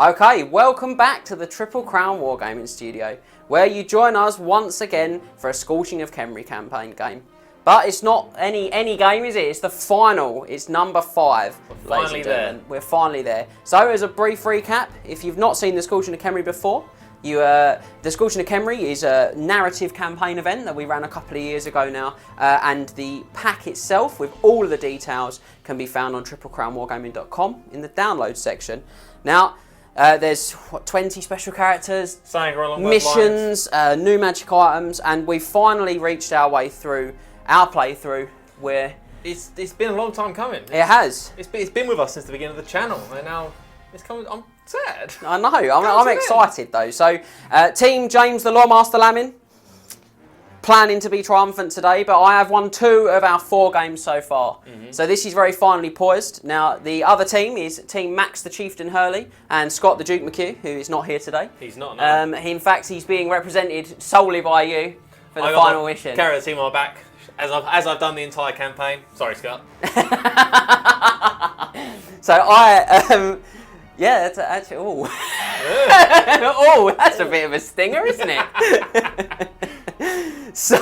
Okay, welcome back to the Triple Crown Wargaming Studio, where you join us once again for a Scorching of Khemri campaign game. But it's not any game, is it? It's the final. It's number 5. We're finally there. We're finally there. So, as a brief recap, if you've not seen the Scorching of Khemri before, the Scorching of Khemri is a narrative campaign event that we ran a couple of years ago now, and the pack itself, with all of the details, can be found on triplecrownwargaming.com in the download section. Now, there's 20 special characters, missions, new magic items, and we've finally reached our way through our playthrough where it's been a long time coming. It has. It's been with us since the beginning of the channel, and now it's coming. I'm sad. I know. I'm excited though. So, Team James the Lawmaster Lamin planning to be triumphant today, but I have won 2 of our 4 games so far. So this is very finely poised. Now the other team is Team Max the Chieftain Hurley and Scott the Duke McHugh, who is not here today. He's not. No. In fact, he's being represented solely by you for the final mission. Carry the team on my back as I've done the entire campaign. Sorry, Scott. So yeah, that's actually oh, that's a bit of a stinger, isn't it? So,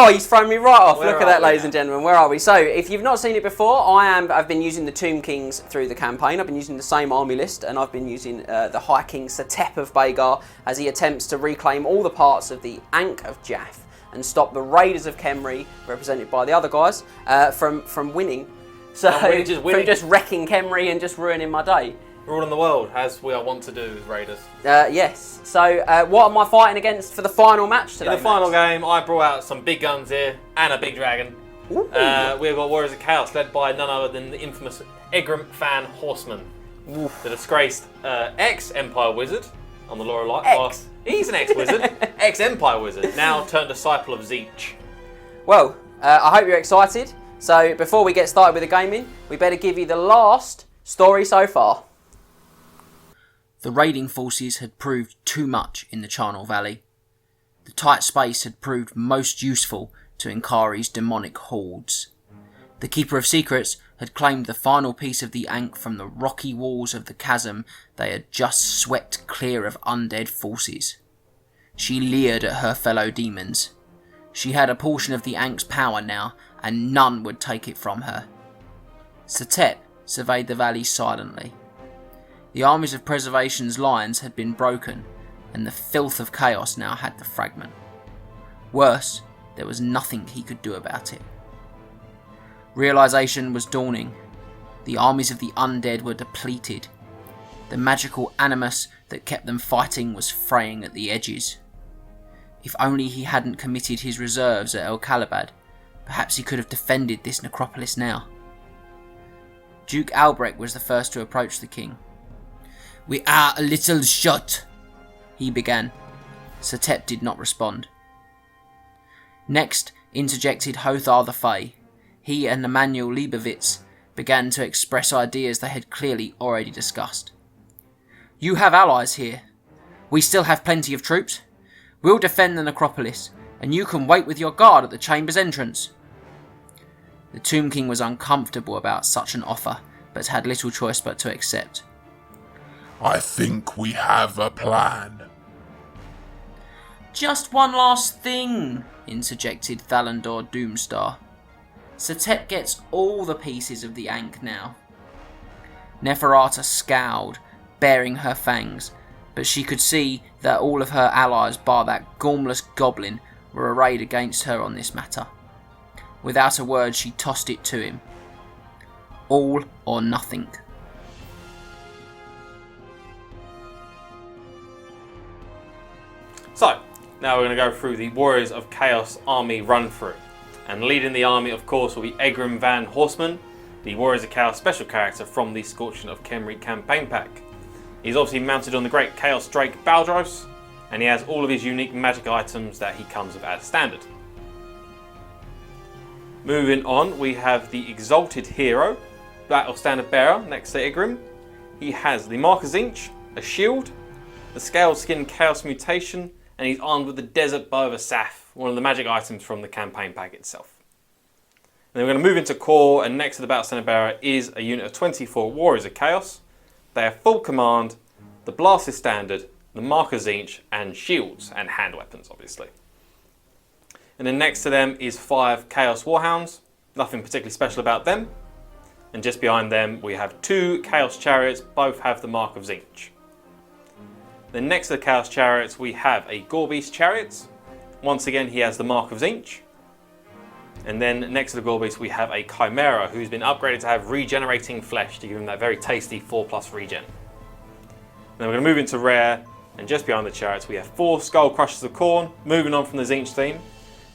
he's thrown me right off. Look at that, ladies and gentlemen. Where are we? So, if you've not seen it before, I've been using the Tomb Kings through the campaign. I've been using the same army list, and I've been using the High King Setep of Bhagar as he attempts to reclaim all the parts of the Ankh of Djaf and stop the Raiders of Khemri, represented by the other guys, from winning. So, from just wrecking Khemri and just ruining my day. Ruling the world, as we are wont to do as Raiders. Yes. So, what am I fighting against for the final match today? In the final game, I brought out some big guns here and a big dragon. We've got Warriors of Chaos, led by none other than the infamous Egrimm Van Horstman, the disgraced ex-Empire wizard on the lore of life. He's an ex-wizard, ex-Empire wizard, now turned disciple of Liche. Well, I hope you're excited. So, before we get started with the gaming, we better give you the last story so far. The raiding forces had proved too much in the Charnel Valley. The tight space had proved most useful to Inkari's demonic hordes. The Keeper of Secrets had claimed the final piece of the Ankh from the rocky walls of the chasm they had just swept clear of undead forces. She leered at her fellow demons. She had a portion of the Ankh's power now, and none would take it from her. Setep surveyed the valley silently. The armies of Preservation's lines had been broken, and the filth of chaos now had the fragment. Worse, there was nothing he could do about it. Realization was dawning. The armies of the undead were depleted. The magical animus that kept them fighting was fraying at the edges. If only he hadn't committed his reserves at El Kalabad, perhaps he could have defended this necropolis now. Duke Albrecht was the first to approach the king. "We are a little short," he began. Setep did not respond. Next interjected Hothar the Fey. He and Emmanuel Leibovitz began to express ideas they had clearly already discussed. "You have allies here. We still have plenty of troops. We'll defend the necropolis, and you can wait with your guard at the chamber's entrance." The Tomb King was uncomfortable about such an offer, but had little choice but to accept. "I think we have a plan." "Just one last thing," interjected Thalandor Doomstar. "Setep gets all the pieces of the Ankh now." Neferata scowled, baring her fangs, but she could see that all of her allies bar that gormless goblin were arrayed against her on this matter. Without a word, she tossed it to him. All or nothing. So, now we're going to go through the Warriors of Chaos army run-through. And leading the army, of course, will be Egrimm Van Horstman, the Warriors of Chaos special character from the Scorching of Khemri campaign pack. He's obviously mounted on the great Chaos Drake Baldros, and he has all of his unique magic items that he comes with as standard. Moving on, we have the Exalted Hero, Battle Standard Bearer, next to Egrimm. He has the Mark of Tzeentch, a shield, the Scaled Skin Chaos Mutation, and he's armed with the Desert Bow of Asaph, one of the magic items from the campaign pack itself. And then we're going to move into core, and next to the Battle Standard Bearer is a unit of 24 Warriors of Chaos, They have full command, the blast is standard, the mark of Tzeentch, and shields and hand weapons, obviously. And then next to them is 5 Chaos Warhounds. Nothing particularly special about them. And just behind them we have 2 Chaos Chariots, both have the mark of Tzeentch. Then next to the Chaos Chariots we have a Gorebeast Chariots. Once again he has the mark of Tzeentch. And then next to the Gorebeast we have a Chimera who's been upgraded to have regenerating flesh to give him that very tasty 4+ regen. Then we're going to move into rare, and just behind the Chariots we have 4 Skull Crushers of Khorne, moving on from the Tzeentch theme.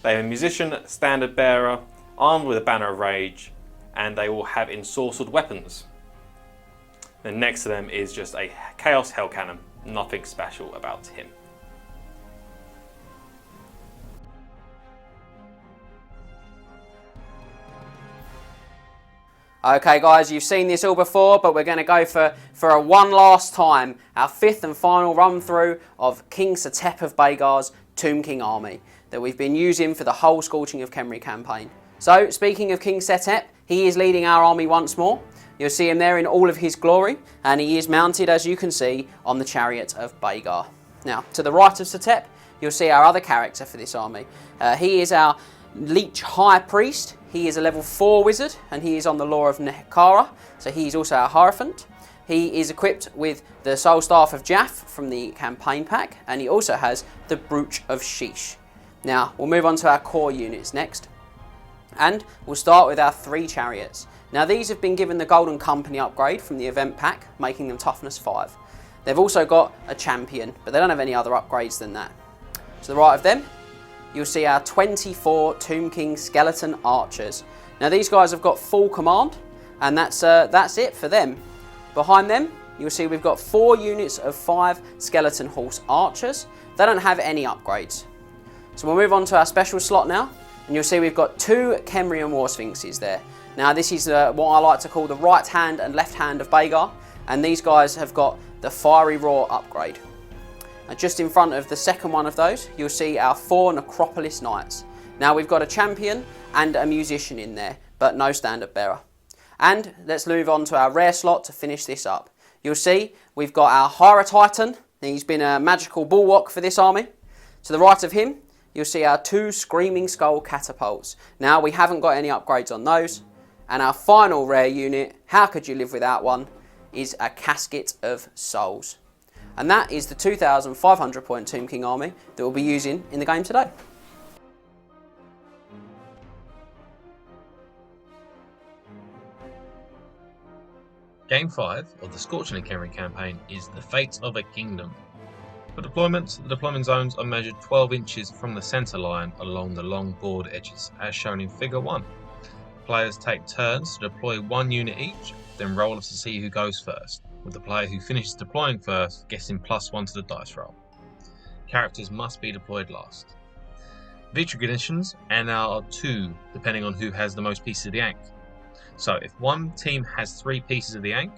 They have a Musician, Standard Bearer, armed with a Banner of Rage, and they all have ensorcelled weapons. Then next to them is just a Chaos Hell Cannon, nothing special about him. Okay guys, you've seen this all before, but we're going to go for a one last time, our 5th and final run through of King Setep of Bhagar's Tomb King army that we've been using for the whole Scorching of Khemri campaign. So, speaking of King Setep, he is leading our army once more. You'll see him there in all of his glory, and he is mounted, as you can see, on the Chariot of Bhagar. Now, to the right of Setep, you'll see our other character for this army. He is our Liche High Priest. He is a level 4 wizard, and he is on the lore of Nehekhara, so he's also our Hierophant. He is equipped with the Soul Staff of Djaf from the campaign pack, and he also has the Brooch of Shyish. Now, we'll move on to our core units next, and we'll start with our 3 chariots. Now, these have been given the Golden Company upgrade from the event pack, making them toughness 5. They've also got a champion, but they don't have any other upgrades than that. To the right of them, you'll see our 24 Tomb King Skeleton Archers. Now, these guys have got full command, and that's it for them. Behind them, you'll see we've got 4 units of 5 Skeleton Horse Archers. They don't have any upgrades. So we'll move on to our special slot now, and you'll see we've got 2 Khemrian Warsphinxes there. Now, this is what I like to call the right hand and left hand of Bhagar, and these guys have got the Fiery Roar upgrade. And just in front of the second one of those, you'll see our 4 Necropolis Knights. Now, we've got a champion and a musician in there, but no standard bearer. And let's move on to our rare slot to finish this up. You'll see we've got our Hira Titan. He's been a magical bulwark for this army. To the right of him, you'll see our 2 Screaming Skull Catapults. Now, we haven't got any upgrades on those. And our final rare unit, how could you live without one, is a Casket of Souls. And that is the 2,500 point Tomb King army that we'll be using in the game today. Game 5 of the Scorching of Khemri campaign is the Fate of a Kingdom. For deployment, the deployment zones are measured 12 inches from the centre line along the long board edges, as shown in Figure 1. Players take turns to deploy 1 unit each, then roll to see who goes first, with the player who finishes deploying first getting +1 to the dice roll. Characters must be deployed last. Victory conditions are 2, depending on who has the most pieces of the Ankh. So if one team has 3 pieces of the Ankh,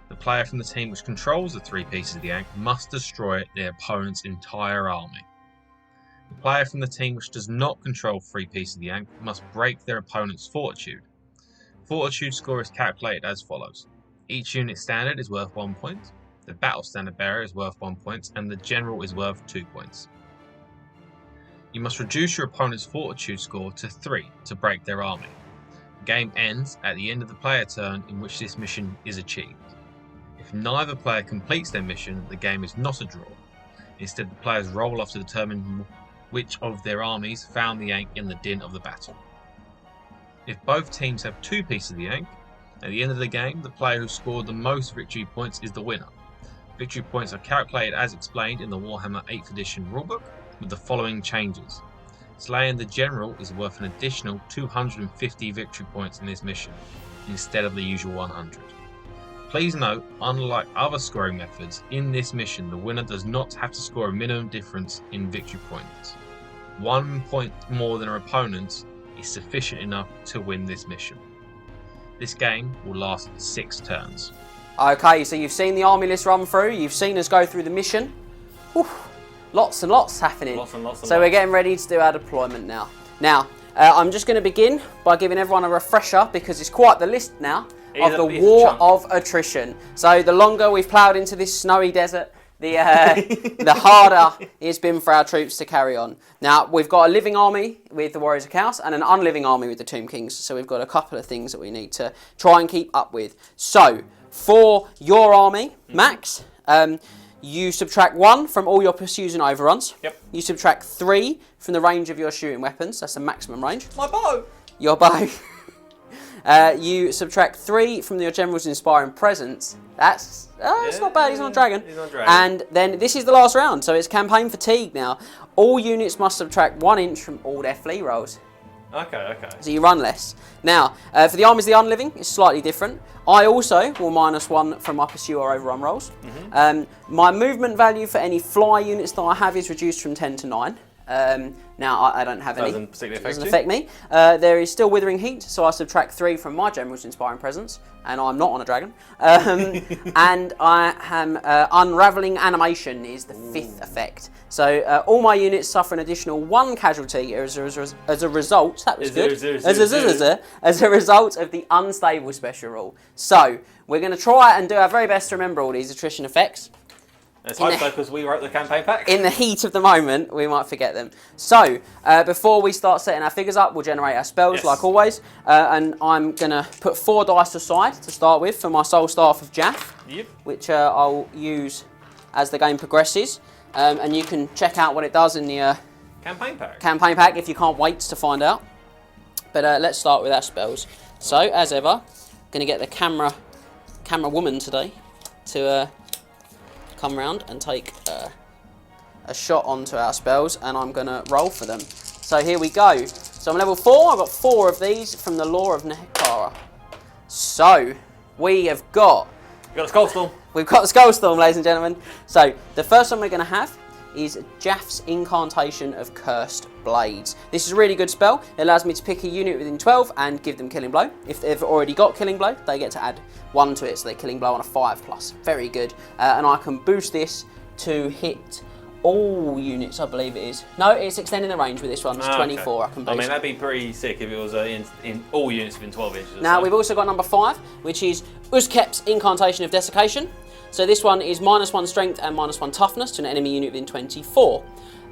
the player from the team which controls the 3 pieces of the Ankh must destroy their opponent's entire army. The player from the team which does not control 3 pieces of the Ankh must break their opponent's fortitude. Fortitude score is calculated as follows. Each unit standard is worth 1 point, the battle standard bearer is worth 1 point, and the general is worth 2 points. You must reduce your opponent's fortitude score to 3 to break their army. The game ends at the end of the player turn in which this mission is achieved. If neither player completes their mission, the game is not a draw. Instead, the players roll off to determine which of their armies found the Ankh in the din of the battle. If both teams have 2 pieces of the Ankh, at the end of the game, the player who scored the most victory points is the winner. Victory points are calculated as explained in the Warhammer 8th edition rulebook, with the following changes. Slaying the General is worth an additional 250 victory points in this mission, instead of the usual 100. Please note, unlike other scoring methods, in this mission the winner does not have to score a minimum difference in victory points. 1 point more than her opponent is sufficient enough to win this mission. This game will last 6 turns. Okay, so you've seen the army list run through, you've seen us go through the mission. Whew, lots and lots happening. So we're getting ready to do our deployment now. Now, I'm just going to begin by giving everyone a refresher because it's quite the list now. of the War of Attrition. So the longer we've ploughed into this snowy desert, the harder it's been for our troops to carry on. Now, we've got a living army with the Warriors of Chaos and an unliving army with the Tomb Kings, so we've got a couple of things that we need to try and keep up with. So, for your army, Max, you subtract 1 from all your pursues and overruns. Yep. You subtract 3 from the range of your shooting weapons. That's the maximum range. My bow! Your bow. You subtract 3 from your general's inspiring presence. That's not bad. He's not a dragon. He's not a dragon. And then this is the last round, so it's campaign fatigue now. All units must subtract 1 inch from all their flee rolls. Okay. So you run less. Now, for the armies of the unliving, it's slightly different. I also will -1 from my pursue or overrun rolls. My movement value for any fly units that I have is reduced from 10 to 9. Now, I don't have any. Doesn't particularly affect Doesn't affect me. There is still Withering Heat, so I subtract 3 from my General's Inspiring Presence, and I'm not on a dragon. And I am Unraveling Animation is the 5th effect. So all my units suffer an additional 1 casualty as a result. That was good. As a result of the Unstable special rule. So we're going to try and do our very best to remember all these attrition effects. Let's hope so, because we wrote the campaign pack. In the heat of the moment, we might forget them. So, before we start setting our figures up, we'll generate our spells like always. And I'm going to put 4 dice aside to start with for my Soul Staff of Djaf, which I'll use as the game progresses. And you can check out what it does in the campaign pack if you can't wait to find out. But let's start with our spells. So, as ever, going to get the camera woman today to come round and take a shot onto our spells, and I'm going to roll for them. So here we go. So I'm level 4. I've got 4 of these from the Lore of Nehekhara. So we have got... We've got the Skullstorm. We've got the Skullstorm, ladies and gentlemen. So the first one we're going to have is Djaf's Incantation of Cursed Blades. This is a really good spell. It allows me to pick a unit within 12 and give them Killing Blow. If they've already got Killing Blow, they get to add 1 to it, so they're Killing Blow on a 5+. Very good. And I can boost this to hit all units, I believe it is. No, it's extending the range with this one. It's 24 I can boost. I mean, that'd be pretty sick if it was in all units within 12 inches. Now, we've also got number 5, which is Uskep's Incantation of Desiccation. So this one is -1 strength and -1 toughness to an enemy unit within 24.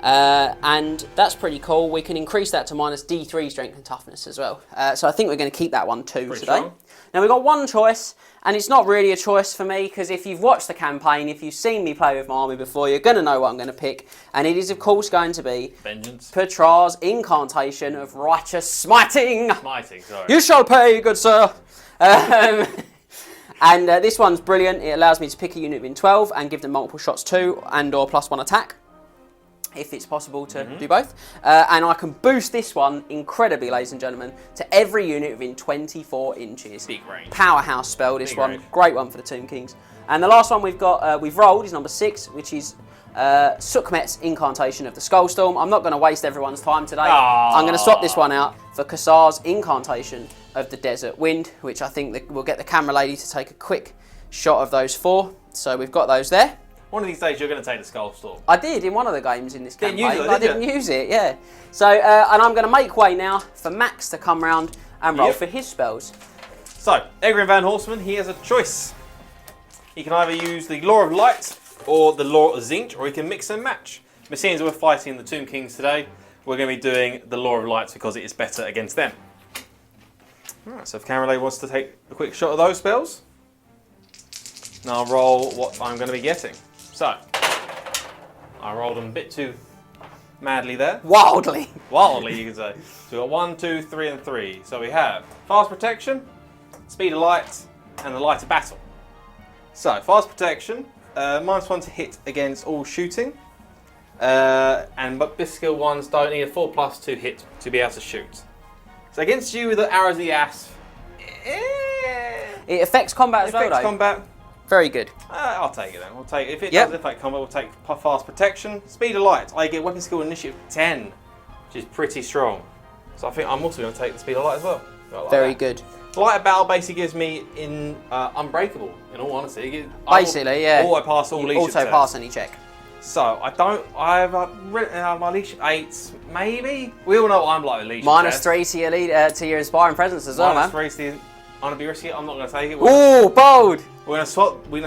And that's pretty cool. We can increase that to -D3 strength and toughness as well. So I think we're going to keep that one too today. Strong. Now we've got one choice, and it's not really a choice for me, because if you've watched the campaign, if you've seen me play with my army before, you're going to know what I'm going to pick. And it is of course going to be Vengeance. Petrar's Incantation of Righteous Smiting. Smiting, sorry. You shall pay, good sir. And this one's brilliant. It allows me to pick a unit within 12 and give them multiple shots too, and or +1 attack, if it's possible to do both. And I can boost this one incredibly, ladies and gentlemen, to every unit within 24 inches. Big range. Powerhouse spell, this Big one. range. Great one for the Tomb Kings. And the last one we've rolled is number 6, which is Sukmet's Incantation of the Skullstorm. I'm not going to waste everyone's time today. I'm going to swap this one out for Kassar's Incantation of the Desert Wind, which I think we'll get the camera lady to take a quick shot of those 4. So we've got those there. One of these days you're going to take the Skullstorm. I did in one of the games in this campaign. Didn't use it, I didn't use it, yeah. So, and I'm going to make way now for Max to come round and roll for his spells. So, Egrimm Van Horstman, he has a choice. He can either use the Lore of Light or the Lore of Zinch, or he can mix and match. But seeing as we're fighting the Tomb Kings today, we're going to be doing the Lore of Lights because it is better against them. Alright, so if Camera Lady wants to take a quick shot of those spells, now I'll roll what I'm going to be getting. So, I rolled them a bit too madly there. Wildly, you could say. So we've got 1, 2, 3, and 3. So we have Fast Protection, Speed of Light, and the Light of Battle. So, Fast Protection, -1 to hit against all shooting. But Bisquill ones don't need a 4+ to hit to be able to shoot. So against you with the Arrows of the Asp, it affects combat as well, though. Combat. Very good. I'll take it then. We'll take if it does affect combat. We'll take Fast Protection, Speed of Light. I get Weapon Skill Initiative 10, which is pretty strong. So I think I'm also going to take the Speed of Light as well. Like Very good. Light of Battle basically gives me Unbreakable. In all honesty, Basically, yeah. Auto pass all leadership auto pass any check. So I have my leadership 8, maybe. We all know what I'm like with leadership. -3 to your to your inspiring presence as well, man. -3 to the I'm gonna be risky. I'm not gonna take it. Ooh, bold! We're gonna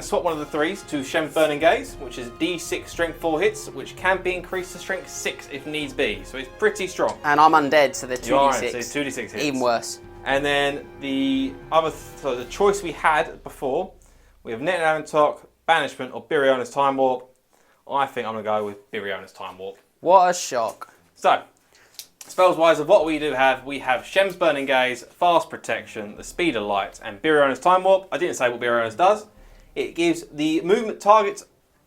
swap one of the 3s to Shem's Burning Gaze, which is D6 strength 4 hits, which can be increased to strength 6 if needs be. So it's pretty strong. And I'm undead, so they're 2d6. You are, so it's 2d6 hits. Even worse. And then the choice we had before, we have Net Avantok, Banishment, or Biriona's Time Warp. I think I'm gonna go with Biriona's Time Warp. What a shock. So, spells wise of what we do have, we have Shem's Burning Gaze, Fast Protection, the Speed of Light, and Biriona's Time Warp. I didn't say what Biriona's does. It gives the movement targets,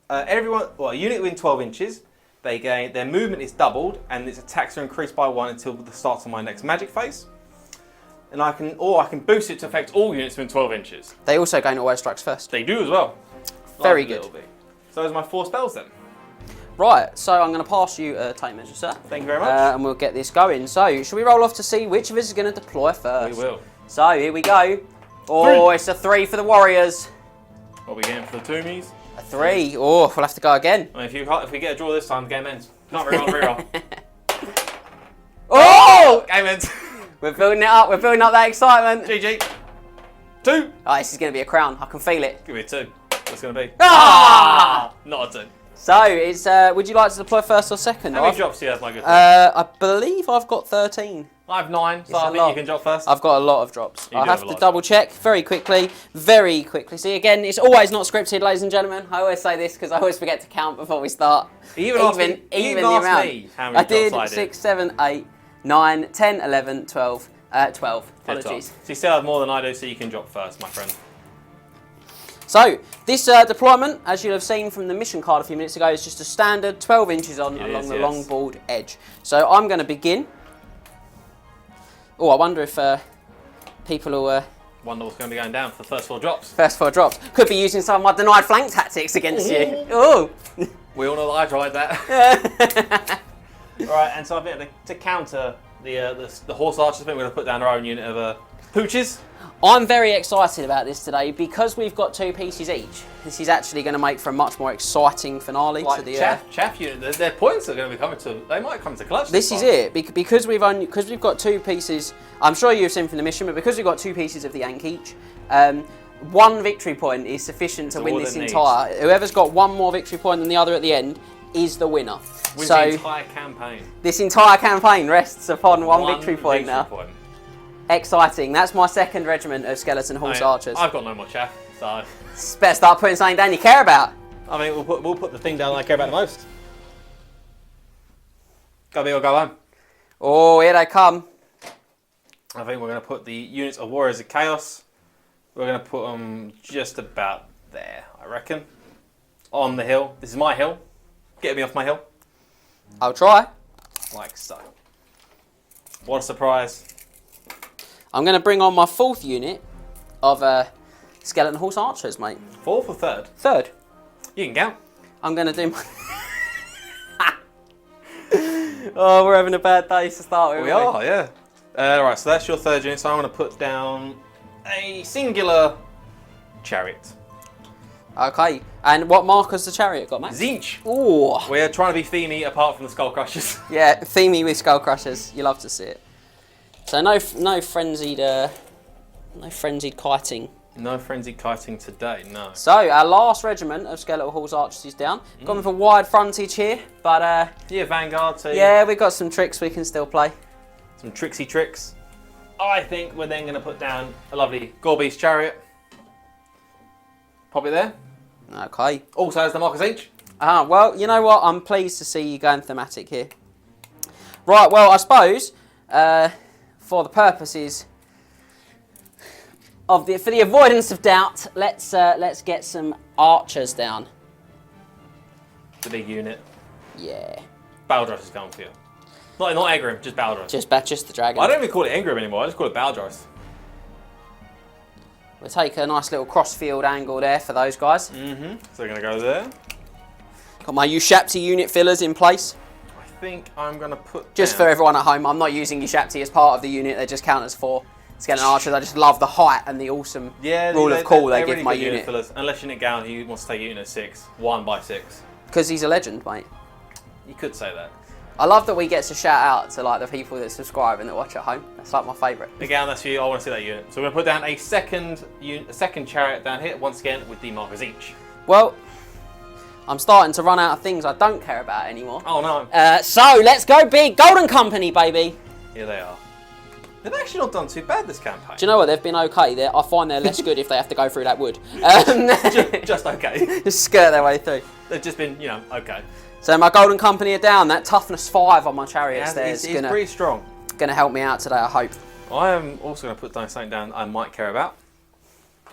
a unit within 12 inches, they gain, their movement is doubled, and its attacks are increased by 1 until the start of my next magic phase. And I can boost it to affect all units within 12 inches. They also gain always strikes first. They do as well. Very good. So those are my 4 spells then. Right, so I'm going to pass you a tape measure, sir. Thank you very much. And we'll get this going. So, should we roll off to see which of us is going to deploy first? We will. So, here we go. Oh, 3. It's a 3 for the Warriors. What are we getting for the Toomies? A 3. Oh, we'll have to go again. I mean, if we get a draw this time, the game ends. Not reroll. Oh! Game ends. We're building it up. We're building up that excitement. GG. 2. Oh, this is going to be a crown. I can feel it. Give me a 2. What's going to be? Ah! Not a 2. So, it's. Would you like to deploy first or second? How many drops do you have, my good friend? I believe I've got 13. I have 9, so It's I a think lot. you can drop first. I've got a lot of drops. You I do have have a to lot of double check very quickly. See, again, it's always not scripted, ladies and gentlemen. I always say this because I always forget to count before we start. You even asked me how many I drops did I did. 6, 7, 8, 9, 10, 11, 12. 12. Apologies. So you still have more than I do, so you can drop first, my friend. So, this deployment, as you'll have seen from the mission card a few minutes ago, is just a standard 12 inches on along the long board edge. So I'm going to begin. Oh, I wonder if people will... Wonder what's going to be going down for the first 4 drops. First 4 drops. Could be using some of my denied flank tactics against you. Oh! We all know that I tried that. Right, and so I think to counter the horse archers, I think we're going to put down our own unit of pooches. I'm very excited about this today because we've got 2 pieces each. This is actually going to make for a much more exciting finale to the chaff unit. Their points are going to be coming to. They might come to clutch. This is it because we've got 2 pieces. I'm sure you've seen from the mission, but because we've got 2 pieces of the Yank each, 1 victory point is sufficient to win this entire. Whoever's got 1 more victory point than the other at the end is the winner. Wins the entire campaign. This entire campaign rests upon 1 victory point now. Exciting. That's my 2nd regiment of skeleton horse archers. I've got no more chaff, so better start putting something down you care about. I mean, we'll put the thing down I care about the most. Go big or go home. Oh, here they come. I think we're going to put the units of Warriors of Chaos. We're going to put them just about there, I reckon. On the hill. This is my hill. Get me off my hill. I'll try. Like so. What a surprise. I'm going to bring on my 4th unit of skeleton horse archers, mate. 4th or 3rd? 3rd. You can count. I'm going to do my... Oh, we're having a bad day to start with. We are, yeah. Right, so that's your 3rd unit. So I'm going to put down a singular chariot. Okay. And what markers the chariot got, mate? Zinch. Ooh. We're trying to be themey apart from the Skull Crushers. Yeah, themey with skull crushers. You love to see it. So no frenzied kiting. No frenzied kiting today, no. So our last regiment of skeletal horse archers is down. Gone with a wide frontage here, but yeah, Vanguard team. Yeah, we've got some tricks we can still play. Some tricksy tricks. I think we're then going to put down a lovely Gorby's Chariot. Pop it there. Okay. Also has the markers each. Well, you know what? I'm pleased to see you going thematic here. Right. Well, I suppose. For the purposes of for the avoidance of doubt, let's get some archers down. The big unit. Yeah. Baldros is going for you. Not Egrimm, just Baldros. Just the dragon. I don't even call it Egrimm anymore. I just call it Baldros. We'll take a nice little crossfield angle there for those guys. Mm-hmm. So we're gonna go there. Got my Ushapti unit fillers in place. I think I'm gonna put Just for everyone at home, I'm not using Ushapti as part of the unit. They just count as 4 skeleton archers. I just love the height and the awesome rule of cool they give really my good unit. Fillers. Unless you're Nick Gowan, who wants to take a unit 6, 1 by 6. Because he's a legend, mate. You could say that. I love that we get to shout out to like the people that subscribe and that watch at home. That's like my favourite. Again, that's for you. I want to see that unit. So we're going to put down a second chariot down here, once again with D markers each. Well, I'm starting to run out of things I don't care about anymore. Oh no. So let's go big. Golden Company, baby. Here they are. They've actually not done too bad this campaign. Do you know what? They've been okay. I find they're less good if they have to go through that wood. Just okay. Just skirt their way through. They've just been, okay. So my Golden Company are down. That toughness 5 on my Chariots there is pretty strong. Gonna help me out today, I hope. I am also going to put something down I might care about.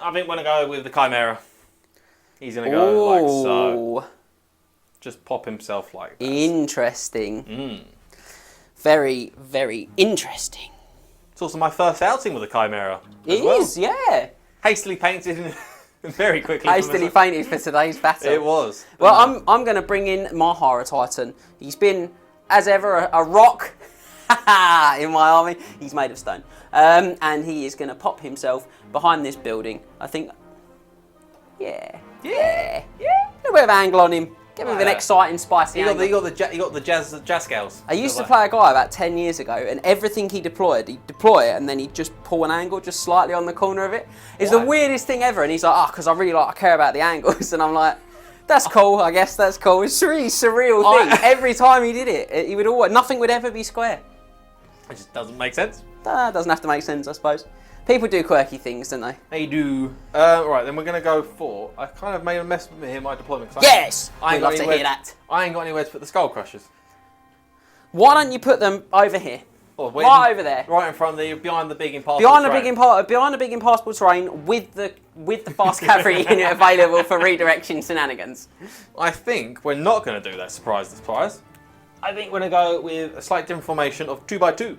I think we're going to go with the Chimera. He's going to go like so. Just pop himself like that. Interesting. Very, very interesting. It's also my first outing with a Chimera. It is, yeah. Hastily painted very quickly. Hastily painted for today's battle. It was. Well, I'm going to bring in Nehekhara Titan. He's been, as ever, a rock in my army. He's made of stone. And he is going to pop himself behind this building. I think, yeah. A little bit of angle on him. Give him an exciting, spicy angle. You got the jazz scales. I used to play a guy about 10 years ago, and everything he'd deploy it, and then he'd just pull an angle just slightly on the corner of it. It's the weirdest thing ever, and he's like, because I care about the angles, and I'm like, that's cool, I guess that's cool. It's a really surreal thing. Every time he did it, he would always, nothing would ever be square. It just doesn't make sense. Doesn't have to make sense, I suppose. People do quirky things, don't they? They do. Right, then we're going to go for... I kind of made a mess with here, my deployment. Yes! I'd love to hear that. I ain't got anywhere to put the Skull Crushers. Why don't you put them over here? Right over there. Right in front of the... Behind the big impassable terrain. Behind the big impassable terrain with the fast cavalry unit available for redirection shenanigans. I think we're not going to do that, surprise. I think we're going to go with a slightly different formation of 2x2.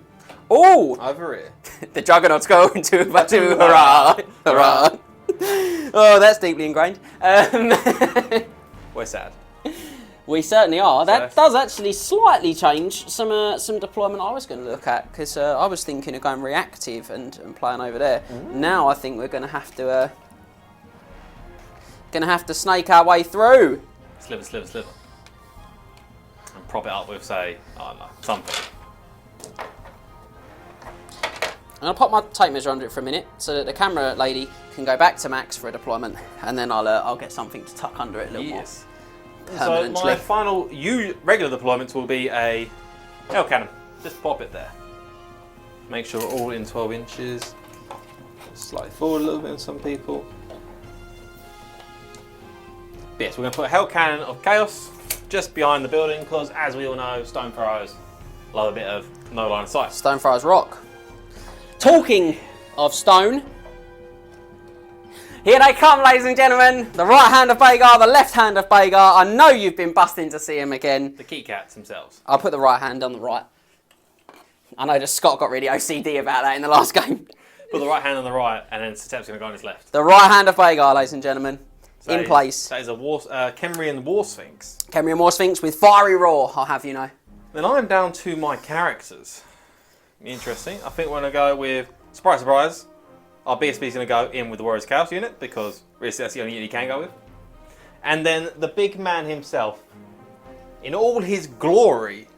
Oh! Over here. The Juggernauts go 2x2, hurrah! Hurrah! Oh, that's deeply ingrained. We're sad. We certainly are. That does actually slightly change some deployment I was going to look at, because I was thinking of going reactive and playing over there. Now I think we're going to have to snake our way through. Sliver. And prop it up with, say, I don't know, something. I'm going to pop my tape measure under it for a minute so that the camera lady can go back to max for a deployment, and then I'll get something to tuck under it a little more permanently. So my final regular deployments will be a Hell Cannon. Just pop it there. Make sure we're all in 12 inches. Slightly forward a little bit on some people. But yes, we're going to put a Hell Cannon of Chaos just behind the building because, as we all know, Stone Throwers love a bit of no line of sight. Stone Throwers rock. Talking of stone, here they come, ladies and gentlemen. The right hand of Bhagar, the left hand of Bhagar. I know you've been busting to see him again. The Key Cats themselves. I'll put the right hand on the right. I know that Scott got really OCD about that in the last game. Put the right hand on the right, and then Setep's going to go on his left. The right hand of Bhagar, ladies and gentlemen, in place. That is a Khemrian Warsphinx. Khemrian Warsphinx with fiery roar, I'll have you know. Then I'm down to my characters. Interesting. I think we're going to go with, surprise, our BSB is going to go in with the Warriors Chaos unit because really that's the only unit you can go with. And then the big man himself, in all his glory.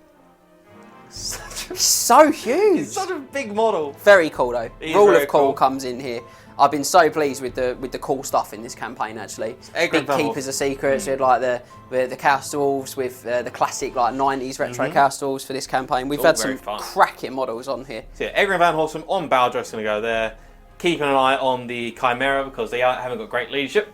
So huge. He's such a big model. Very cool though. Rule of cool cool comes in here. I've been so pleased with the cool stuff in this campaign actually. Big Keepers of Secrets, we had like the Chaos Dwarves with the classic like 90s retro Chaos Dwarves for this campaign. We've had some cracking models on here. So yeah, Egrimm Van Horstman on Bhagar is going to go there. Keeping an eye on the Chimera because they haven't got great leadership.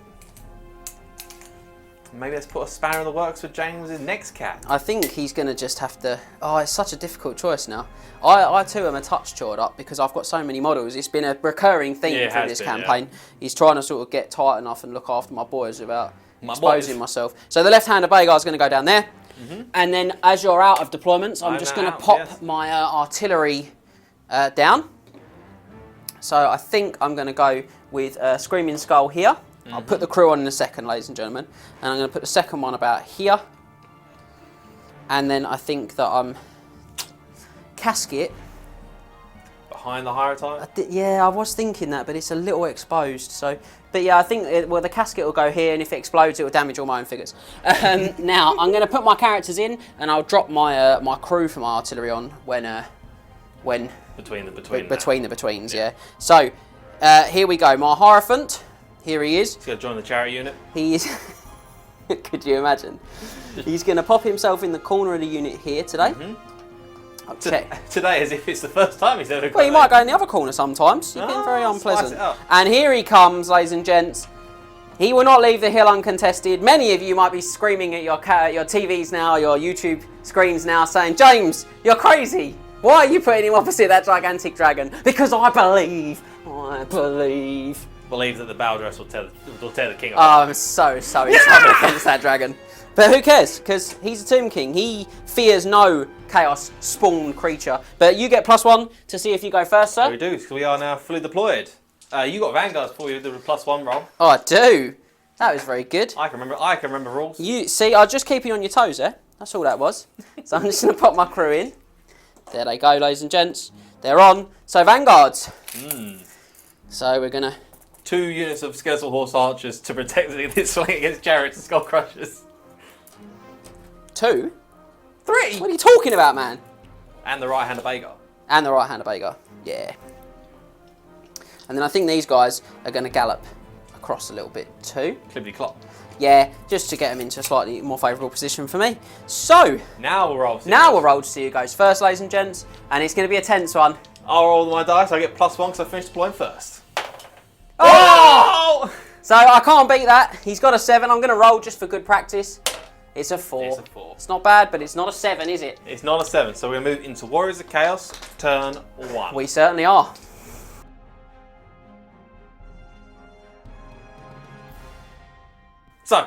Maybe let's put a spanner in the works for James' next cat. I think he's going to just have to... Oh, it's such a difficult choice now. I too am a touch chawed up because I've got so many models. It's been a recurring theme through this campaign. Yeah. He's trying to sort of get tight enough and look after my boys without exposing myself. So the left-hander Bhagar is going to go down there. And then as you're out of deployments, I'm just going to pop my artillery down. So I think I'm going to go with Screaming Skull here. I'll put the crew on in a second, ladies and gentlemen. And I'm going to put the second one about here. And then I think that Casket behind the hierarchy. Yeah, I was thinking that, but it's a little exposed. So, but yeah, I think the casket will go here, and if it explodes, it will damage all my own figures. Now I'm going to put my characters in, and I'll drop my my crew for my artillery on when Between the betweens. Yeah. So here we go. My Hierophant. Here he is. He's going to join the chariot unit. He is. Could you imagine? He's going to pop himself in the corner of the unit here today. I'll check. Today, as if it's the first time he's ever. Well, he might go in the other corner sometimes. You've been very unpleasant. And here he comes, ladies and gents. He will not leave the hill uncontested. Many of you might be screaming at your TVs now, your YouTube screens now, saying, "James, you're crazy. Why are you putting him opposite that gigantic dragon?" Because I believe. Believe that the Baldress will tear the king Oh, apart. I'm so excited against that dragon. But who cares? Because he's a Tomb King. He fears no chaos spawn creature. But you get +1 to see if you go first, sir. We do, because we are now fully deployed. You got Vanguards before you did the +1 roll. Oh, I do. That was very good. I can remember rules. You see, I was just keeping you on your toes there. That's all that was. So I'm just going to pop my crew in. There they go, ladies and gents. They're on. So Vanguards. So we're going to... 2 units of Skeletal Horse Archers to protect this swing against Chariots and Skull Crushers. 2? 3! What are you talking about, man? And the right hand of Bhagar. And the right hand of Bhagar. Yeah. And then I think these guys are going to gallop across a little bit too. Clippity clop. Yeah, just to get them into a slightly more favourable position for me. So, now we'll roll. Now we'll roll to see who goes first, ladies and gents. And it's going to be a tense one. I'll roll my dice. I get +1 because I finished deploying first. Oh! So I can't beat that. He's got a 7. I'm going to roll just for good practice. It's a 4. It's a 4. It's not bad, but it's not a 7, is it? It's not a 7. So we're going to move into Warriors of Chaos, turn 1. We certainly are. So,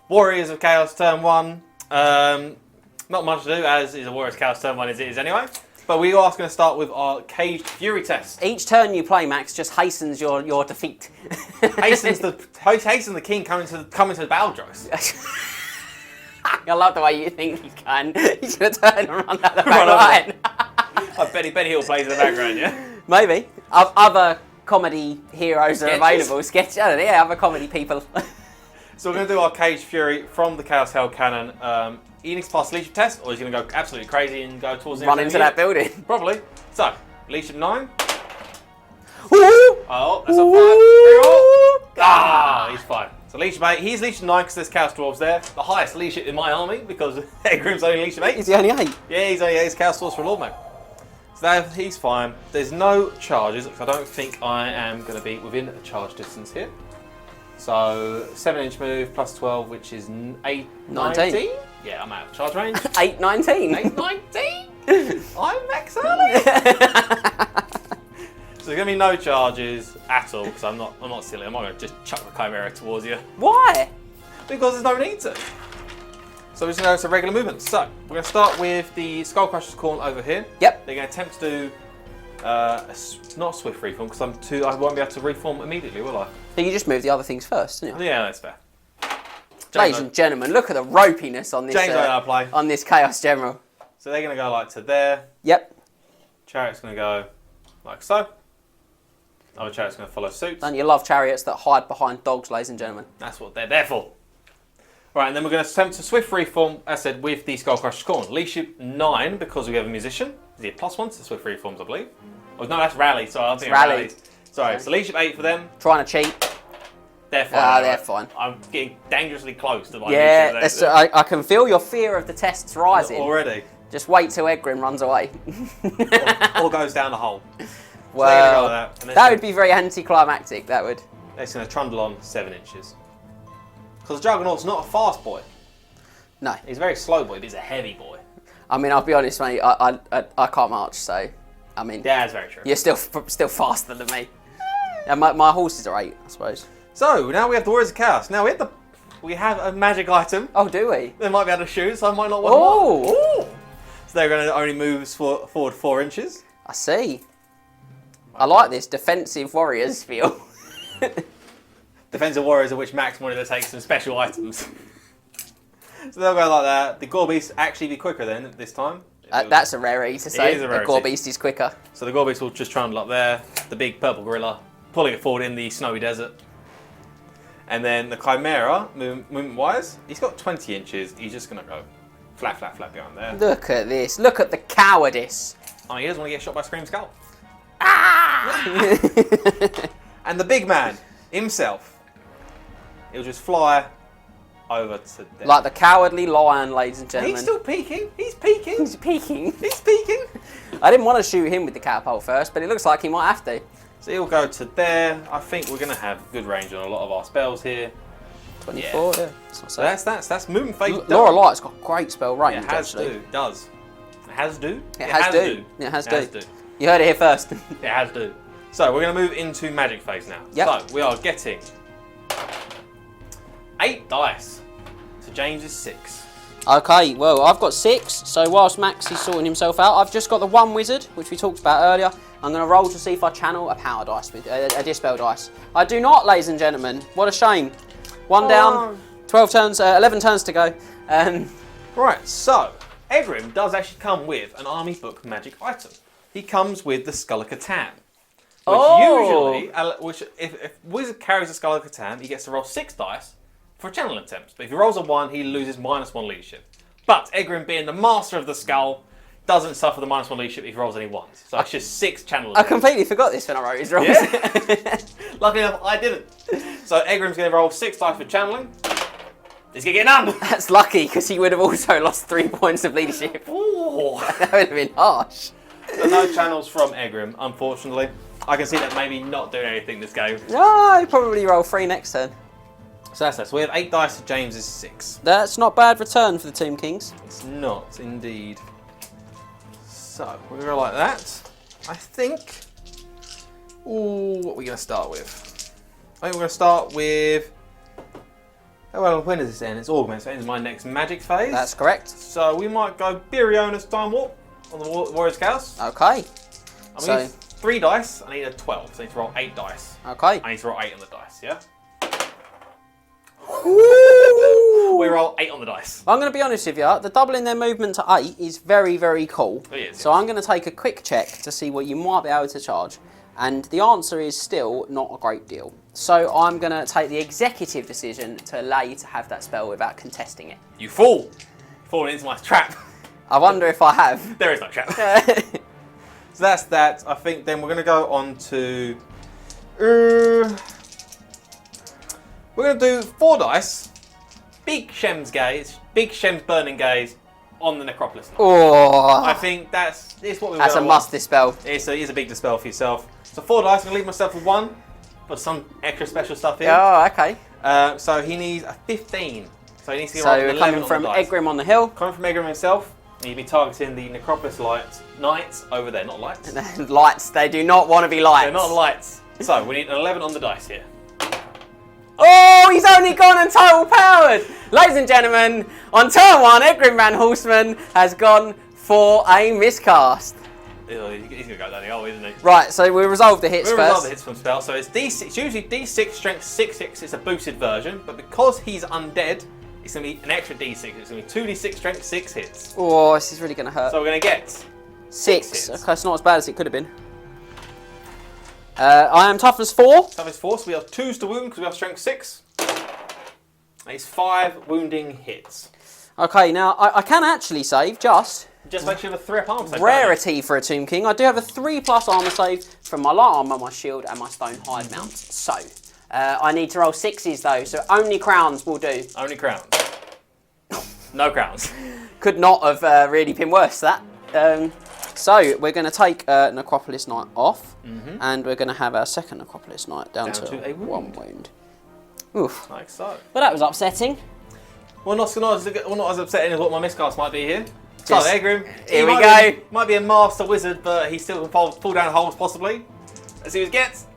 Warriors of Chaos, turn 1. Not much to do, as is a Warriors of Chaos, turn 1 as it is anyway. But we are going to start with our Caged Fury test. Each turn you play, Max, just hastens your defeat. Hastens the king coming to the Baldros. I love the way you think you can. He's going to turn and run out the back line. I bet Hill plays in the background, yeah? Maybe. Other comedy heroes are available. Sketch, other comedy people. So we're going to do our Caged Fury from the Chaos Hell Cannon. He needs to pass the leadership test, or he's going to go absolutely crazy and go towards the run into that building. Probably. So, leadership 9. Ooh. Oh, that's a 5. Ah, he's fine. So leadership 8. He's leadership 9 because there's Chaos Dwarves there. The highest leadership in my army because Egrimm's only leadership 8. Is he only 8? Yeah, he's only 8. He's Chaos Dwarves for Lord Mate. So he's fine. There's no charges because I don't think I am going to be within a charge distance here. So 7-inch move plus 12, which is 8, 19. Yeah, I'm out of charge range. 8, 19. 8, 19. I'm max early. So there's gonna be no charges at all because I'm not silly. I'm not gonna just chuck the Chimera towards you. Why? Because there's no need to. So we're just gonna go to regular movement. So we're gonna start with the Skull Crusher's Corn over here. Yep. They're gonna attempt to do not a swift reform because I won't be able to reform immediately, will I? So you just move the other things first, didn't you? Yeah, that's fair. Ladies and gentlemen, look at the ropiness on this. On this Chaos General. So they're going to go like to there. Yep. Chariot's going to go like so. Other Chariot's going to follow suit. Don't you love chariots that hide behind dogs, ladies and gentlemen? That's what they're there for. Right, and then we're going to attempt to swift reform, as I said, with the Skull Crusher's Corn. Leadership 9 because we have a musician. Is it +1 to swift reforms, I believe? Oh no, that's rally. Sorry, I'm thinking rally. Sorry, so leadership 8 for them. Trying to cheat. They're fine. They're fine. I'm getting dangerously close to my leadership. Yeah, I can feel your fear of the tests rising. Already. Just wait till Egrimm runs away. or goes down the hole. Well, so that would be very anticlimactic, that would. They're going to trundle on 7 inches. Because the Juggernaut's not a fast boy. No. He's a very slow boy, but he's a heavy boy. I mean, I'll be honest, mate, I can't march, so, I mean... Yeah, that's very true. You're still faster than me. And my horses are 8, I suppose. So, now we have the Warriors of Chaos. Now, we have a magic item. Oh, do we? They might be able to shoot, so I might not want to. Oh! So they're going to only move forward 4 inches. I see. I like this defensive warriors feel. Defensive warriors of which Max wanted to take some special items. So they'll go like that. The Gorbeasts actually be quicker then this time. That's a rarity to say. is a rarity. The Gore Beast is quicker. So the Gore Beast will just trundle up there. The big purple gorilla pulling it forward in the snowy desert. And then the Chimera, movement-wise, he's got 20 inches. He's just going to go flat behind there. Look at this. Look at the cowardice. Oh, he doesn't want to get shot by Scream Skull. Ah! And the big man himself, he'll just fly over to there. Like the cowardly lion, ladies and gentlemen. He's still peeking. He's peeking. He's peeking. He's peeking. I didn't want to shoot him with the catapult first, but it looks like he might have to. So he'll go to there. I think we're going to have good range on a lot of our spells here. 24, yeah. So that's movement phase. Laura Light's got great spell range, It has actually. do. It does. It has do. It has do. It has do. You heard it here first. It has do. So we're going to move into magic phase now. Yep. So we are getting 8 dice. So James is 6. Okay, well, I've got 6, so whilst Max is sorting himself out, I've just got the 1 wizard, which we talked about earlier. I'm going to roll to see if I channel a power dice, with a dispel dice. I do not, ladies and gentlemen. What a shame. 1 down, 12 turns, 11 turns to go. Right, so Egrimm does actually come with an army book magic item. He comes with the Skull of Catan. Which if wizard carries the Skull of Catan, he gets to roll 6 dice for channel attempts. But if he rolls a 1, he loses -1 leadership. But Egrimm, being the master of the skull, doesn't suffer the -1 leadership if he rolls any 1s. So it's just 6 channel attempts. I completely forgot this when I wrote his rolls. Yeah. Luckily enough, I didn't. So Egrimm's going to roll 6 dice for channeling. He's going to get none. That's lucky, because he would have also lost 3 points of leadership. Ooh. That would have been harsh. So no channels from Egrimm, unfortunately. I can see that maybe not doing anything this game. No, he'd probably roll 3 next turn. So that's that. So we have 8 dice to James's 6. That's not bad return for the Tomb Kings. It's not, indeed. So, we're going to go like that. I think... Ooh, what are we going to start with? I think we're going to start with... Oh, well, when does this end? It's Augment, so it ends my next magic phase. That's correct. So we might go Biriona's Time Warp on the Warriors Chaos. Okay. I need 3 dice, I need a 12, so I need to roll 8 dice. Okay. I need to roll 8 on the dice, yeah? Ooh. We roll 8 on the dice. I'm going to be honest with you, the doubling their movement to 8 is very, very cool. It is, so yes. I'm going to take a quick check to see what you might be able to charge. And the answer is still not a great deal. So I'm going to take the executive decision to allow you to have that spell without contesting it. You fool! You've fallen into my trap. I wonder if I have. There is no trap. So that's that. I think then we're going to go on to... we're going to do 4 dice. Big Shem's Gaze. Big Shem's Burning Gaze on the Necropolis. Oh, I think that's what we that's a must dispel. It's a big dispel for yourself. So 4 dice. I'm going to leave myself with 1 for some extra special stuff here. Oh, okay. So he needs a 15. So he needs to get So roll an we're 11 coming on from the dice. Egrimm on the hill. Coming from Egrimm himself. And you'll be targeting the Necropolis Knights over there, not lights. Lights, they do not want to be lights. They're not lights. So we need an 11 on the dice here. Oh, he's only gone and total powered. Ladies and gentlemen, on turn 1, Egrimm Van Horstman has gone for a miscast. He's going to go down the hole, isn't he? Right, so we'll resolve the hits We'll first. resolve the hits from spell. So it's D6, it's usually D6 strength 6/6. It's a boosted version, but because he's undead, it's going to be an extra D6. It's going to be 2D6 strength 6 hits. Oh, this is really going to hurt. So we're going to get 6. hits. Okay, it's not as bad as it could have been. I am toughness 4. Toughness 4, so we have 2s to wound because we have strength 6. It's 5 wounding hits. Okay, now I can actually save just Make sure you have a 3 up armor save. rarity for a Tomb King. I do have a 3+ armor save from my light armor, my shield, and my stone hide mount. So I need to roll 6s though, so only crowns will do. Only crowns. No crowns. Could not have really been worse, that. So we're going to take Necropolis Knight off, and we're going to have our second Necropolis Knight down to a 1 wound. Oof. Like so. Well, that was upsetting. Well, not as upsetting as what my miscast might be here. So Just- Egrimm, here we go. Might be a master wizard, but he still can pull down holes possibly. Let's see what he gets.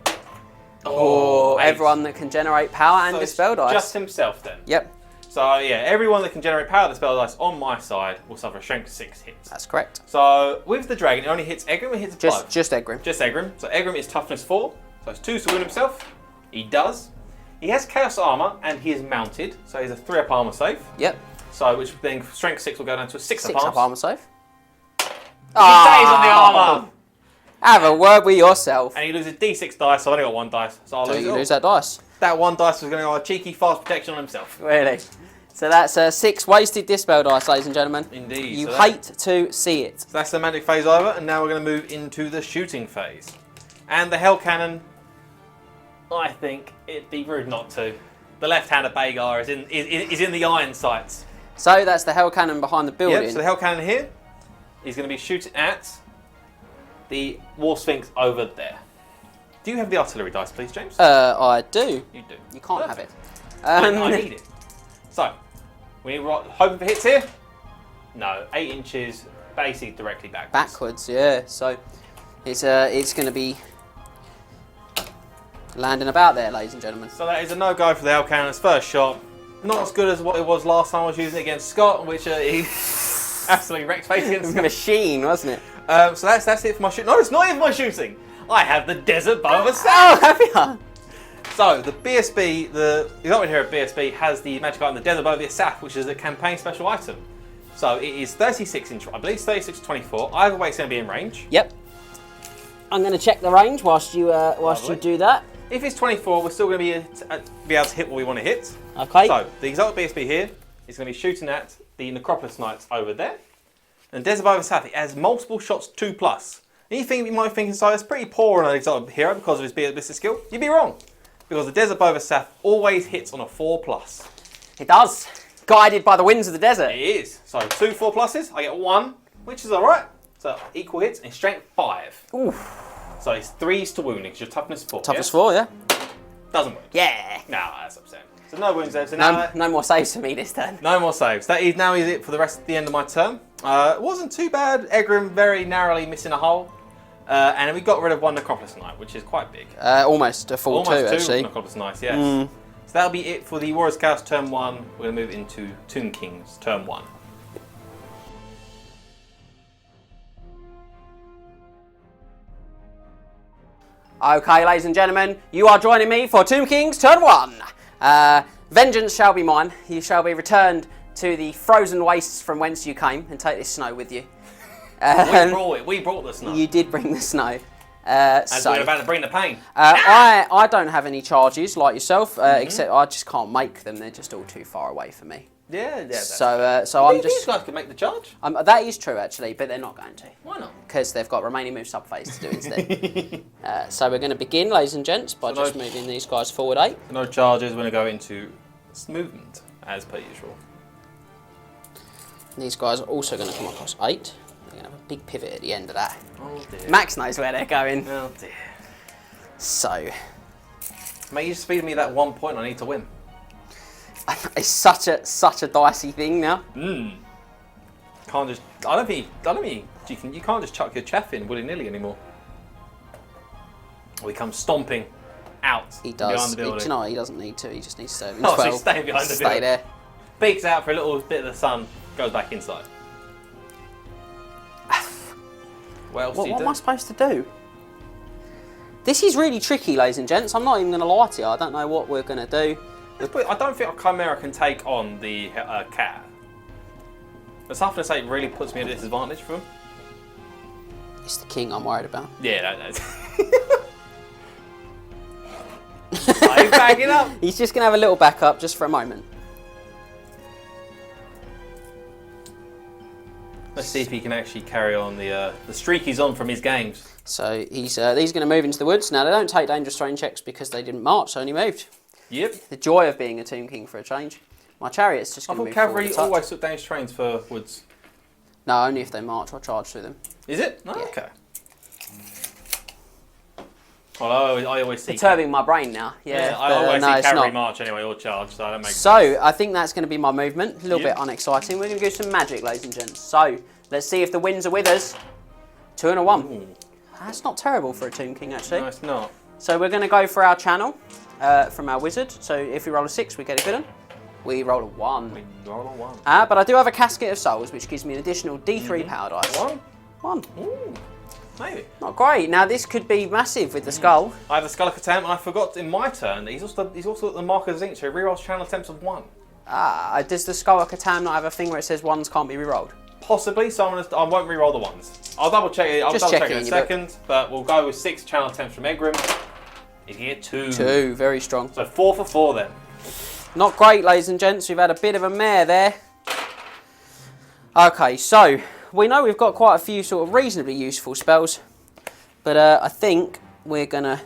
Oh, eight. everyone that can generate power and So dispel it's dice. just himself then. Yep, So yeah, everyone that can generate power dispel dice on my side will suffer a strength 6 hits. that's correct. So with the dragon, it only hits Egrimm. It hits a blow. Just Egrimm. Just Egrimm. So Egrimm is toughness 4. So it's 2 to wound himself. He does. He has chaos armor and he is mounted. So he's a 3 up armor save. Yep. So which then strength 6 will go down to a 6 up 6 armor. up armor save. stays on the armour. Have a word with yourself. And he loses D6 dice, so I've only got 1 dice. So I'll So lose it you all. lose that dice. That 1 dice was going to go a cheeky fast protection on himself. Really? So that's 6 wasted dispel dice, ladies and gentlemen. Indeed. You So hate to see it. So that's the magic phase over, and now we're going to move into the shooting phase. And the Hell Cannon, I think it'd be rude not to. The left hand of Bhagar is in the iron sights. So that's the Hell Cannon behind the building. Yep, so the Hell Cannon here is going to be shooting at the Warsphinx over there. Do you have the artillery dice, please, James? I do. You do. You can't have it. I need it. So, we hoping for hits here? No, 8 inches, basically directly backwards. Backwards, yeah. So it's going to be landing about there, ladies and gentlemen. So that is a no-go for the Hell Cannon's first shot. Not as good as what it was last time I was using it against Scott, which he absolutely wrecked face against Scott. Machine, wasn't it? So that's it for my shooting. No, it's not even my shooting. I have the Desert Bow of a Oh, Staff. have you? So the BSB, the exotic here at BSB has the magic item, the Desert Bow of the Staff, which is a campaign special item. So it is 36 inch, I believe it's 36 to 24. Either way, it's going to be in range. Yep. I'm going to check the range whilst you do that. If it's 24, we're still going to be able to hit what we want to hit. Okay. So the exotic BSB here is going to be shooting at the Necropolis Knights over there. And Desert Bow of the Staff, it has multiple shots 2+. You might think so, it's pretty poor on an exotic hero because of his BSB skill. You'd be wrong. Because the Desert Bow of the Staff always hits on a 4+. It does. Guided by the winds of the desert. It is. So 2 4+, I get 1, which is alright. So equal hits and strength 5. Oof. So it's 3s to wounding because your toughness 4. Toughness 4, yeah. Doesn't wound. Yeah. No, that's upsetting. So no wounds there. So now No more saves for me this turn. no more saves. That is now is it for the rest of the end of my turn. It wasn't too bad. Egrimm very narrowly missing a hole. And then we got rid of 1 Necropolis Knight, which is quite big. Almost a full 2, Almost 2 actually. Necropolis Knights, yes. So that'll be it for the Warriors Chaos turn 1. We're going to move into Tomb Kings turn 1. Okay, ladies and gentlemen, you are joining me for Tomb Kings turn 1. Vengeance shall be mine. You shall be returned to the frozen wastes from whence you came and take this snow with you. We brought the snow. You did bring the snow. As we're about to bring the pain. I don't have any charges like yourself, except I just can't make them. They're just all too far away for me. Yeah. So I'm These just. guys can make the charge. That is true actually, but they're not going to. Why not? Because they've got remaining move subphase to do instead. So we're going to begin, ladies and gents, by just moving these guys forward 8. No charges. We're going to go into movement as per usual. These guys are also going to come across 8. They're going to have a big pivot at the end of that. Oh dear. Max knows where they're going. Oh dear. So, Mate, you just feed me that 1 point. I need to win. it's such a dicey thing now. Can't just. I don't think you can't just chuck your chaff in willy-nilly anymore. Or he comes stomping out. He behind does. the building. Do you know what? He doesn't need to. He just needs to. Oh, so he's staying behind the Stay building. there. Peeks out for a little bit of the sun. Goes back inside. What else do you What do? am I supposed to do? This is really tricky, ladies and gents. I'm not even going to lie to you. I don't know what we're going to do. I don't think a Chimera can take on the cat. But something to say really puts me at a disadvantage for him. It's the king I'm worried about. Yeah, that's. Are you backing up? He's just going to have a little backup just for a moment. Let's see if he can actually carry on the streak he's on from his games. So he's going to move into the woods. Now, they don't take dangerous terrain checks because they didn't march, they only moved. Yep. The joy of being a Tomb King for a change. My Chariot's just I going to thought move forward cavalry a touch. always took dangerous trains for woods. No, only if they march or charge through them. Is it? No, Yeah. okay. Well, I always see. Perturbing my brain now. Yeah, I but, always no, see it's cavalry not. march anyway, or charge, so I don't make sense. So, I think that's going to be my movement. A little Yep. bit unexciting. We're going to do some magic, ladies and gents. So, let's see if the winds are with us. 2 and a 1. Ooh. That's not terrible for a Tomb King, actually. No, it's not. So, we're going to go for our channel from our wizard. So, if we roll a 6, we get a good one. We roll a 1. We roll a 1. But I do have a Casket of Souls, which gives me an additional D3 power dice. 1? 1. Ooh, maybe. Not great. Now, this could be massive with the skull. I have the Skull of Khemri, and I forgot in my turn that he's also got the Mark of Zinc, so he rerolls channel attempts of 1. Does the Skull of Catan not have a thing where it says ones can't be rerolled? Possibly, so I won't re-roll the ones. I'll double check it. I'll Just double check check it in in a your book. second, but we'll go with 6 channel attempts from Egrimm. You can get 2. 2, very strong. So 4 for 4 then. Not great, ladies and gents. We've had a bit of a mare there. Okay, so we know we've got quite a few sort of reasonably useful spells, but I think we're gonna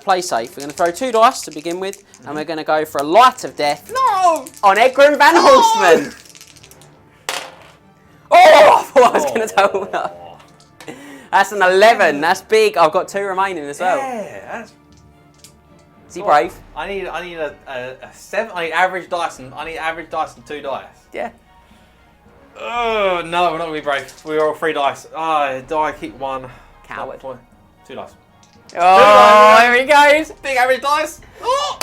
play safe. We're gonna throw 2 dice to begin with, and we're gonna go for a light of death. No! On Egrimm Van Horstman. Oh, I thought I was gonna tell that. That's an 11. That's big. I've got 2 remaining as well. Yeah, that's... Is he brave? I need a 7. I need average dice and 2 dice. Yeah. Oh no, we're not gonna be brave. We roll 3 dice. I keep 1. Coward. 2 dice. Oh, here he goes. Big average dice. Oh!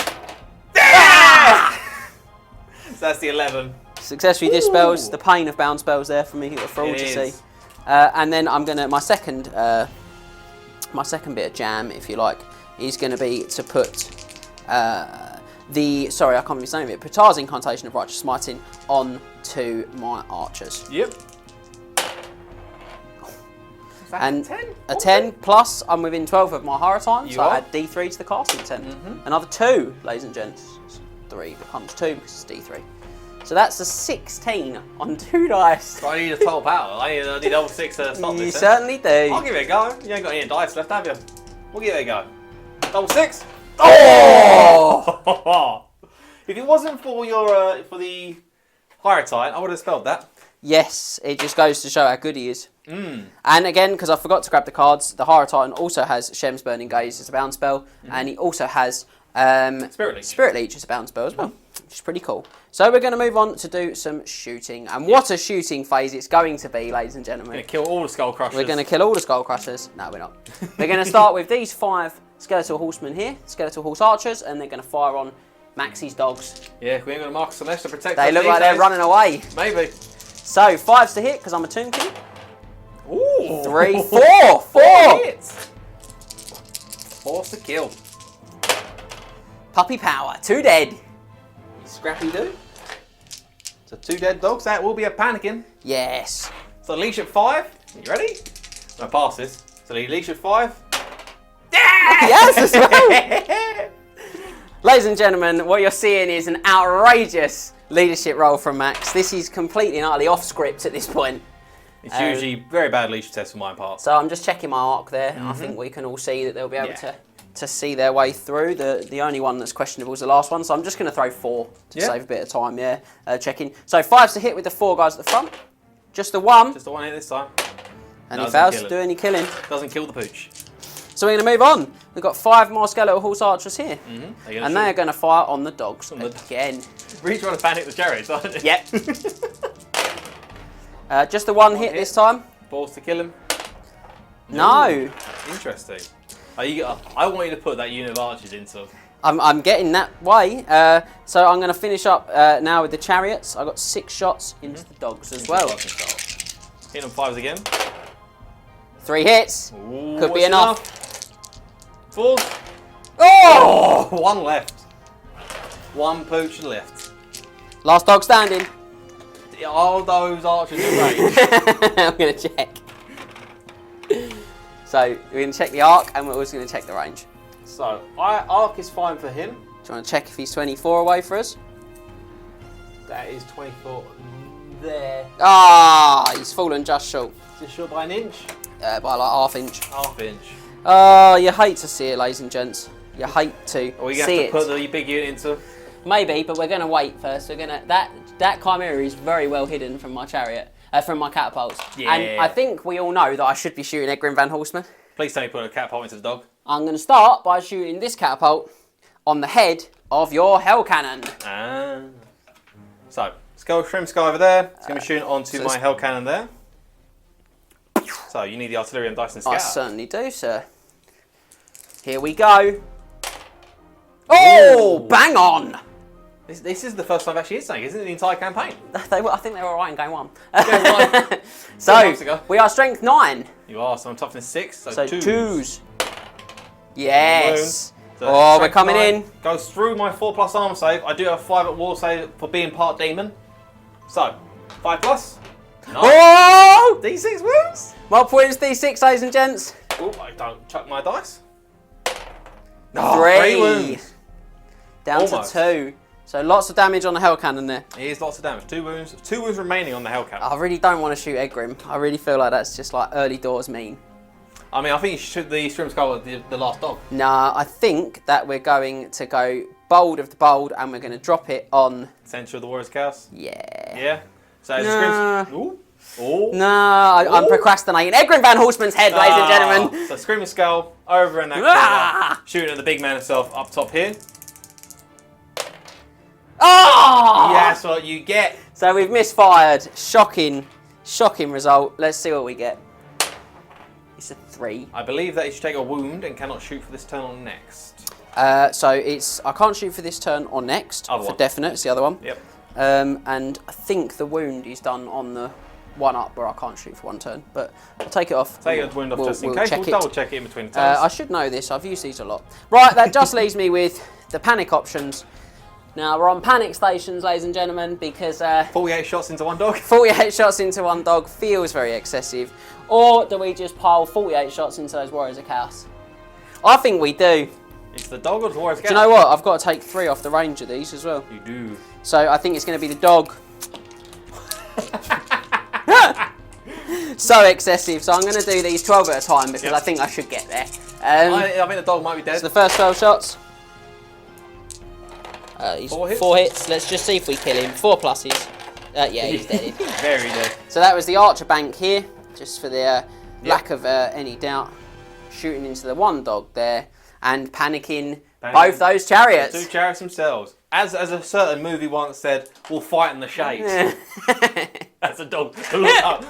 Yeah! So that's the 11. Successfully dispels the pain of bound spells there for me, for all to see. And then I'm gonna my second bit of jam, if you like, is gonna be to put I can't remember his name of it. Ptah's Incantation of Righteous Smiting on to my archers. Yep. And a 10 plus, I'm within 12 of my horror time, so I add D3 to the casting attempt. Another 2, ladies and gents. 3 becomes 2 because it's D3. So that's a 16 on 2 dice. So I need a total power. I need double 6 to stop this. You certainly do. I'll give it a go. You ain't got any dice left, have you? We'll give it a go. Double 6. Oh! If it wasn't for your for the Hierotype, I would have spelled that. Yes, it just goes to show how good he is. And again, because I forgot to grab the cards, the Hierotype also has Shem's Burning Gaze as a bound spell, and he also has Spirit Leech as a bound spell as well, which is pretty cool. So we're going to move on to do some shooting, and what a shooting phase it's going to be, ladies and gentlemen. We're going to kill all the Skull Crushers. We're going to kill all the Skull Crushers. No, we're not. We're going to start with these 5 Skeletal Horsemen here, Skeletal Horse Archers, and they're going to fire on Maxie's dogs. Yeah, we ain't going to mark Celeste to protect They us look these like they're days. running away. Maybe. So 5's to hit because I'm a Tomb King. Ooh. 3, 4, 4 hits. 4's to kill. Puppy power, 2 dead. Scrappy do. So 2 dead dogs. That will be a panicking. Yes. So leash at 5. You ready? I'm going to pass this. So leash at 5. Yes, as well. Ladies and gentlemen, what you're seeing is an outrageous leadership role from Max. This is completely and utterly off script at this point. It's usually very bad leash test for my part. So I'm just checking my arc there. I think we can all see that they'll be able to see their way through. The only one that's questionable is the last one, so I'm just going to throw 4 to save a bit of time, checking. So 5's to hit with the 4 guys at the front. Just the 1. Just the 1 hit this time. And he fails to do any killing. Doesn't kill the pooch. So we're going to move on. We've got 5 more Skeletal Horse Archers here. And they're going to fire on the dogs again. Really trying to panic the Chariots, aren't you? Yep. Just the 1 hit this time. Balls to kill him. No. Interesting. I want you to put that unit of archers into. I'm getting that way. So I'm going to finish up now with the Chariots. I got 6 shots into the dogs as well. Hit them 5s again. 3 hits. Ooh, Could be enough. 4s. Oh! 1 left. 1 pooch left. Last dog standing. Are those archers in range? I'm going to check. So we're going to check the arc and we're also going to check the range. So, arc is fine for him. Do you want to check if he's 24 away for us? That is 24 there. Ah, he's fallen just short. Just short by an inch? By like half inch. Half inch. Oh, you hate to see it, ladies and gents. You hate to Or you see have it. to put the big unit into. Maybe, but we're going to wait first. We're going to that Chimera is very well hidden from my chariot, from my catapults. Yeah. And I think we all know that I should be shooting Egrimm Van Horstman. Please tell me put a catapult into the dog. I'm going to start by shooting this catapult on the head of your hell cannon. Ah. So, Shrimp Sky over there. It's going to be shooting onto my hell cannon there. So, you need the artillery and dice and scout. I certainly do, sir. Here we go. Oh, bang on! This is the first time I've actually hit something, isn't it? The entire campaign. I think they were alright in game 1. Game So, we are strength 9. You are, so I'm toughness 6, so So 2s. 2s. Yes. So Oh, we're strength coming 9 in. Goes through my 4+ armor save. I do have 5 at wall save for being part demon. So, 5 plus. Nice. Oh! D6 wounds. What points D6, ladies and gents? Oh, I don't chuck my dice. 3 wounds. Down Almost. to 2. So lots of damage on the Hell Cannon there. Here's lots of damage. 2 wounds. 2 wounds remaining on the Hell Cannon. I really don't want to shoot Egrimm. I really feel like that's just like early doors mean. I mean, I think you should shoot the Stream Skull at the last dog. Nah, I think that we're going to go bold of the bold and we're going to drop it on... Center of the Warriors Chaos. Yeah. Yeah. So it's Nah. Scream. Ooh. Nah, I'm procrastinating. Egrimm Van Horstman's head, ladies and gentlemen. So Screaming Skull over in that corner, shooting at the big man himself up top here. Oh! That's what you get. So we've misfired. Shocking result. Let's see what we get. It's a 3. I believe that you should take a wound and cannot shoot for this turn on next. So it's I can't shoot for this turn or next. Other for one. definite. It's the other one. Yep. And I think the wound is done on the one up where I can't shoot for one turn. But I'll take it off. Take a wound off just in we'll case. check We'll it. double check it in between turns. I should know this. I've used these a lot. Right, that just leaves me with the panic options. Now we're on panic stations, ladies and gentlemen, because 48 shots into one dog. 48 shots into one dog feels very excessive. Or do we just pile 48 shots into those Warriors of Chaos? I think we do. It's the dog or the Warriors Do you know what? I've got to take 3 off the range of these as well. You do. So I think it's going to be the dog. So excessive. So I'm going to do these 12 at a time because Yep. I think I should get there. I think the dog might be dead. So the first 12 shots. He's 4 hits? 4 hits. Let's just see if we kill him. 4 pluses. Yeah, he's dead. Very dead. So that was the Archer Bank here, just for the lack of any doubt. Shooting into the one dog there and panicking both those chariots. 2 chariots themselves. As a certain movie once said, we'll fight in the shades. That's a dog. Look up.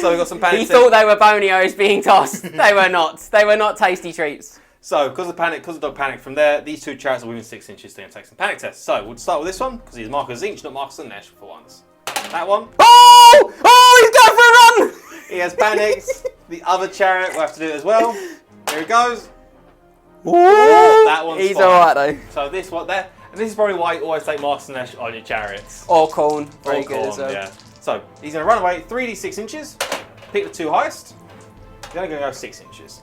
So we've got some panic. He thought they were bonios being tossed. They were not. They were not tasty treats. So, because of the dog panicked from there, these 2 chariots are within 6 inches. They're going to take some panic tests. So, we'll start with this one, because he's Marcus Zinch, not Marcus Nesh for once. That one. Oh! Oh, he's going for a run! He has panicked. The other chariot will have to do it as well. Here he goes. Ooh, That one's he's fine. alright though. So, this one there. And this is probably why you always take Marcus Nesh on your chariots. Or corn. Very Or good corn, as well. yeah. So, he's going to run away 3d6 inches. Pick the 2 highest. He's only going to go 6 inches.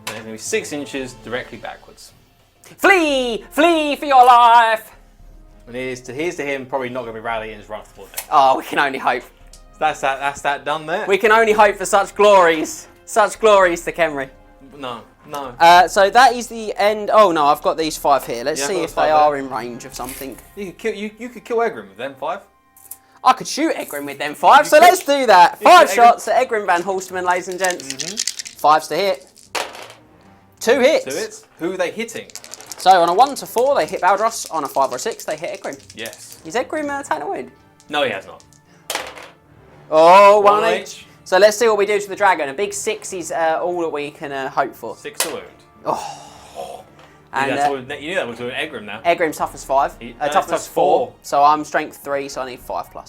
And it's going to be 6 inches directly backwards. Flee! Flee for your life! And here's to him, probably not going to be rallying his run off the board there. Oh, we can only hope. That's that done there. We can only hope for such glories. Such glories to Khemri. No. So that is the end. Oh no, I've got these 5 here. Let's Yeah, see I've got if the 5 they there. are in range of something. You could kill Egrimm with them 5. I could shoot Egrimm with them 5, so could. let's do that. You 5 shoot shots at Egrimm Van Horstman, ladies and gents. 5s to hit. 2 hits. 2 hits. Who are they hitting? So on a 1 to 4, they hit Baldros. On a 5 or 6, they hit Egrimm. Yes. Is Egrimm taking a wound? No, he has not. Oh, one One each. each. So let's see what we do to the dragon. A big 6 is all that we can hope for. 6 to wound. And You knew that was with Egrimm now. Egrimm toughness 5. Toughness toughness 4. 4. So I'm strength 3, so I need 5 plus.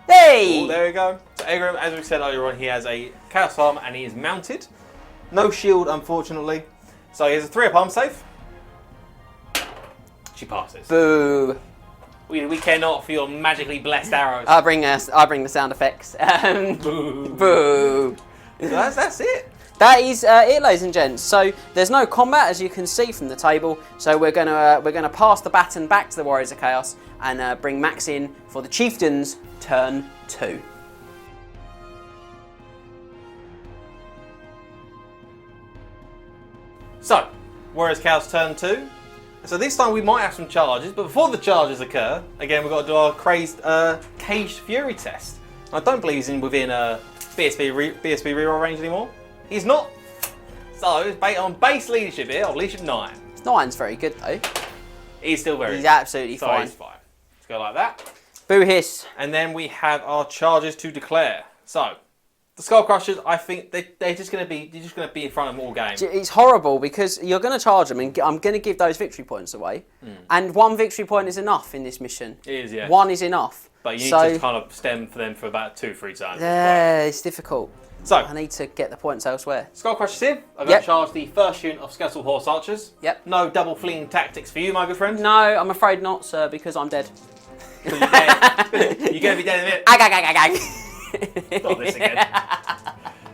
Hey! Oh, there we go. So Egrimm, as we said earlier on, he has a Chaos Armor and he is mounted. No shield, unfortunately. So he has a 3-up arm save. She passes. Boo. We cannot feel magically blessed arrows. I bring the sound effects. Boo. Boo. So that's it. That is it, ladies and gents. So there's no combat, as you can see from the table. So we're gonna pass the baton back to the Warriors of Chaos and bring Max in for the Chieftains turn 2. So, Warriors Chaos turn 2. So this time we might have some charges, but before the charges occur, again we've got to do our crazed Caged Fury test. I don't believe he's within BSB reroll range anymore. He's not. So it's on base leadership here, of leadership 9. 9's very good though. He's still very He's good. absolutely So fine. he's fine. Let's go like that. Boo hiss. And then we have our charges to declare. So, the Skull Crushers, I think they're just going to be in front of them all game. It's horrible because you're going to charge them and I'm going to give those victory points away. And 1 victory point is enough in this mission. It is, yeah. 1 is enough. But you need So- to kind of stem for them for about 2-3 times. Yeah, it's difficult. So, I need to get the points elsewhere. Skull Crushers in. I'm going Yep. to charge the first unit of Skeletal Horse Archers. Yep. No double fleeing tactics for you, my good friend. No, I'm afraid not, sir, because I'm dead. You're going to be dead in a minute. Not this again.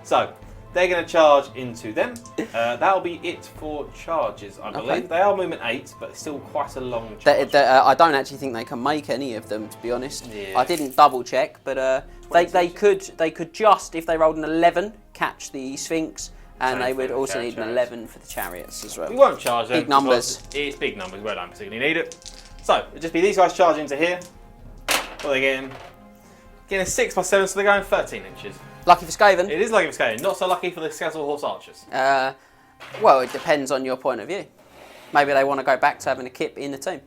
So, they're going to charge into them. That'll be it for charges, I believe. Okay. They are movement 8, but it's still quite a long charge. I don't actually think they can make any of them, to be honest. Yeah. I didn't double check, but they could just, if they rolled an 11, catch the Sphinx, and Same they would for the also need an Chariots. 11 for the Chariots as well. We won't charge them. Big numbers. It's big numbers. We don't particularly need it. So, it'll just be these guys charging into here. What are they getting? Getting a 6 plus 7, so they're going 13 inches. Lucky for Skaven. It is lucky for scaling, not so lucky for the Skeletal Horse Archers. Well, it depends on your point of view. Maybe they want to go back to having a kip in the team.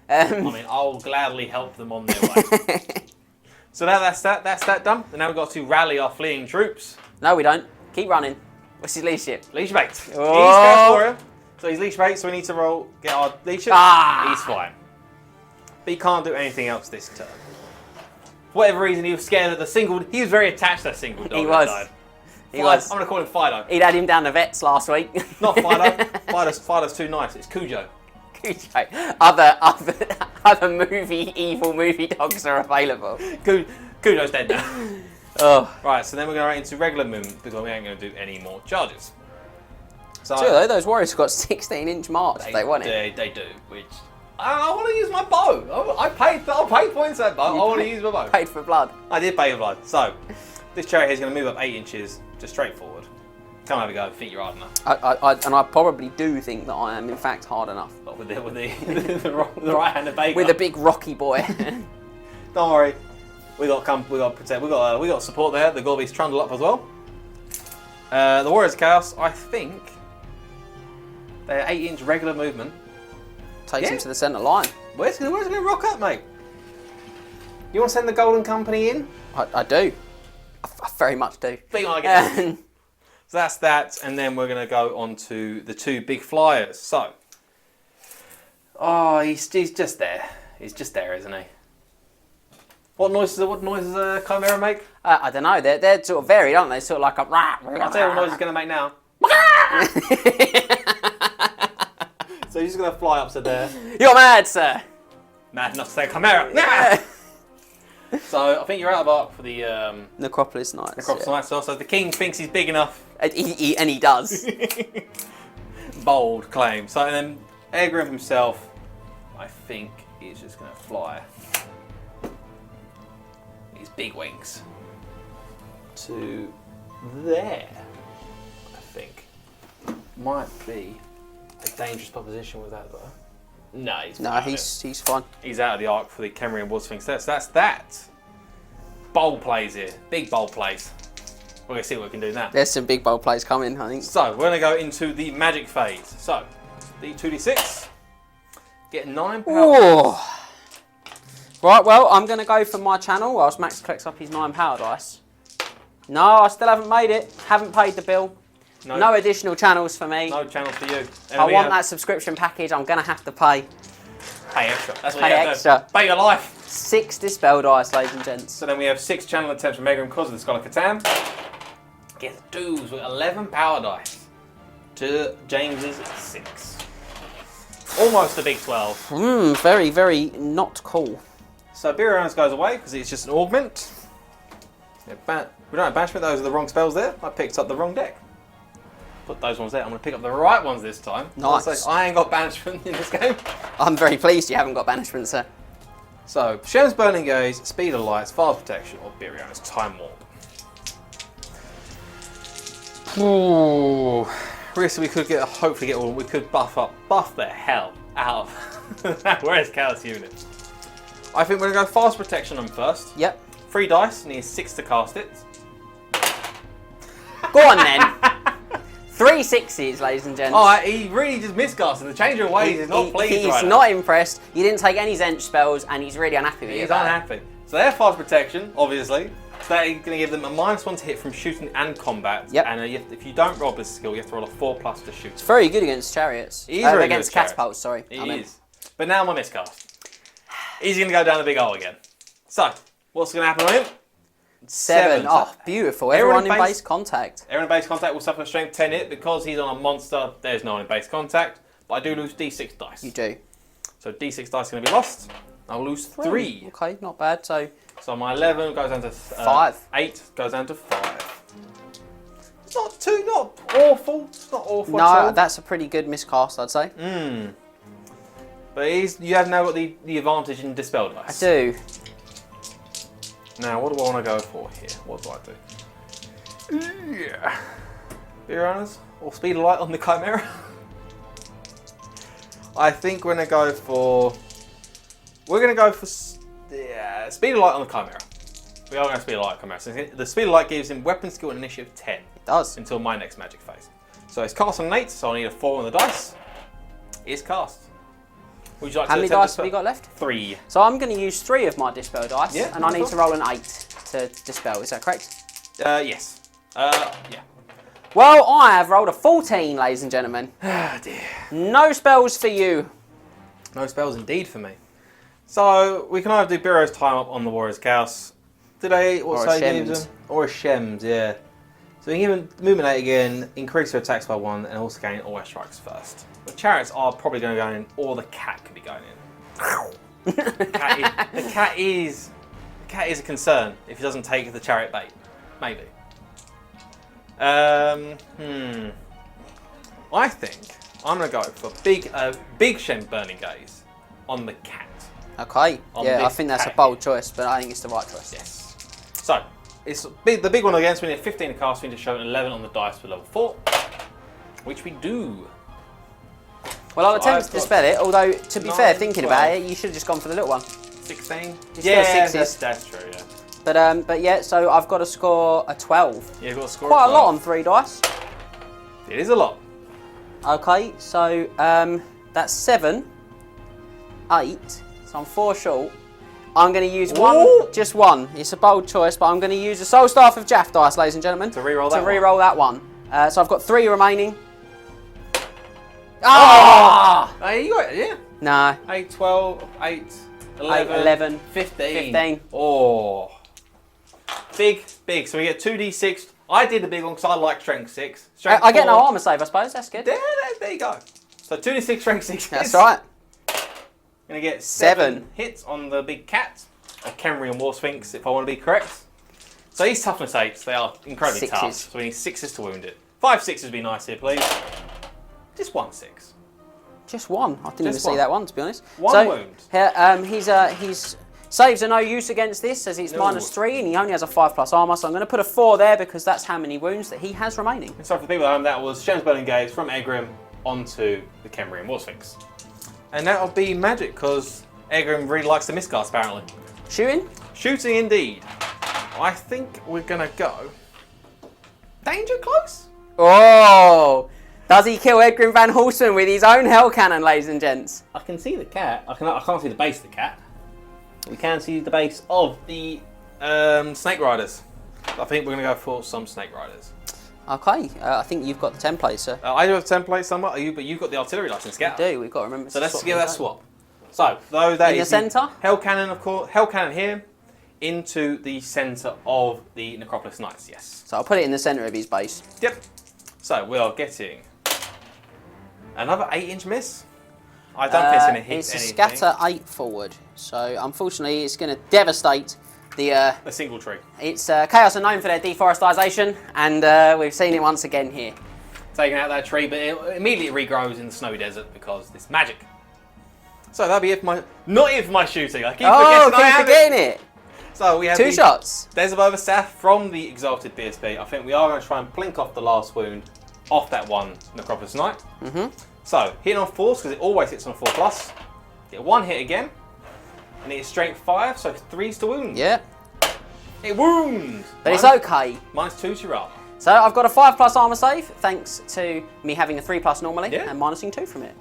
I mean, I'll gladly help them on their way. So now that's that done. And now we've got to rally our fleeing troops. No, we don't. Keep running. What's his leadership? Leash bait. He's Oh. Scout Warrior, so he's leash bait, so we need to roll, get our leash. He's fine. But he can't do anything else this turn. For whatever reason, he was scared of the single. He was very attached to that single dog. He that was. died. He was. I'm going to call him Fido. He'd had him down the vets last week. Not Fido. Fido's too nice. It's Cujo. Other evil movie dogs are available. Cujo's dead now. Oh. Right, so then we're going right into regular movement because we ain't going to do any more charges. So True though, those warriors have got 16-inch march if they want it. They do, which I want to use my bow. I paid points for that bow. I want to use my bow. Paid for blood. I did pay for blood. So this chariot is going to move up 8 inches, just straight forward. Come have a go. Think you're hard enough. And I probably do think that I am in fact hard enough. But with the right-handed Bhagar. With a big rocky boy. Don't worry. We got protect. We got support there. The Gorby's trundle up as well. The Warriors of Chaos, I think they're 8-inch regular movement. Takes Yeah. him to the centre line. Where's it going to rock up, mate? You want to send the Golden Company in? I do. I very much do. Big on again. So that's that, and then we're going to go on to the 2 big flyers. So, he's just there. He's just there, isn't he? What noises does Chimera make? I don't know. They're sort of varied, aren't they? Sort of like a. I'll tell you what noise he's going to make now. So he's just going to fly up to there. You're mad, sir. Mad enough to say Chimera. So I think you're out of arc for the Necropolis Knights. Necropolis Knights. So the king thinks he's big enough. And he does. Bold claim. So then Egrimm himself, I think, is just going to fly his big wings to there. I think might be a dangerous proposition with that though. No, he's fine. He's out of the arc for the Khemrian Warsphinx. That's that. Bold plays here. Big bold plays. We're going to see what we can do now. There's some big bold plays coming, I think. So, we're going to go into the magic phase. So, the 2d6. Get 9 power. Oh. Right, well, I'm going to go for my channel whilst Max collects up his 9 power dice. No, I still haven't made it. Haven't paid the bill. No additional channels for me. No channels for you. I want that subscription package. I'm going to have to pay. Pay extra. That's what Pay you have extra. to do. Pay your life. 6 dispel dice, ladies and gents. So then we have 6 channel attempts from Egrimm because of the Skull of Catan. Get the dudes with 11 power dice to James's 6. Almost a big 12. Very, very not cool. So Burianos goes away because it's just an augment. We don't have banishment, those are the wrong spells there. I picked up the wrong deck. Put those ones there. I'm going to pick up the right ones this time. Nice. I ain't got banishment in this game. I'm very pleased you haven't got banishment, sir. So, Shem's Burning Gaze, Speed of Lights, Fast Protection, or Burianos Time Warp. Ooh. We could we could buff the hell out of where's Chaos Unit. I think we're going to go Fast Protection on first. Yep. 3 dice, need 6 to cast it. Go on then. 3 6s, ladies and gents. Oh, he really just miscasted. The Changer of Ways is not pleased He's right now. not impressed. You didn't take any Zench spells, and he's really unhappy with you. He's about it. unhappy. So they're Fast Protection, obviously. So they're going to give them a -1 to hit from shooting and combat. Yep. And if you don't roll this skill, you have to roll a 4+ to shoot. It's very good against chariots. He is very good against against chariots. catapults, sorry. He is. But now my miscast. He's going to go down the big hole again. So, what's going to happen on him? 7. Oh, beautiful. Everyone in base contact. Everyone in base contact will suffer a strength 10 hit. Because he's on a monster, there's no one in base contact. But I do lose D6 dice. You do. So D6 dice are going to be lost. I'll lose 3. Okay, not bad. So my 11 goes down to 5. 8 goes down to 5. It's not awful. It's not awful at no, all. that's a pretty good miscast, I'd say. But you have now got the advantage in Dispel dice. I do. Now, what do I want to go for here? What do I do? Yeah. Beer runners or speed of light on the Chimera? I think we're going to go for... speed of light on the Chimera. We are going to speed of light Chimera. So the speed of light gives him weapon skill and initiative 10. It does. Until my next magic phase. So it's cast on an 8, so I need a 4 on the dice. It's cast. Would you like How to many attempt dice have you got left? 3. So I'm going to use 3 of my Dispel dice, Yeah, and I need to roll an 8 to Dispel. Is that correct? Yes. Yeah. Well, I have rolled a 14, ladies and gentlemen. Ah, dear. No spells for you. No spells indeed for me. So we can either do Bureau's Time Up on the Warrior's Chaos. Today, what Or a save gives Shems. them? Or a Shems, yeah. So we can give them Movement 8 again, increase their attacks by 1, and also gain all their strikes first. The Chariots are probably going to go in, or the cat could be going in. The cat is a concern if he doesn't take the Chariot bait. Maybe. I think I'm going to go for big Shem Burning Gaze on the cat. Okay. On Yeah, I this think that's a cat bold choice, but I think it's the right choice. Yes. So, it's the big one against. We need 15 to cast. We need to show an 11 on the dice for level 4, which we do. Well, I'll attempt I've to got dispel it, although, to be 9, fair, thinking 12. about it, you should have just gone for the little one. 16. It's still sixes. That's true. Yeah. But yeah, so I've got to score a 12. Yeah, you've got to score. Quite a lot on 3 dice. It is a lot. Okay, so that's 7, 8, so I'm 4 short. I'm going to use just one. It's a bold choice, but I'm going to use the Soul Staff of Djaf dice, ladies and gentlemen. To re-roll that one. So I've got 3 remaining. Ah! Hey, you got it, yeah. No. 8, 12, 8, 11, 11, 15. 15. Oh. Big. So we get 2d6. I did the big one because I like strength 6. Strength I get 4. no armor save, I suppose. That's good. There you go. So 2d6 strength 6. That's right. Gonna get 7 7 hits on the big cat, a Khemrian Warsphinx, if I want to be correct. So these toughness 8s, they are incredibly tough. 6s. So we need 6s to wound it. 5 6s would be nice here, please. Just 1 6. Just 1. I didn't even Just see 1. that one, to be honest. One wound. His saves are no use against this, as it's No. -3, and he only has a 5+ armor. So I'm going to put a 4 there because that's how many wounds that he has remaining. And so for the people at home, that was Shem's Burning Gaze from Egrimm onto the Khemrian Warsphinx. And that'll be magic because Egrimm really likes to miscast, apparently. Shooting? Shooting indeed. I think we're gonna go danger close. Oh! Does he kill Egrimm Van Horstman with his own hell cannon, ladies and gents? I can see the cat. I can't see the base of the cat. We can see the base of the Snake Riders. I think we're gonna go for some Snake Riders. Okay, I think you've got the template, sir. I do have a template somewhere, but you've got the artillery license, Scout. We do, we've got to remember. So to let's swap give that these swap. So, though that In the is centre? Hell cannon, of course. Hell cannon here into the centre of the Necropolis Knights. Yes. So I'll put it in the centre of his base. Yep. So we are getting another 8-inch miss. I don't think it's going to hit It's a anything. scatter 8 forward, so unfortunately it's going to devastate the. A single tree. It's Chaos are known for their deforestation, and we've seen it once again here. Taking out that tree, but it immediately regrows in the snowy desert because it's magic. So that'll be it for my... Not it for my shooting. I keep forgetting it. So we have 2 shots. Desert over South from the Exalted BSB. I think we are going to try and plink off the last wound off that one Necropolis Knight. So, hitting on 4s, because it always hits on a 4+. Get 1 hit again. And it's strength 5, so 3s to wound. Yeah. It wounds! But it's okay. -2 to your armor. So I've got a 5+ armor save, thanks to me having a 3+ normally, Yeah. and minusing 2 from it.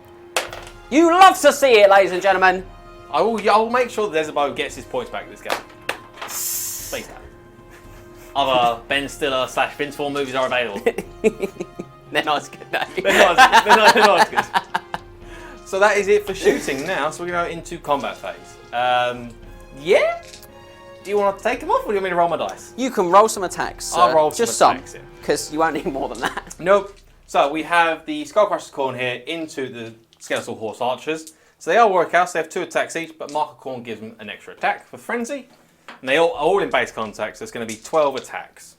You love to see it, ladies and gentlemen. I will make sure that Desert Bow gets his points back this game. Please. Other Ben Stiller / Vince Vaughn movies are available. They're not as good, no. They're not as good. So that is it for shooting now. So we're going to go into combat phase. Yeah? Do you want to take them off or do you want me to roll my dice? You can roll some attacks, sir. I'll roll just some attacks, some, yeah. because you won't need more than that. Nope. So we have the Skullcrusher's Corn here into the Skeletal Horse Archers. So they are Warrior Chaos, they have 2 attacks each, but Mark of Khorne gives them an extra attack for Frenzy. And they are all in base contact, so it's going to be 12 attacks.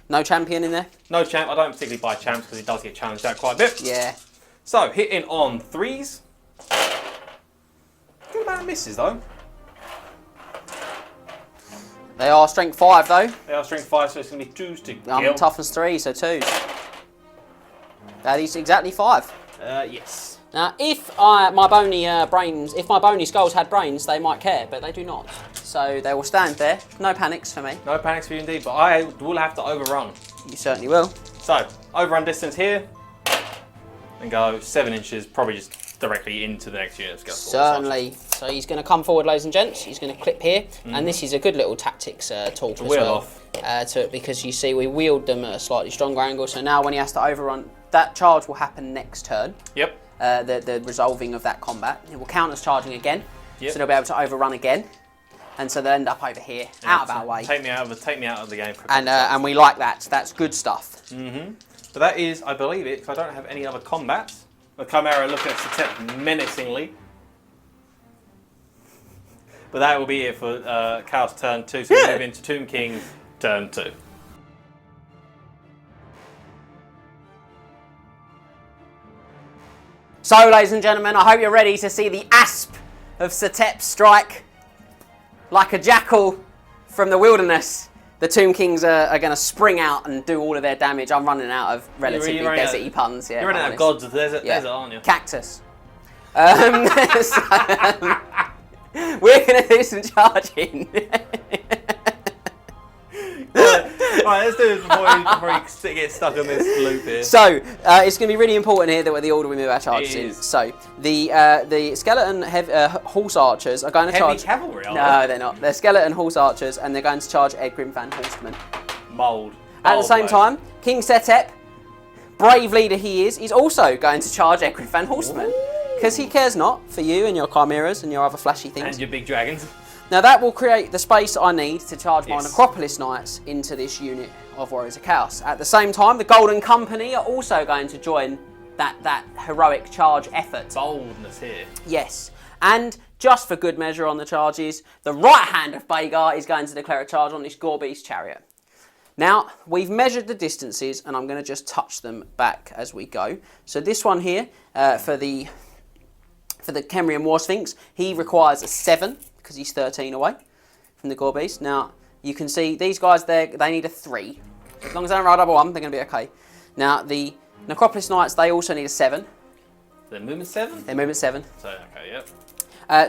No champion in there? No champ, I don't particularly buy champs because he does get challenged out quite a bit. Yeah. So, hitting on 3s. Good amount of misses though. They are strength 5 though. They are strength 5, so it's going to be 2s to I'm kill. toughness 3, so 2s. That is exactly 5. Yes. Now, if my bony skulls had brains, they might care, but they do not. So they will stand there. No panics for me. No panics for you indeed, but I will have to overrun. You certainly will. So, overrun distance here, and go 7 inches, probably just directly into the next unit. Certainly. So he's going to come forward, ladies and gents. He's going to clip here, and this is a good little tactics talk as well. Because you see, we wield them at a slightly stronger angle. So now, when he has to overrun, that charge will happen next turn. Yep. The resolving of that combat. It will count as charging again, yep. So they'll be able to overrun again, and so they'll end up over here, out of our way. Take me out of the game. And we like that. That's good stuff. But that is, I believe it, because I don't have any other combats. The Chimera looking at Setep menacingly. But that will be it for Chaos turn 2. So we move into Tomb King turn 2. So, ladies and gentlemen, I hope you're ready to see the asp of Setep strike. Like a jackal from the wilderness, the Tomb Kings are going to spring out and do all of their damage. I'm running out of relatively deserty puns. Yeah, you're running out of gods of desert, aren't you? Cactus. We're going to do some charging. Alright, let's do this before you get stuck on this loop here. So, it's going to be really important here that we're the order we move our charges in. So, the skeleton horse archers are going to charge... Heavy cavalry, aren't No, they're not. They're skeleton horse archers, and they're going to charge Egrimm Van Horstman. Mould. At the same time, King Setep, brave leader he is, he's also going to charge Egrimm Van Horstman. Because he cares not for you and your chimeras and your other flashy things. And your big dragons. Now that will create the space I need to charge my Necropolis Knights into this unit of Warriors of Chaos. At the same time, the Golden Company are also going to join that heroic charge effort. Boldness here. Yes. And just for good measure on the charges, the right hand of Bhagar is going to declare a charge on this Gore-Beast Chariot. Now, we've measured the distances, and I'm going to just touch them back as we go. So this one here, for the Khemrian Warsphinx, he requires a 7, because he's 13 away from the Gore-Beast. Now, you can see these guys there, they need a 3. As long as they don't roll double 1, they're going to be okay. Now, the Necropolis Knights, they also need a 7. Their movement 7? Their movement 7. So, okay, yep.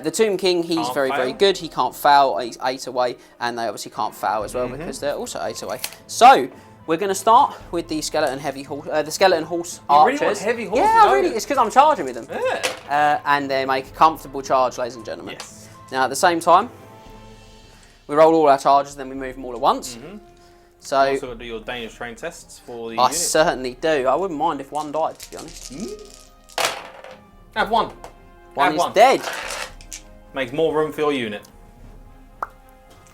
The Tomb King, he's very good. He can't foul. He's 8 away, and they obviously can't foul as well because they're also 8 away. So we're going to start with the skeleton horse archers. Really want heavy horses? Yeah, really. It's because I'm charging with them. Yeah. And they make a comfortable charge, ladies and gentlemen. Yes. Now at the same time, we roll all our charges, then we move them all at once. So you also got to do your dangerous terrain tests for the I unit. certainly do. I wouldn't mind if one died, to be honest. Have one. One is dead. Makes more room for your unit.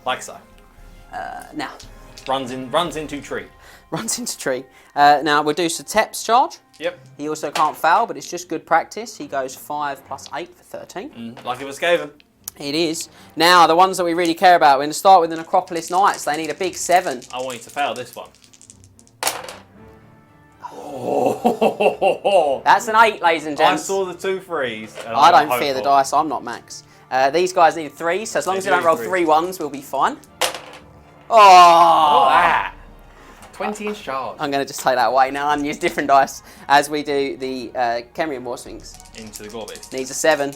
Like so. Now. Runs into tree. Runs into tree. Now we'll do Setep's charge. Yep. He also can't foul, but it's just good practice. He goes 5 plus 8 for 13. Like it was Skaven. It is. Now, the ones that we really care about, we're going to start with the Necropolis Knights. They need a big 7. I want you to fail this one. Oh. That's an 8, ladies and gents. I saw the 2 3s. I don't fear the dice. I'm not Max. These guys need 3, so as long as they don't roll 3 1s, we'll be fine. Oh! That. 20-inch charge. I'm going to just take that away now and use different dice as we do the Khemrian Warsphinx. Into the Gore-Beast. Needs a 7.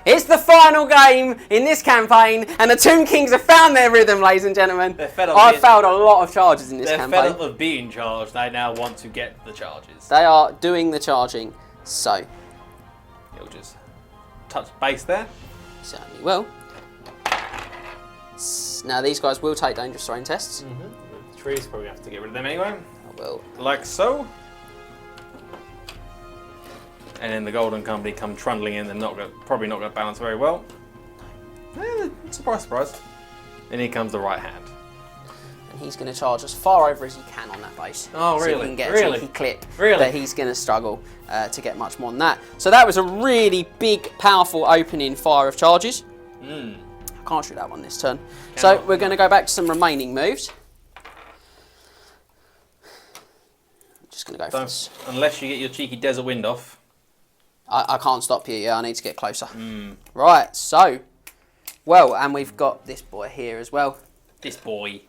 It's the final game in this campaign, and the Tomb Kings have found their rhythm, ladies and gentlemen. I've failed a lot of charges in this campaign. They're fed up of being charged. They now want to get the charges. They are doing the charging, so you'll just touch base there. Certainly will. Now these guys will take dangerous terrain tests. The trees probably have to get rid of them anyway. I will. Like so. And then the Golden Company come trundling in. They're probably not going to balance very well. Surprise, surprise. And here comes the right hand. and he's going to charge as far over as he can on that base. Oh, so really? he can get a Really? cheeky clip. Really? But he's going to struggle to get much more than that. So that was a really big, powerful opening fire of charges. I can't shoot that one this turn. So we're going to go back to some remaining moves. Just going to go for this. Unless you get your cheeky desert wind off. I can't stop you. Yeah, I need to get closer. Right, so... Well, and we've got this boy here as well. This boy.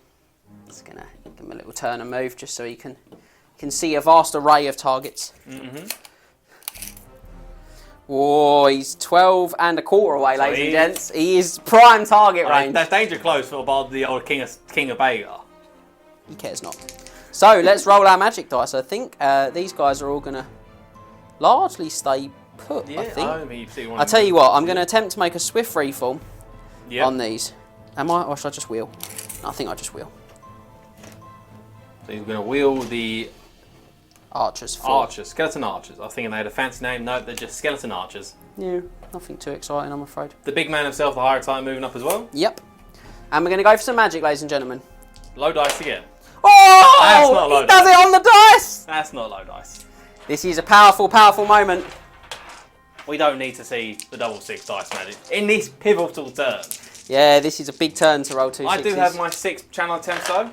Just going to give him a little turn and move just so he can see a vast array of targets. Whoa, he's 12 and a quarter away, ladies and gents. He is prime target range. That's danger close for the old King of Bhagar. He cares not. So, let's roll our magic dice. I think these guys are all going to largely stay put, I think. I'll tell you what, I'm going to attempt to make a swift reform on these. Am I, or should I just wheel? No, I think I just wheel. So he's going to wheel the... Archers. Skeleton archers. I was thinking they had a fancy name. No, they're just skeleton archers. Yeah, nothing too exciting, I'm afraid. The big man himself, the higher titan, moving up as well. Yep. And we're going to go for some magic, ladies and gentlemen. Low dice again. Oh! That's not low he does it on the dice! That's not low dice. This is a powerful, powerful moment. We don't need to see the double 6 dice magic in this pivotal turn. Yeah, this is a big turn to roll 2 I sixes. do have my 6 channel attempts though.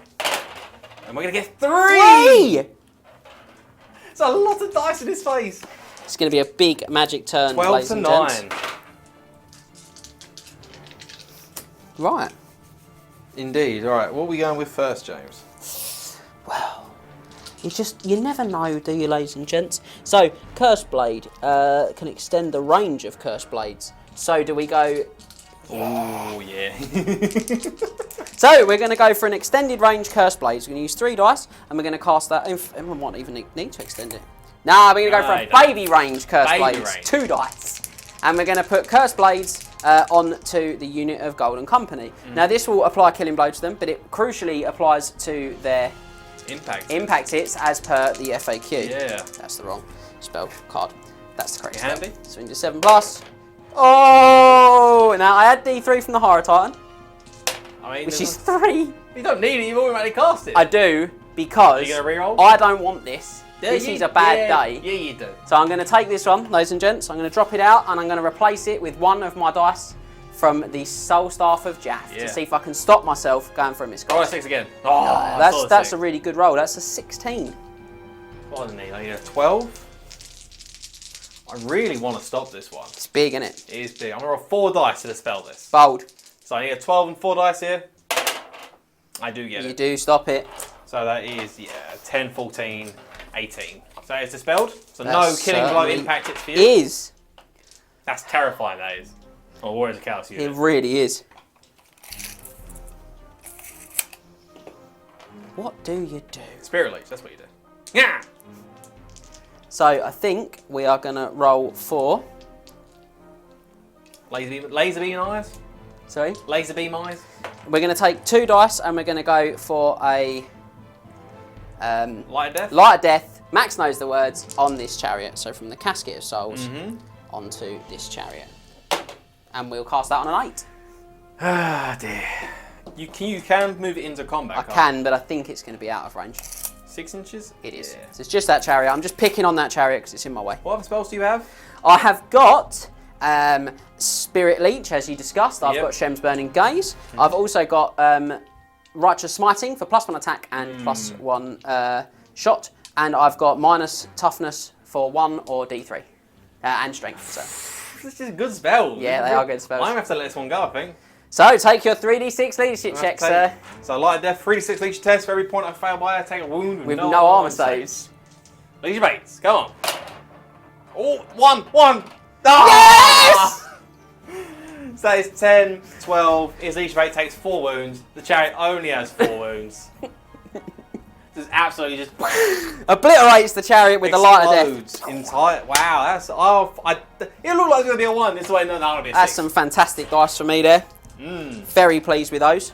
And we're going to get 3! It's a lot of dice in his face. It's going to be a big magic turn, 12 ladies to and 9. gents. Right. Indeed. All right. What are we going with first, James? Well, it's just, you never know, do you, ladies and gents? So, Cursed Blade can extend the range of Cursed Blades. So, do we go... Oh, yeah. So, we're going to go for an extended range Cursed Blades. We're going to use 3 dice, and we're going to cast that... Everyone won't even need to extend it. Nah, we're going to go for a baby range Cursed Blades. 2 dice. And we're going to put Cursed Blades onto the unit of Golden Company. Now, this will apply Killing Blow to them, but it crucially applies to their... Impact hits as per the FAQ. Yeah. That's the wrong spell card. That's the correct You spell. handy? So into 7+. Oh! Now I had D3 from the Horror Titan, I mean, which is 3. You don't need it. You've already cast it. I do, because Are you gonna reroll? I don't want this. Yeah, This is a bad day. Yeah, you do. So I'm going to take this one, ladies and gents. I'm going to drop it out, and I'm going to replace it with one of my dice from the Soul Staff of Djaf to see if I can stop myself going for a miscast. Roll a 6 again. Oh, That's a really good roll. That's a 16. What do I need? I need a 12. I really want to stop this one. It's big, isn't it? It is big. I'm going to roll 4 dice to dispel this. Bold. So I need a 12 and 4 dice here. I do get it. You do stop it. So that is, 10, 14, 18. So it's dispelled. So That no killing blow certainly impact hits for you. Is. That's terrifying, that is. Or Warriors of Chaos It unit. really is. What do you do? Spirit Leech, that's what you do. Yeah! So I think we are going to roll 4. Laser beam eyes? Sorry? Laser beam eyes? We're going to take 2 dice and we're going to go for a... Light of Death? Light of Death. Max knows the words on this chariot. So from the Casket of Souls onto this chariot. And we'll cast that on an 8. Ah, dear. You can move it into combat. I can, but I think it's going to be out of range. 6 inches? It is. Yeah. So it's just that chariot. I'm just picking on that chariot because it's in my way. What other spells do you have? I have got Spirit Leech, as you discussed. I've got Shem's Burning Gaze. I've also got Righteous Smiting for +1 attack and +1 shot. And I've got minus toughness for 1 or D3. And strength. So. This is a good spell. Yeah, they are good spells. I'm going to have to let this one go, I think. So take your 3d6 leadership check, sir. So Light of Death, 3d6 leadership test. For every point I fail by, I take a wound With no armor saves. Leadership baits, go on. Oh, 1. Oh! Yes! So it's 10, 12. His leadership bait takes 4 wounds. The chariot only has 4 wounds. Just absolutely just obliterates the chariot with the Light of Death. explodes entire. Wow, that's it looked like it's gonna be a 1. This way, no, that'll be a 6. That's some fantastic dice for me there. Very pleased with those.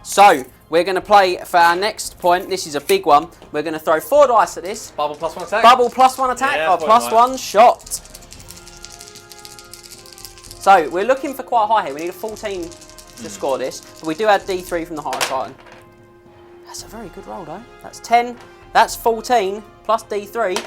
So we're going to play for our next point. This is a big one. We're going to throw 4 dice at this. Bubble +1 attack. Bubble +1 attack or +1 shot. So we're looking for quite high here. We need a 14 to score this, but we do add D3 from the Horror Titan. That's a very good roll, though. That's 10. That's 14 plus D3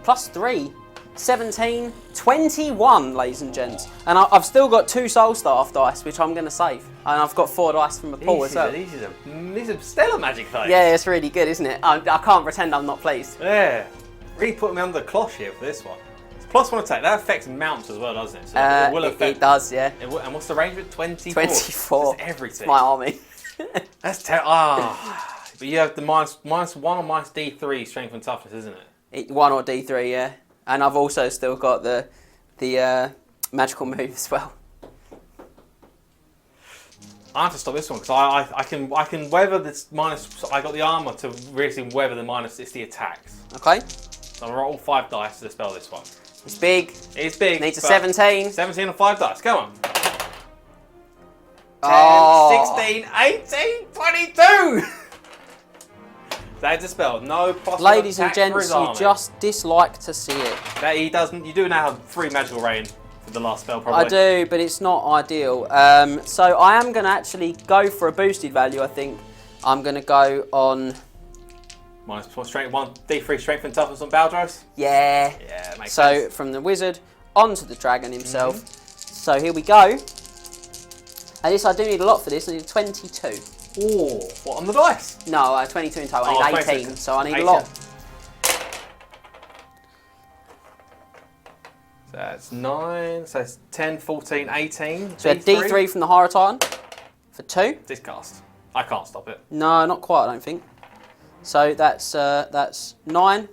plus 3. 17, 21, ladies and gents. And I've still got 2 Soul Staff dice, which I'm going to save. And I've got 4 dice from the pool as well. These are stellar magic dice. Yeah, it's really good, isn't it? I can't pretend I'm not pleased. Yeah. Really putting me under the cloth here for this one. It's +1 attack. That affects mounts as well, doesn't it? So it will affect. It does, yeah. And what's the range of it? 24? 24. That's everything. It's my army. That's terrible. But you have the minus 1 or minus D3 strength and toughness, isn't it? 1 or D3, yeah. And I've also still got the magical move as well. I have to stop this one because I can weather this minus. I got the armor to really weather the minus. It's the attacks. Okay. So I'm gonna roll all 5 dice to dispel this one. It's big. It's big. Needs a 17. 17 and 5 dice. Come on. 10, Oh. 16, 18, 22. That dispelled. No possible Ladies and attack for gents, his you army. just dislike to see it. That he doesn't. You do now have 3 magical rain for the last spell, probably. I do, but it's not ideal. So I am going to actually go for a boosted value, I think. I'm going to go on... Minus 1 strength, 1 D3 strength and toughness on Baldros. Yeah. Yeah, makes So sense. from the wizard onto the dragon himself. So here we go. And this, I do need a lot for this. I need a 22. Ooh, what on the dice? No, 22 in total. I Oh, need 18, 22. so I need 18. a lot. So that's 9, so it's 10, 14, 18. So a D3 from the Horror Titan for 2. Discast. I can't stop it. No, not quite, I don't think. So that's 9,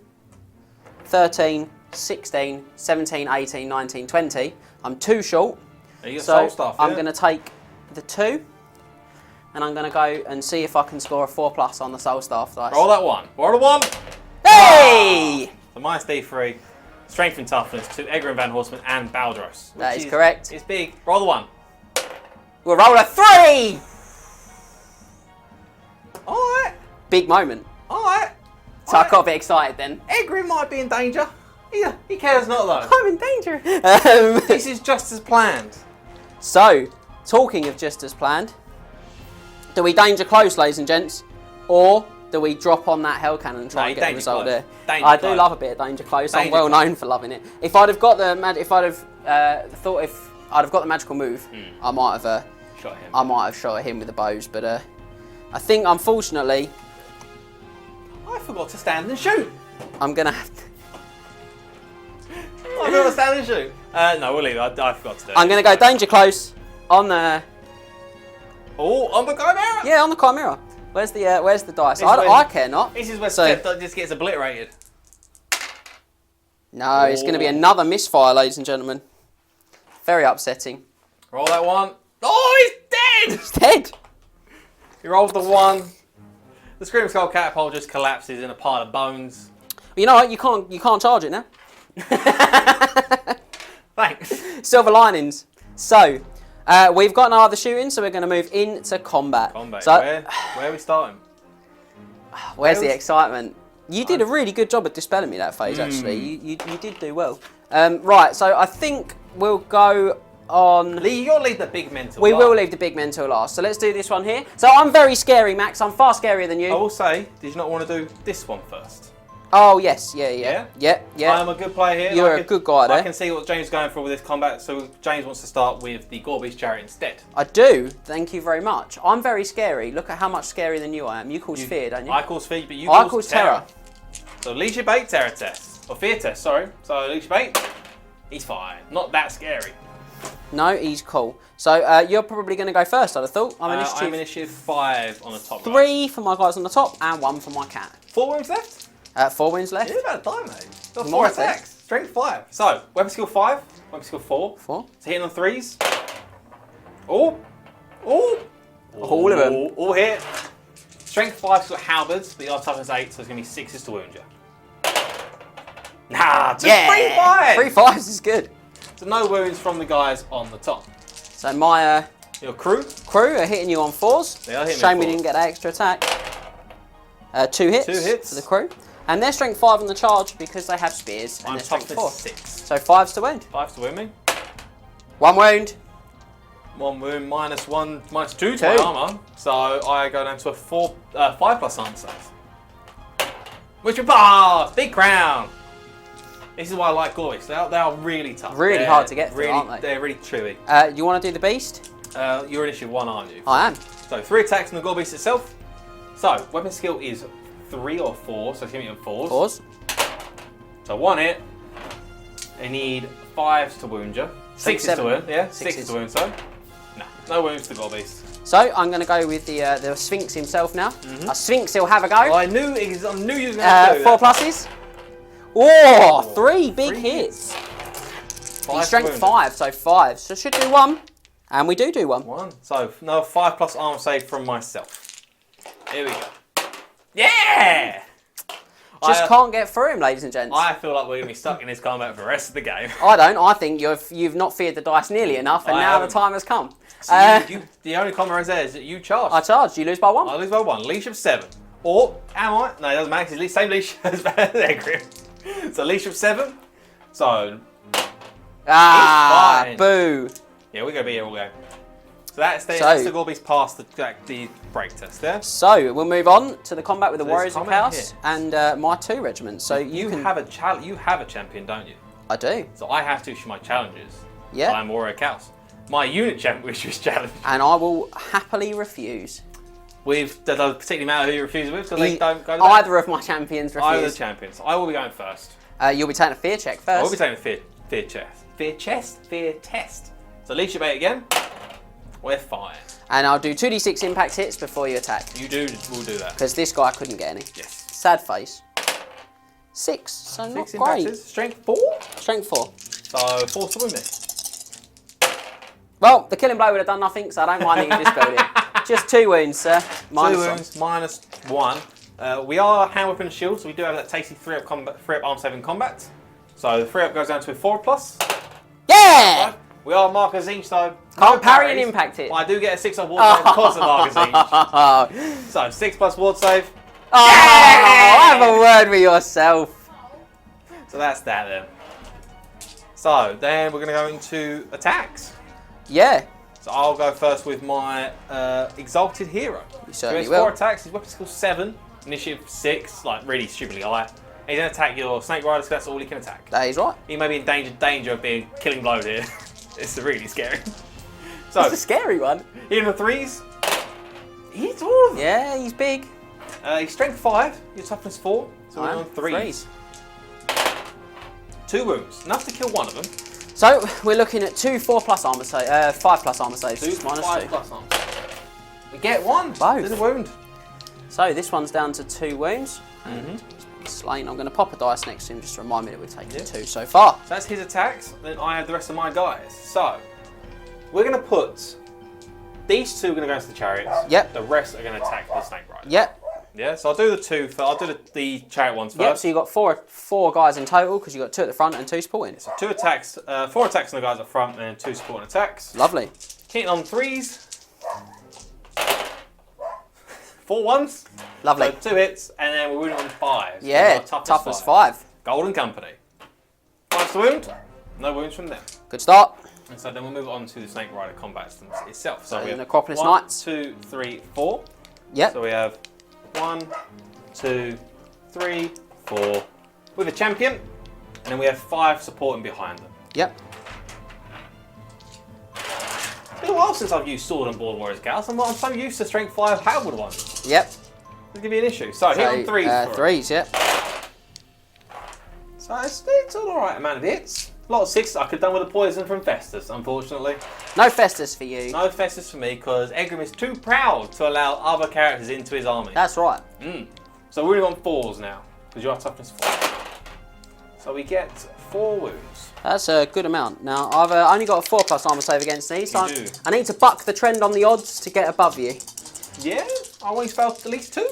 13, 16, 17, 18, 19, 20. I'm 2 short. You got So soul stuff, I'm yeah? going to take the 2 and I'm going to go and see if I can score a 4+ on the Soul Staff dice. Roll that 1. Roll the 1. Hey! The minus D3. Strength and toughness to Egrimm Van Horstman and Baldros. That is correct. It's big. Roll the 1. We'll roll a 3! Alright. Big moment. Alright. So I got a bit excited then. Egrimm might be in danger. Yeah, he cares not though. I'm in danger. This is just as planned. So, talking of just as planned, do we danger close, ladies and gents, or do we drop on that hell cannon and try and get a danger result close. there? Danger I do close. love a bit of danger close. I'm Danger well close. known for loving it. If I'd have got the I'd have got the magical move, I might have Shot him. shot at him with the bows. But I think unfortunately I forgot to stand and shoot. I'm gonna have to. I forgot to stand and shoot. No, we'll leave it. I forgot to do it. I'm gonna go danger close on the Oh, on the Chimera. on the Chimera. Where's the dice? This is where- I care not. This is where So- Setep just gets obliterated. No, it's going to be another misfire, ladies and gentlemen. Very upsetting. Roll that 1. Oh, he's dead! He's dead. He rolled the 1. The Scream Skull Catapult just collapses in a pile of bones. You know what? You can't charge it now. Thanks. Silver linings. So, we've got no other shooting, so we're going to move into combat. Combat. So, Where are we starting? where's the excitement? You did a really good job at dispelling me that phase, actually. You did do well. Right, so I think we'll go on... You got to leave the big mental. We last. will leave the big men till last. So let's do this one here. So I'm very scary, Max. I'm far scarier than I you. will say, did you not want to do this one first? Oh, yes. Yeah. I'm a good player here. You're a good guy there. I can see what James is going for with this combat, so James wants to start with the Gorby's Chariot instead. I do. Thank you very much. I'm very scary. Look at how much scarier than you I am. You cause fear, don't you? I cause fear, but you I cause cause terror. So Liche bait, terror test. Or fear test, sorry. So Liche bait, he's fine. Not that scary. No, he's cool. So you're probably going to go first, I'd have thought. I'm I'm initiative 5 on the top. 3 for my guys on the top and 1 for my cat. 4 wounds left? 4 wins left. You're about to die, mate. Got 4 Might be. attacks. Strength 5. So, weapon skill 5, weapon skill 4. 4. So hitting on 3s. Oh! All of them. All hit. Strength 5's got halberds, but your toughness 8, so it's going to be 6s to wound you. Nah, just 3 5s! 3 5s is good. So no wounds from the guys on the top. So my Your crew, crew are hitting you on 4s. They are hitting me Shame on we 4s. didn't get that extra attack. 2 hits. 2 hits. For the crew. And they're strength 5 on the charge because they have spears. And I'm they're strength toughness 4. 6. So 5s to wound. 5s to wound me. 1 wound. 1 wound, -2 to my armor. So I go down to a 5+ armor save. Which we pass! Big crown! This is why I like Goys. They are really tough. Really hard to get through, aren't they? They're really chewy. You want to do the beast? You're initially 1, aren't you? I am. So 3 attacks on the Gore Beast itself. So weapon skill is 3 or 4, so it's going to be on 4s. 4s. So 1 hit. I need 5s to wound you. 6s to wound, yeah. 6s to wound, so. No wounds to the Gore Beast. So I'm going to go with the Sphinx himself now. A Sphinx, he'll have a go. I knew you were going to do 4 that. pluses. Oh, 3 big hits. He's strength 5, so 5. So should do 1. And we do 1. 1. So another 5+ armor save from myself. Here we go. Yeah! Just can't get through him, ladies and gents. I feel like we're going to be stuck in this combat for the rest of the game. I don't. I think you've not feared the dice nearly enough, and now the time has come. So the only comment there is that you charge. I charge. You lose by 1. I lose by 1. Leash of 7. Or am I? No, it doesn't matter. It's the same leash as Egrimm. So leash of 7. So boo. yeah, we're going to be here all game. So that's the Gore Beast past the break test there. So we'll move on to the combat with the So Warriors of combat Chaos and my 2 regiments. So you can have a champion, don't you? I do. So I have to issue my challenges. Yeah. So I'm Warrior of Chaos. My unit champion issues challenge. And I will happily refuse. That doesn't particularly matter who you refuse with, because they don't go to either of my champions refuse. Either of the champions. I will be going first. You'll be taking a fear check first. I will be taking a fear test. So leash your bait again. We're fine. And I'll do 2d6 impact hits before you attack. We'll do that. Because this guy couldn't get any. Yes. Sad face. 6, so not 6 great. impacts. Strength 4? Strength 4. So 4 to win me. Well, the killing blow would have done nothing, so I don't mind that you dispelled it. Just 2 wounds, sir. -2 wounds, -1. We are hand weapon and shield, so we do have that tasty 3-up arm save in combat. So the 3-up goes down to a 4+. Yeah! Right. We are Marcus Zinch, though. Can't parry and impact it. But I do get a 6-up ward save because of Marcus Zinch. So 6+ ward save. Have a word with yourself. So that's that then. So then we're going to go into attacks. Yeah. So I'll go first with my Exalted Hero. You certainly so will. 4 attacks, his weapon skill 7, initiative 6, like really stupidly high. He's going to attack your Snake Riders because that's all he can attack. That is right. He may be in danger of being killing blowed here. It's really scary. So It's a scary one. in the 3s, he's all of them. Yeah, he's big. He's strength 5, your toughness 4, so we're on 3s. 2 wounds, enough to kill one of them. So we're looking at 2 4+ armor save, 5+ armor saves. 2 just minus 5 2. plus armor. We get 1. Both. There's a wound. So this one's down to 2 wounds. Slain. I'm going to pop a dice next to him just to remind me that we've taken 2 so far. So that's his attacks. Then I have the rest of my guys. So we're going to put these 2 are going to go into the chariots. Yep. The rest are going to attack the Snake Riders. Yep. Yeah. So I'll do the 2. I'll do the chariot ones first. Yep. So you got four guys in total because you got 2 at the front and 2 supporting. So 2 attacks, 4 attacks on the guys up front, and 2 supporting attacks. Lovely. Keating on 3s. 4 ones. Lovely. So 2 hits, and then we're winning on 5s. Yeah. Toughness 5. Golden Company. 5 to wound. No wounds from them. Good start. And so then we'll move on to the Snake Rider combat itself. So we have Necropolis 1, Knights. 2, 3, 4. Yep. So we have 1, 2, 3, 4 with a champion, and then we have 5 supporting behind them. Yep. It's been a while since I've used Sword and Board Warriors Chaos. I'm so used to Strength 5 Halberd ones. Yep. It's going to be an issue. So hit on 3s. 3s, yep. So it's an alright amount of hits. A lot of 6s I could have done with the poison from Festus, unfortunately. No Festus for you. No Festus for me, because Egrimm is too proud to allow other characters into his army. That's right. So we're on 4s now, because you are toughness 4. So we get 4 wounds. That's a good amount. Now, I've only got a 4+ armor save against these, so You do. I need to buck the trend on the odds to get above you. Yeah, I always failed at least 2.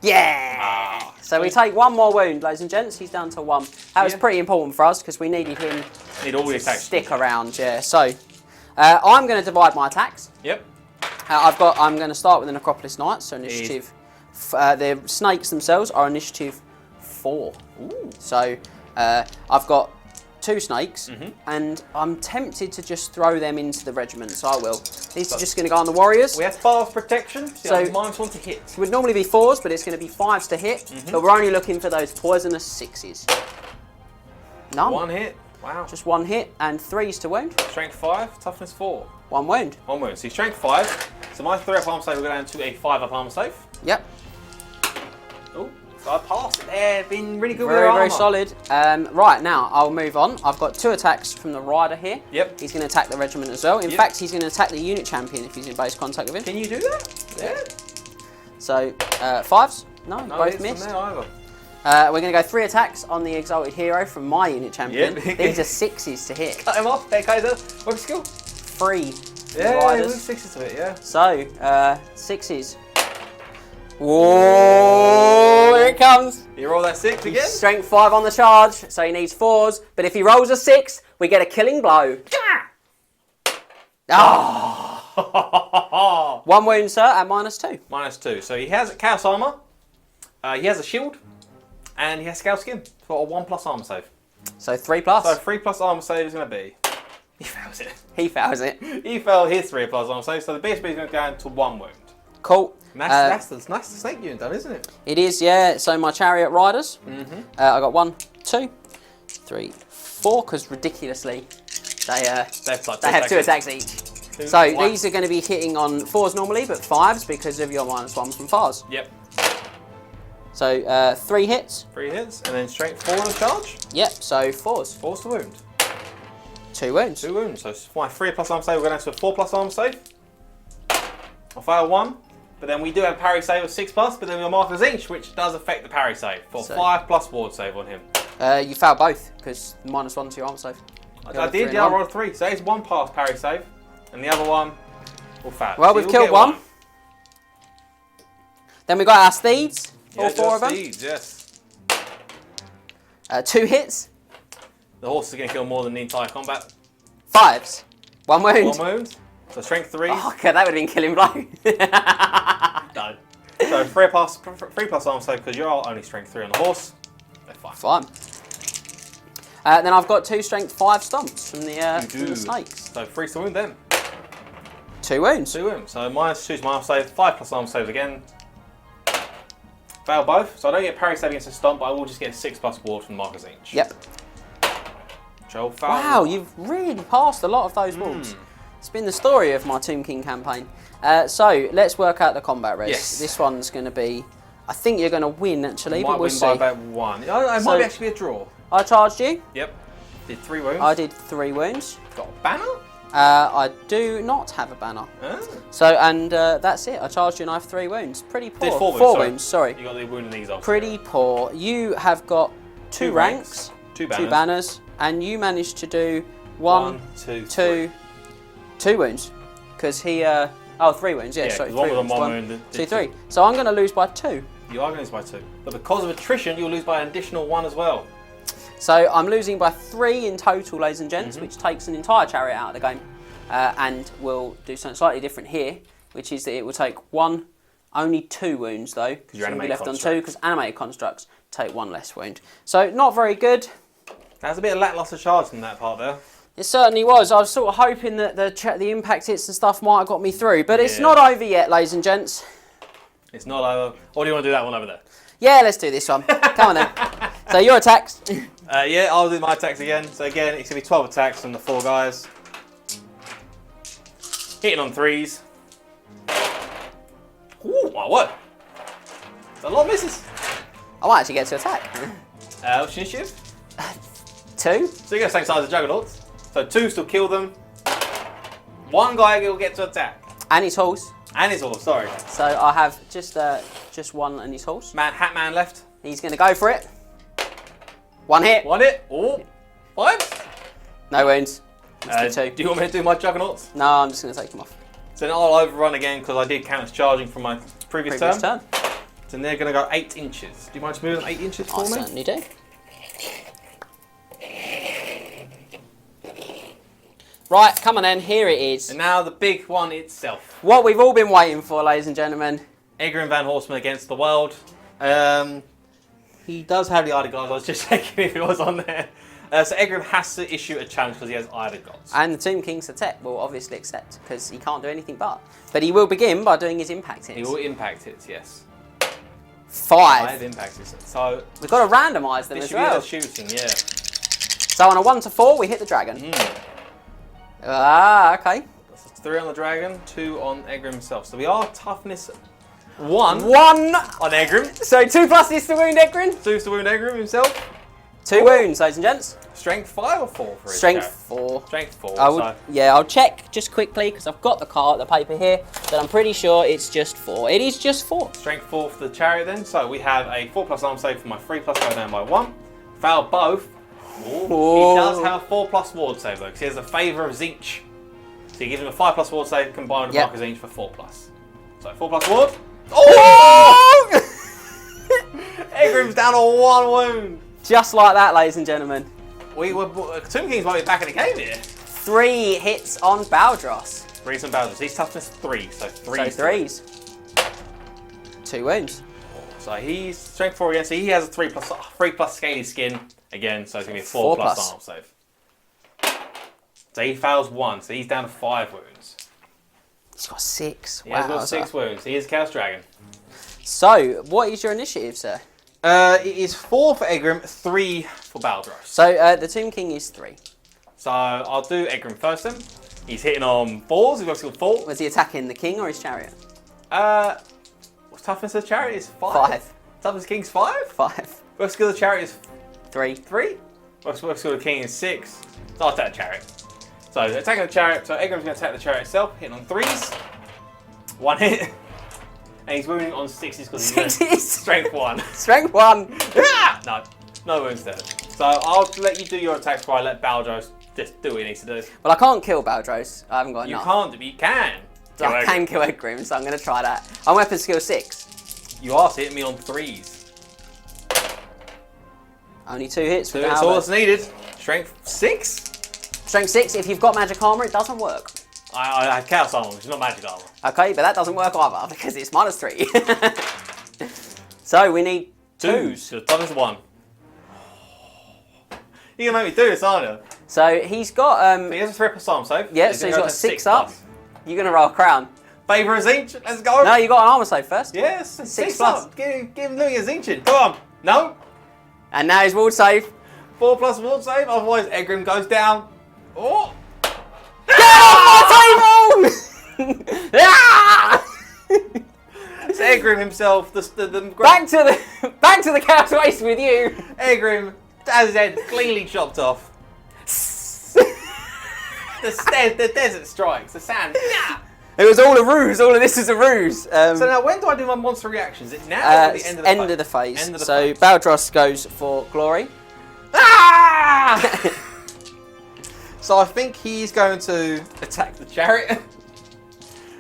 Yeah! So we take 1 more wound, ladies and gents. He's down to 1. That was pretty important for us because we needed him Need all the to attacks. stick around. Yeah. So I'm going to divide my attacks. Yep. I'm going to start with the Necropolis Knights. So initiative. The snakes themselves are initiative 4. Ooh. So I've got 2 snakes, and I'm tempted to just throw them into the regiment, so I will. These are just going to go on the warriors. We have fast protection, so -1 to hit. It would normally be 4s, but it's going to be 5s to hit. But we're only looking for those poisonous 6s. None. 1 hit. Wow. Just 1 hit and 3s to wound. Strength 5, toughness 4. 1 wound. 1 wound. So strength 5. So my 3 up armor save will go down to a 5 up armor save. Yep. Oh, so I passed it there. Been really good with Very, your very armor. solid. Right, now I'll move on. I've got 2 attacks from the rider here. Yep. He's going to attack the regiment as well. In fact, he's going to attack the unit champion if he's in base contact with him. Can you do that? Yeah. So, 5s? No, both hits missed. from there either. We're going to go 3 attacks on the exalted hero from my unit champion. Yep. These are 6s to hit. Cut him off. There, Kaiser. What's skill? 3 Yeah, riders. 6s to it, yeah. So, 6s. Whoa, here it comes. You roll that 6 again? Strength 5 on the charge, so he needs 4s. But if he rolls a 6, we get a killing blow. Ah! 1 wound, sir, at -2. -2. So he has chaos armor. He has a shield. And he has scale skin for a 1+ armor save. So 3+. So 3+ armor save is going to be... He fails it. He fails it. He failed his 3+ armor save, so the BSB is going to go down to 1 wound. Cool. And that's the snake unit done, isn't it? It is, yeah. So my chariot riders. I got 1, 2, 3, 4, because ridiculously they have 2 attacks each. So these are going to be hitting on 4s normally, but 5s because of your -1 from FARs. Yep. So 3 hits. 3 hits, and then strength 4 on the charge. Yep. So 4s. 4's to wound. 2 wounds. 2 wounds. So my 3+ armor save will go down to a 4+ armor save. I fail 1. But then we do have parry save of 6+, but then we have markers each, which does affect the parry save for 5+ ward save on him. You fail both because -1 to your armor save. I did, yeah, I rolled 3. So it's 1 pass parry save, and the other one will fail. Well, So we've you'll killed get 1. Then we got our steeds, all 4 of them. Steeds, yes. 2 hits. The horse is going to kill more than the entire combat. 5s. 1 wound. 1 wound. So strength 3. Oh, okay, that would have been killing blow. No. So 3+ armor save because you're only strength 3 on the horse. They're fine. Fine. Then I've got 2 strength 5 stomps from the snakes. So 3 to wound them. 2 wounds. 2 wounds. So -2 to my armor save, 5+ armor saves again. Fail both. So I don't get parry save against a stomp, but I will just get a 6+ ward from markers each. Yep. Joel fail. Wow, you've really passed a lot of those walls. It's been the story of my Tomb King campaign. So let's work out the combat res. Yes. This one's going to be. I think you're going to win actually, You but might we'll win see. by about 1. It might actually be a draw. I charged you. Yep. Did 3 wounds. I did 3 wounds. Got a banner? I do not have a banner. Huh? So and that's it. I charged you and I have 3 wounds. Pretty poor. Did 4 wounds. 4 wounds. Sorry. You got the wound in these also. Pretty poor. You have got 2 ranks, 2 2 banners, and you managed to do 1, 2 wounds. Because he, 3 wounds, yeah, sorry. 'cause one 3 was on wounds. 1 wound. 2, 3. So I'm going to lose by 2. You are going to lose by 2. But because of attrition, you'll lose by an additional 1 as well. So I'm losing by 3 in total, ladies and gents, which takes an entire chariot out of the game. And we'll do something slightly different here, which is that it will take only 2 wounds though. Because you're you're be left on 2 constructs. because animated constructs take 1 less wound. So not very good. There's a bit of lackluster charge in that part there. It certainly was. I was sort of hoping that the impact hits and stuff might have got me through, but it's not over yet, ladies and gents. It's not over. Or do you want to do that one over there? Yeah, let's do this one. Come on then. So your attacks. Yeah, I'll do my attacks again. So again, it's going to be 12 attacks from the 4 guys. Hitting on 3s. Ooh, my word. That's a lot of misses. I might actually get to attack. What's your initiative? 2. So you get the same size as Juggernauts. So 2 still kill them. 1 guy will get to attack. And his horse. And his horse, sorry. So I have just 1 and his horse. Hat-man left. He's going to go for it. 1 hit. 1 hit. Ooh. 5. No wounds. It's the 2. Do you want me to do my Juggernauts? No, I'm just going to take him off. So then I'll overrun again because I did count as charging from my previous turn. turn. So they're going to go 8 inches. Do you mind just moving 8 inches for I me? certainly do. Right, come on then, here it is. And now the big one itself. What we've all been waiting for, ladies and gentlemen. Egrimm Van Horstman against the world. He does have the ID guys. I was just checking if it was on there. So Egrimm has to issue a challenge because he has Eye of the Gods. And the Tomb King Setep will obviously accept because he can't do anything but. But he will begin by doing his impact hits. He will impact hits, yes. 5. Impact hits. So We've got to randomise them this as should be well. the shooting, yeah. So on a 1 to 4, we hit the dragon. Ah, okay. So 3 on the dragon, 2 on Egrimm himself. So we are toughness 1 1! on Egrimm. So 2 plus is to wound Egrimm. 2 to wound Egrimm himself. 2 wounds, ladies and gents. Strength 5 or 4 for his Strength character? 4. Strength 4. I would, so yeah, I'll check just quickly because I've got the paper here, but I'm pretty sure it's just 4. It is just 4. Strength 4 for the chariot then. So we have a 4+ arm save for my 3+ go down by 1. Fail both. Ooh. He does have a 4+ ward save though, because he has a favour of Tzeentch. So he gives him a 5+ ward save combined with Mark of Tzeentch for 4+. So 4+ ward. Oh! Egrimm's down on 1 wound. Just like that, ladies and gentlemen. Tomb King's might be back in the game here. 3 hits on Baldros. 3 on Baldros. He's toughness 3, so 3. So 3s. 2 wounds. So he's strength 4 again. So he has a 3+ scaly skin again. So it's gonna be a 4+ arm save. So he fails 1. So he's down to 5 wounds. He's got 6. He has got 6 wounds. He is a Chaos Dragon. So what is your initiative, sir? It is 4 for Egrimm, 3 for Baldros. So the Tomb King is 3. So I'll do Egrimm first then. He's hitting on 4s. He's obviously got 4. Was he attacking the king or his chariot? What's toughness of the chariot is 5. 5. Toughness of the king's 5. 5. What's skill of the chariot is 3. 3. What's skill of the king is 6. So I'll attack the chariot. So attacking the chariot. So Egrimm's going to attack the chariot itself, hitting on 3s. 1 hit. And he's wounding on 6s because he's strength 1. Strength 1. No wounds there. So I'll let you do your attacks before I let Baldros just do what he needs to do. Well, I can't kill Baldros. I haven't got You enough. can't, but you can. I can kill Egrimm, so I'm going to try that. I'm weapon skill 6. You are hitting me on 3s. Only 2 hits. So with the that's all halberd. that's needed. Strength 6. Strength 6. If you've got magic armor, it doesn't work. I have chaos armor, which is not magic armor. Okay, but that doesn't work either because it's -3. So we need 2s. So toughness 1. You're gonna make me do this, aren't you? So he's got He has a 3+ arm save. yeah, so he's got 6 up. You're gonna roll a crown. Favour of Tzeentch. Let's go. No, you got an armor save first. Yes. 6 plus. Give him Louis a Tzeentch. Come on. No. And now his ward save. 4+ ward save. Otherwise, Egrimm goes down. Oh. Ah! It's Egrimm himself. Back to the chaos waste with you. Egrimm has his head cleanly chopped off. The desert strikes. The sand. It was all a ruse. All of this is a ruse. So now, when do I do my monster reactions? Is it now or at the end of the phase? End of the phase. End of the So phase. Baldros goes for glory. Ah! So I think he's going to attack the chariot.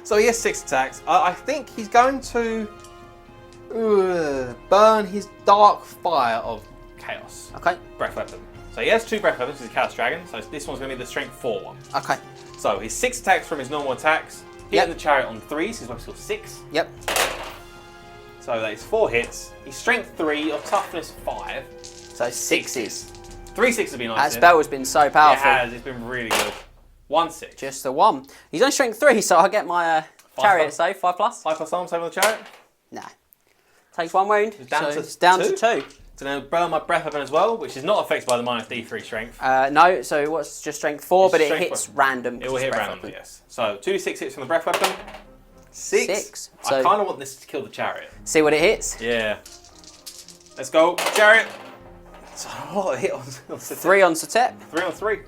So he has 6 attacks. I think he's going to burn his dark fire of chaos. Okay. Breath weapon. So he has 2 breath weapons. He's a chaos dragon. So this one's going to be the strength 4 one. Okay. So his 6 attacks from his normal attacks. Hitting the chariot on 3s. His weapon's got 6. Yep. So that is 4 hits. He's strength 3 or toughness 5. So 6s. 3 6s would be nice. That spell has been so powerful. It has. It's been really good. 1 6. Just the 1. He's on strength 3, so I'll get my chariot save 5+. 5+ arm save on the chariot. Nah. Takes 1 wound. It's down so to it's down 2. to 2. So now burn my breath weapon as well, which is not affected by the -D3 strength. No, so what's just strength 4, It's but it strength hits 4. random. It will hit randomly, yes. So 2 6 hits from the breath weapon. 6. So I kind of want this to kill the chariot. see what it hits. Yeah. Let's go, chariot. It's a lot of hit on Setep. 3 on Setep. 3 on 3.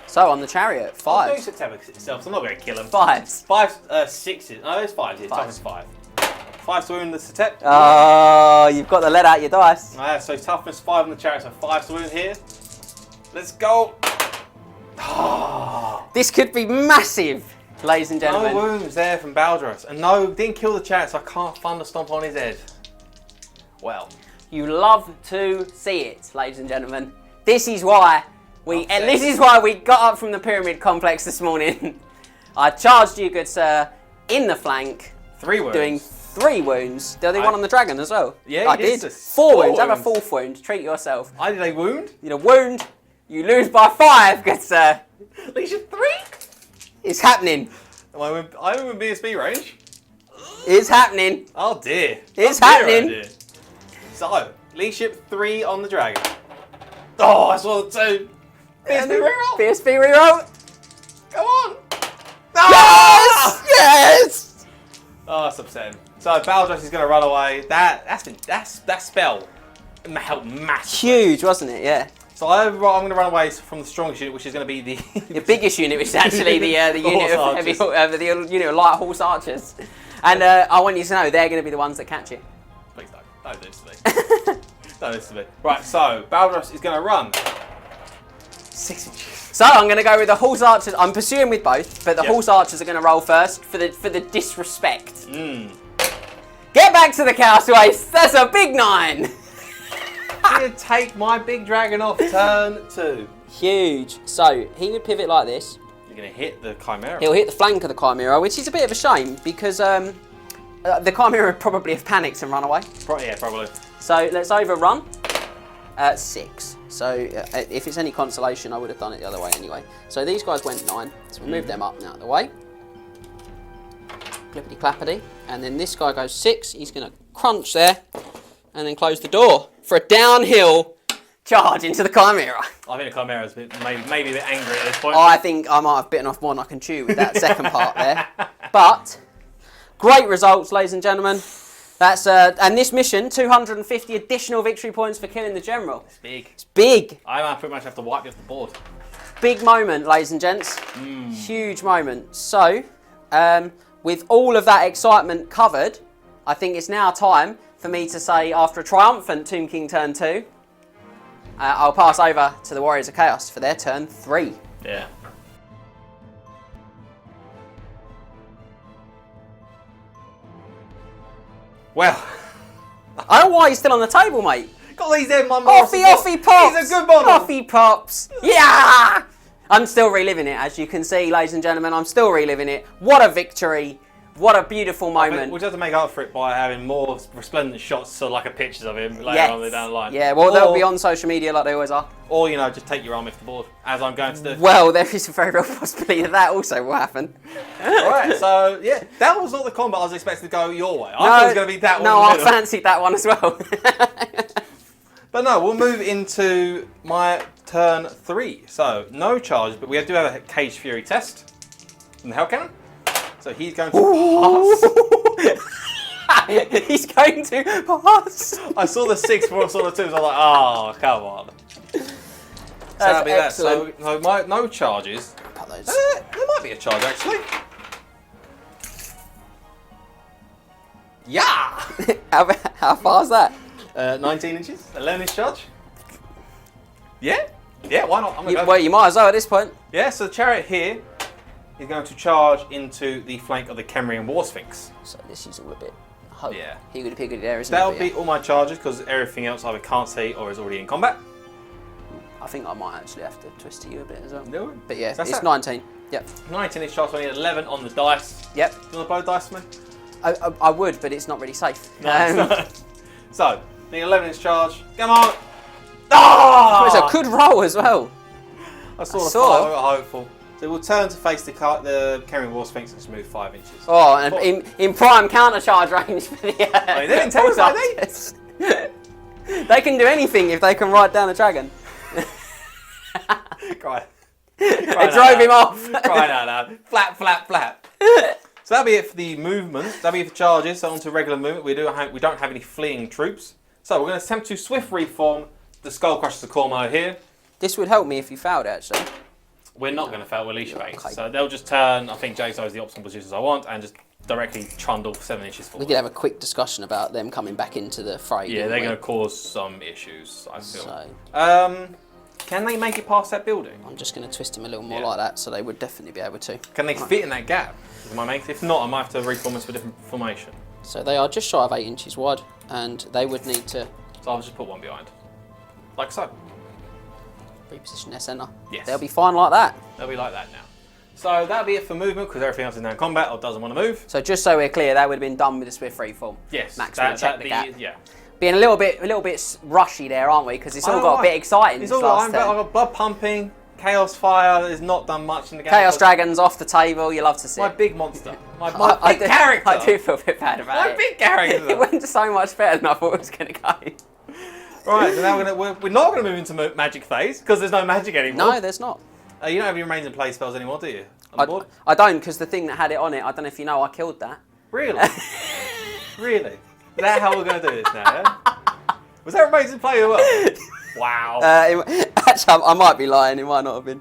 So on the chariot, I'll do 5. Setep itself, so I'm not going to kill him. 5s. 5, 6s. No, there's 5s. It's toughness 5. 5 to wound the Setep. Oh, you've got to let out your dice. So toughness 5 on the chariot, so 5 to wound here. Let's go. This could be massive, ladies and No gentlemen. wounds there from Baldros. And no, didn't kill the chariot, so I can't thunder stomp on his head. Well. You love to see it, ladies and gentlemen. This is why we got up from the pyramid complex this morning. I charged you, good sir, in the flank. 3 wounds. Doing 3 wounds. Did they one on the dragon as well? Yeah, I he did. did. 4 wounds. Have a wounds. 4th wound. Treat yourself. I did a wound. You did a wound. You lose by 5, good sir. Liche 3? It's happening. I'm in BSB range. It's happening. Oh dear. It's Oh, dear, happening. oh, dear. So, Liche 3 on the dragon. Oh, I saw the 2. BSB reroll. BSB reroll. Come on. Yes! Yes! Oh, that's upsetting. So Baldros is going to run away. That spell helped massively. Huge, wasn't it? Yeah. So I'm going to run away from the strongest unit, which is going to be The biggest unit, which is actually the unit of heavy, the unit of light horse archers. And I want you to know they're going to be the ones that catch it. Please don't. Don't do this to me. Don't do this to me. Right, so Baldros is going to run 6 inches. So I'm going to go with the horse archers. I'm pursuing with both, but the Yep. horse archers are going to roll first for the disrespect. Mm. Get back to the Castaways. That's a big 9. I'm going to take my big dragon off turn 2. Huge. So he would pivot like this. You're going to hit the Chimera. He'll hit the flank of the Chimera, which is a bit of a shame because the Chimera would probably have panicked and run away. Yeah, probably. So let's overrun. 6. So if it's any consolation, I would have done it the other way anyway. So these guys went 9. So we move them up and out of the way. Clippity clappity. And then this guy goes 6. He's going to crunch there and then close the door for a downhill charge into the Chimera. I think the Chimera's maybe a bit angry at this point. I think I might have bitten off more than I can chew with that second part there. But great results, ladies and gentlemen. That's and this mission, 250 additional victory points for killing the general. It's big. It's big. I might pretty much have to wipe you off the board. Big moment, ladies and gents. Huge moment. So, with all of that excitement covered, I think it's now time for me to say, after a triumphant Tomb King turn 2, I'll pass over to the Warriors of Chaos for their turn 3. Yeah. Well, I don't know why he's still on the table, mate. got these in my Offy pops! He's a good model. Offy pops! Yeah! I'm still reliving it, as you can see, ladies and gentlemen. I'm still reliving it. What a victory. What a beautiful moment. We'll just have to make up for it by having more resplendent shots, so like a pictures of him later on down the line. Yeah, well, they'll be on social media like they always are. Or, just take your arm off the board, as I'm going to do. Well, there is a very real possibility that also will happen. Alright, so, yeah, that was not the combat I was expecting to go your way. I thought it was going to be that one. No, in the I middle. fancied that one as well. But no, we'll move into my turn 3. So, no charge, but we do have a Cage Fury test from the Hell Cannon. So he's going to pass. He's going to pass. I saw the 6 before I saw the 2, so I was like, oh, come on. So that'll be that. So no charges. Put those. There might be a charge, actually. Yeah! How far is that? 19 inches, 11 inch charge. Yeah? Yeah, why not? I'm gonna go. Well, you might as well at this point. Yeah, so the Chariot here is going to charge into the flank of the Khemrian Warsphinx. So this is all a bit hope. Yeah. Higgledy-piggledy there, isn't That'll it? beat all my charges because everything else either can't see or is already in combat. I think I might actually have to twist to you a bit as well. No. But yeah, That's it's it. 19. Yep. 19 inch charge, 11 on the dice. Yep. Do you want to blow the dice for me? I would, but it's not really safe. So, the 11 inch charge. Come on! Ah! It's a good roll as well. I saw the 5, I got hopeful. So we'll turn to face the Khemrian Warsphinx and just move 5 inches. Oh, and in prime counter charge range for the. Wait, they didn't tell us that, They can do anything if they can ride down a dragon. Cry. They drove him off. Crying out loud. Flap, flap, flap. So that'll be it for the movement. That'll be it for charges. So on to regular movement. We don't have any fleeing troops. So we're going to attempt to swift reform the Skull Crusher to Cormo here. This would help me if you failed, actually. We're not going to fail with Liche base. Okay. So they'll just turn, I think Jay's the optimal positions I want, and just directly trundle 7 inches We forward. could have a quick discussion about them coming back into the fray. Yeah, didn't they're we? going to cause some issues, I feel. So Can they make it past that building? I'm just going to twist them a little more Yeah. like that, so they would definitely be able to. Can they fit in that gap? If not, I might have to reform this for a different formation. So they are just shy of 8 inches wide, and they would need to So I'll just put one behind. Like so. reposition their centre. Yes. They'll be fine like that. They'll be like that now. So that'll be it for movement, because everything else is now in combat or doesn't want to move. So just so we're clear, that would have been done with a swift reform. Yes. Max would have checked the gap. Yeah. Being a little bit rushy there, aren't we? Because it's all got a bit exciting. It's all right. I've got blood pumping. Chaos Fire has not done much in the game. Chaos Dragons off the table. You love to see. My big monster. My big character. I do feel a bit bad about it. My big character. It went so much better than I thought it was going to go. Right, so now we're not going to move into magic phase because there's no magic anymore. No, there's not. You don't have any remains and play spells anymore, do you? I don't, because the thing that had it on it, I don't know if you know, I killed that. Really? Really? Is that how we're going to do this now, yeah? Was that remains and play as well? Wow. Actually, I might be lying. It might not have been.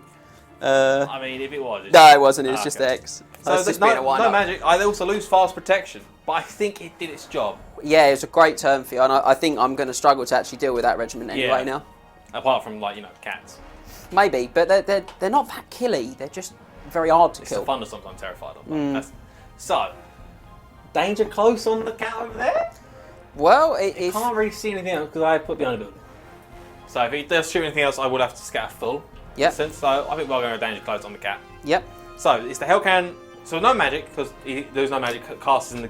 I mean, if it was. No, it wasn't. It was just X. So there's no magic. I also lose fast protection, but I think it did its job. Yeah, it was a great turn for you, and I think I'm going to struggle to actually deal with that regiment anyway now. Apart from, cats. Maybe, but they're not that killy. They're just very hard to kill. It's fun to sometimes terrified of them. So, danger close on the cat over there? Well, I can't really see anything else because I put behind a building. So if he does shoot anything else, I would have to scatter full. Yep. So I think we're going to danger close on the cat. Yep. So it's the Hellcan. So no magic because there's no magic casters in the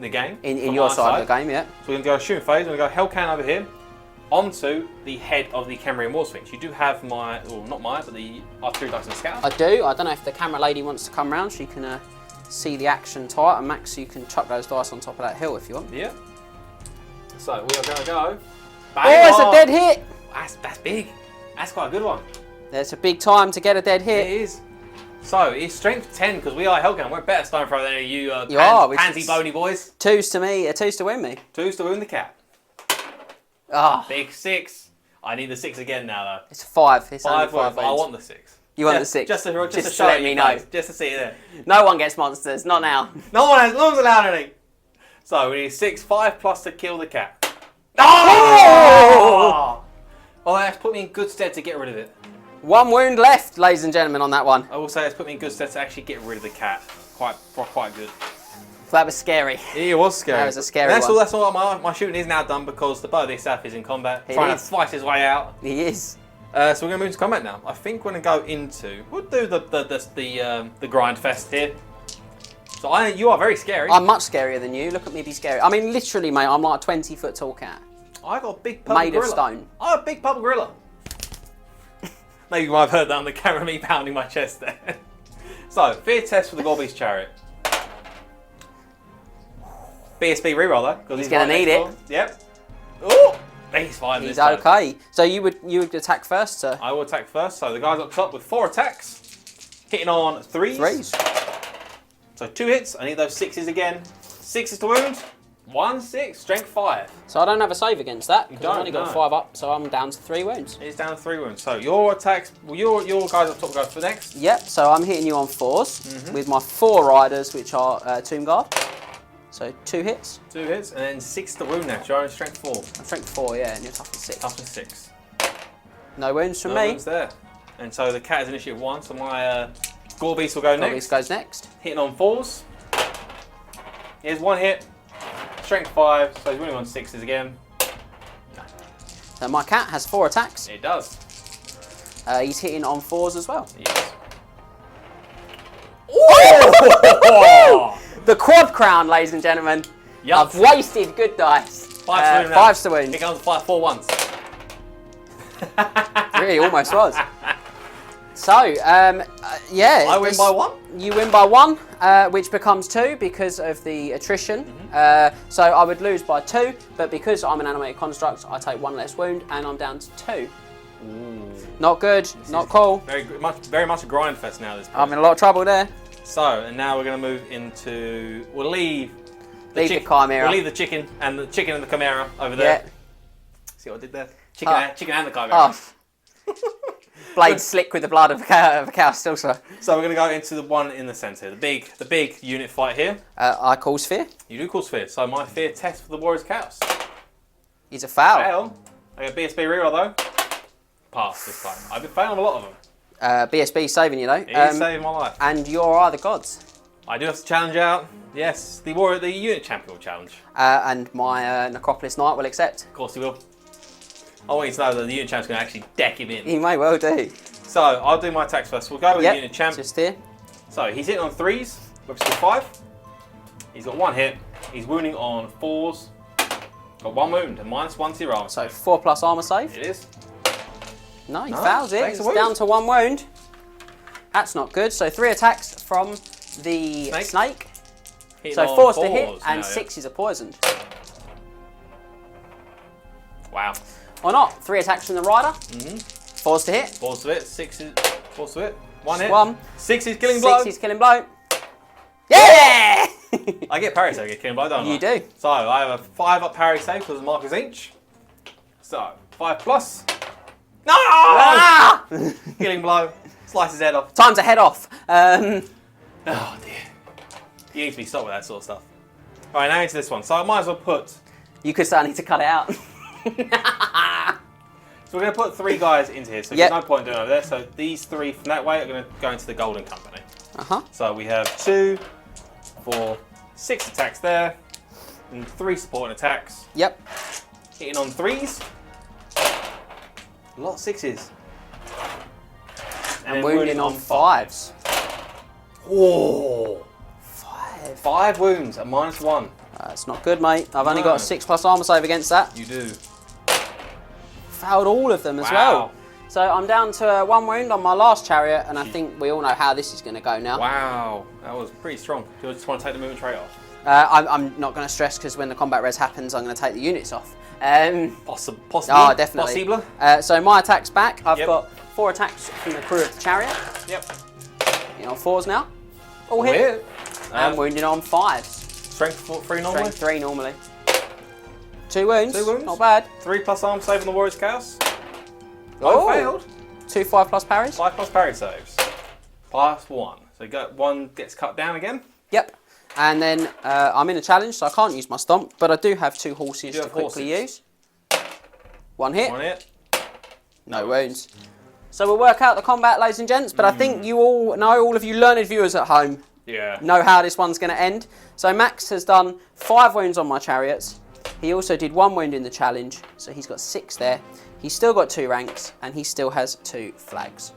game. In your side of the game, yeah. So we're going to go shooting phase. We're going to go Hellcan over here onto the head of the Khemrian Warsphinx. You do have not mine, but the artillery dice and scout. I do. I don't know if the camera lady wants to come round. She can see the action tight, and Max, you can chuck those dice on top of that hill if you want. Yeah. So we are going to go. Bang it's a dead hit. That's big. That's quite a good one. There's a big time to get a dead hit. It is. So it's strength 10 because we are Hellcan. We're better stone thrower than any of you pansy bony boys. Twos to me, twos to win me. Twos to win the cat. Ah. Big 6. I need the 6 again now though. It's 5. It's 5 5 wins. I want the 6. You want the 6? Just to show let me know. Just to see it there. No one gets monsters, not now. No one's allowed any. So we need 6, 5 plus to kill the cat. Oh! Well, that's put me in good stead to get rid of it. 1 wound left, ladies and gentlemen, on that one. I will say it's put me in good stead to actually get rid of the cat. Quite good. That was scary. It was scary. That was a scary one. That's all my shooting is now done because the Djaf is in combat, trying to fight his way out. He is. So we're going to move into combat now. I think we're going to go into... We'll do the grind fest here. So you are very scary. I'm much scarier than you. Look at me be scary. I mean, literally, mate, I'm like a 20-foot tall cat. I got a big purple gorilla. Made of stone. I have a big purple gorilla. Maybe you might have heard that on the camera, me pounding my chest there. So, fear test for the Gorbeast Chariot. BSB reroll though, because he's going to need it. Yep. Oh, he's fine. He's okay. So you would attack first, sir? I will attack first. So the guy's up top with 4 attacks, hitting on 3s. So 2 hits. I need those 6s again. 6s to wound. 1 6, strength 5. So I don't have a save against that because I've only got 5 up, so I'm down to 3 wounds. He's down to 3 wounds. So your attacks, your guys up top go for next. Yep. So I'm hitting you on 4s with my 4 riders, which are Tomb Guard. So 2 hits. 2 hits, and then 6 to wound next. You're on strength 4. Strength 4, yeah, and you're toughness 6. Toughness 6. No wounds from me. No wounds there. And so the cat is initiative 1, so my Gorbeast will go next. Gorbeast goes next. Hitting on 4s. Here's 1 hit. Strength 5, so he's winning on 6s again. So my cat has 4 attacks. It does. He's hitting on 4s as well. Yes. Oh! The quad crown, ladies and gentlemen. Yep. I've wasted good dice. 5 to wound. It goes 5 4 once. Really, almost was. So, yeah. I win by 1? You win by 1, which becomes 2 because of the attrition. So I would lose by 2, but because I'm an animated construct, I take 1 less wound, and I'm down to 2. Ooh. Not good, not cool. Very much a grind fest now. This point. I'm in a lot of trouble there. So, and now we're going to move into... We'll leave the Chimera. We'll leave the chicken and the Chimera over there. Yeah. See what I did there? Chicken and the Chimera. Oh. Blade slick with the blood of a cow still, sir. So we're going to go into the one in the centre, the big unit fight here. I call Sphere. You do call Sphere. So my fear test for the Warriors Chaos. He's a foul. Fail. I got BSB reroll though. Pass this time. I've been failing a lot of them. BSB saving you though. He's saving my life. And you are the gods. I do have to challenge out. Yes, the unit champion will challenge. And my Necropolis Knight will accept. Of course he will. I want you to know that the unit champ's going to actually deck him in. He may well do. So I'll do my attacks first. We'll go with the unit champ. Just here. So he's hitting on 3s, which is 5. He's got 1 hit. He's wounding on 4s. Got 1 wound and -1 to your armor. So 4+ armor save. It is. No, he Nice, fails it. takes a It's wound. down to 1 wound. That's not good. So 3 attacks from the snake. Hitting So on 4's to hit, fours and now, 6 are poisoned. Wow. Or not. 3 attacks from the rider. 4's to hit. 4's to hit. 6 is 4's to hit. 1 hit. 1. 6 is killing blow. 6 is killing blow. Yeah! I get parry save, I get killing blow, don't I? You do. So I have a 5 up parry save because the mark is inch. So 5 plus. No! Ah! Killing blow. Slice his head off. Time to head off. Oh dear. You need to be stopped with that sort of stuff. Alright, now into this one. So I might as well put. You could say I need to cut it out. So we're going to put 3 guys into here. So Yep. there's no point doing over there. So these 3 from that way are going to go into the Golden Company. Uh-huh. So we have 2, 4, 6 attacks there, and 3 supporting attacks. Yep. Hitting on 3s. A lot of 6s. And wounding on 5s. Oh, 5. 5 wounds at -1. That's not good, mate. I've only No. got a 6+ armor save against that. You do. Failed all of them as Wow. well. So I'm down to 1 wound on my last chariot, and I think we all know how this is going to go now. Wow, that was pretty strong. Do you just want to take the movement trait off? I'm not going to stress because when the combat res happens, I'm going to take the units off. Possibly. Oh, definitely. Possible. So my attack's back. I've Yep. got 4 attacks from the crew of the chariot. Yep. You know, 4s now. All We're hit. here. And wounding on 5s. Strength 3 normally. Strength 3 normally. 2 wounds. 2 wounds. Not bad. 3 plus arm save on the Warrior's Chaos. Oh. I failed. 2 5+ parries. 5 plus parry saves. +1. So you got 1 gets cut down again. Yep. And then I'm in a challenge, so I can't use my stomp, but I do have 2 horses You to have quickly horses. use. 1 hit. 1 hit. No wounds. So we'll work out the combat, ladies and gents, but I think you all know, all of you learned viewers at home, Yeah. know how this one's going to end. So Max has done 5 wounds on my chariots. He also did 1 wound in the challenge, so he's got 6 there. He's still got 2 ranks, and he still has 2 flags.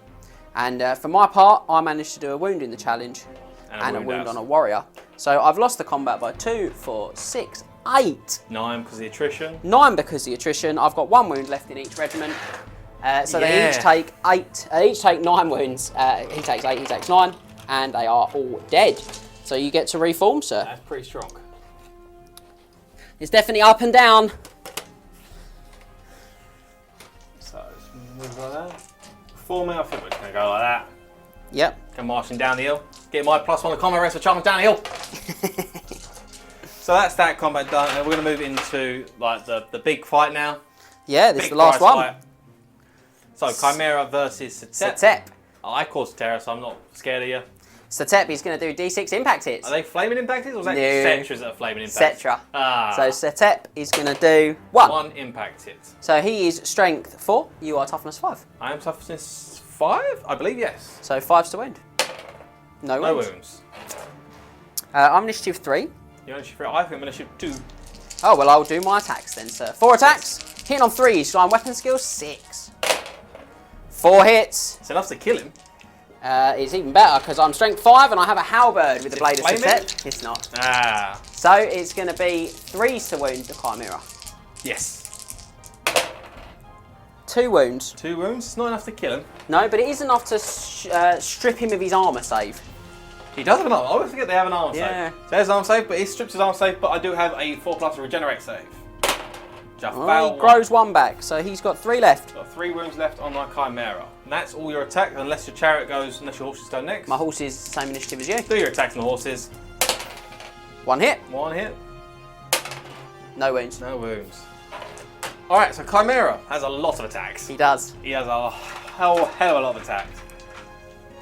And for my part, I managed to do a wound in the challenge and a wound on a warrior. So I've lost the combat by 2, 4, 6, 8. 9 because of the attrition. 9 because of the attrition. I've got 1 wound left in each regiment. So they Yeah. each take 8. Each take 9 wounds. He takes 8, he takes 9, and they are all dead. So you get to reform, sir. That's pretty strong. It's definitely up and down. So move like that. 4 minute, I think we're just gonna go like that. Yep. Come marching down the hill. Get my +1 to combat rest for charging down the hill. So that's that combat done, and we're gonna move into like the big fight now. Yeah, this is Big the last prize one. fight. So Chimera versus Setep. Setep. I call Setep, so I'm not scared of you. Setep is going to do D6 impact hits. Are they flaming impacted, or is that No. Setras that are flaming impacted? Cetra. Ah. So Setep is going to do 1. 1 impact hit. So he is strength 4, you are toughness 5. I am toughness 5, I believe, yes. So 5's to wound. No No wounds. wounds. I'm initiative 3. You're initiative 3. I think I'm initiative 2. Oh, well, I'll do my attacks then, sir. 4 attacks, hitting on 3s, so I'm weapon skill 6. 4 hits. It's enough to kill him. It's even better because I'm strength 5 and I have a halberd with the blade of flaming? Setep. It's not. Ah. So it's going to be 3 to wound the Chimera. Yes. 2 wounds. 2 wounds. It's not enough to kill him. No, but it is enough to strip him of his armour save. He does have an armor. I always forget they have an armor Yeah. save. So there's an armor save, but he strips his armor save, but I do have a 4+ regenerate save. Djaf Well, he grows 1 back, so he's got 3 left. Got 3 wounds left on my Chimera. And that's all your attack, unless your chariot goes, unless your horses go next. My horse is the same initiative as you. Do your attacks on the horses. 1 hit, 1 hit, no wounds. no wounds. Alright, so Chimera has a lot of attacks. He does. He has a hell of a lot of attacks.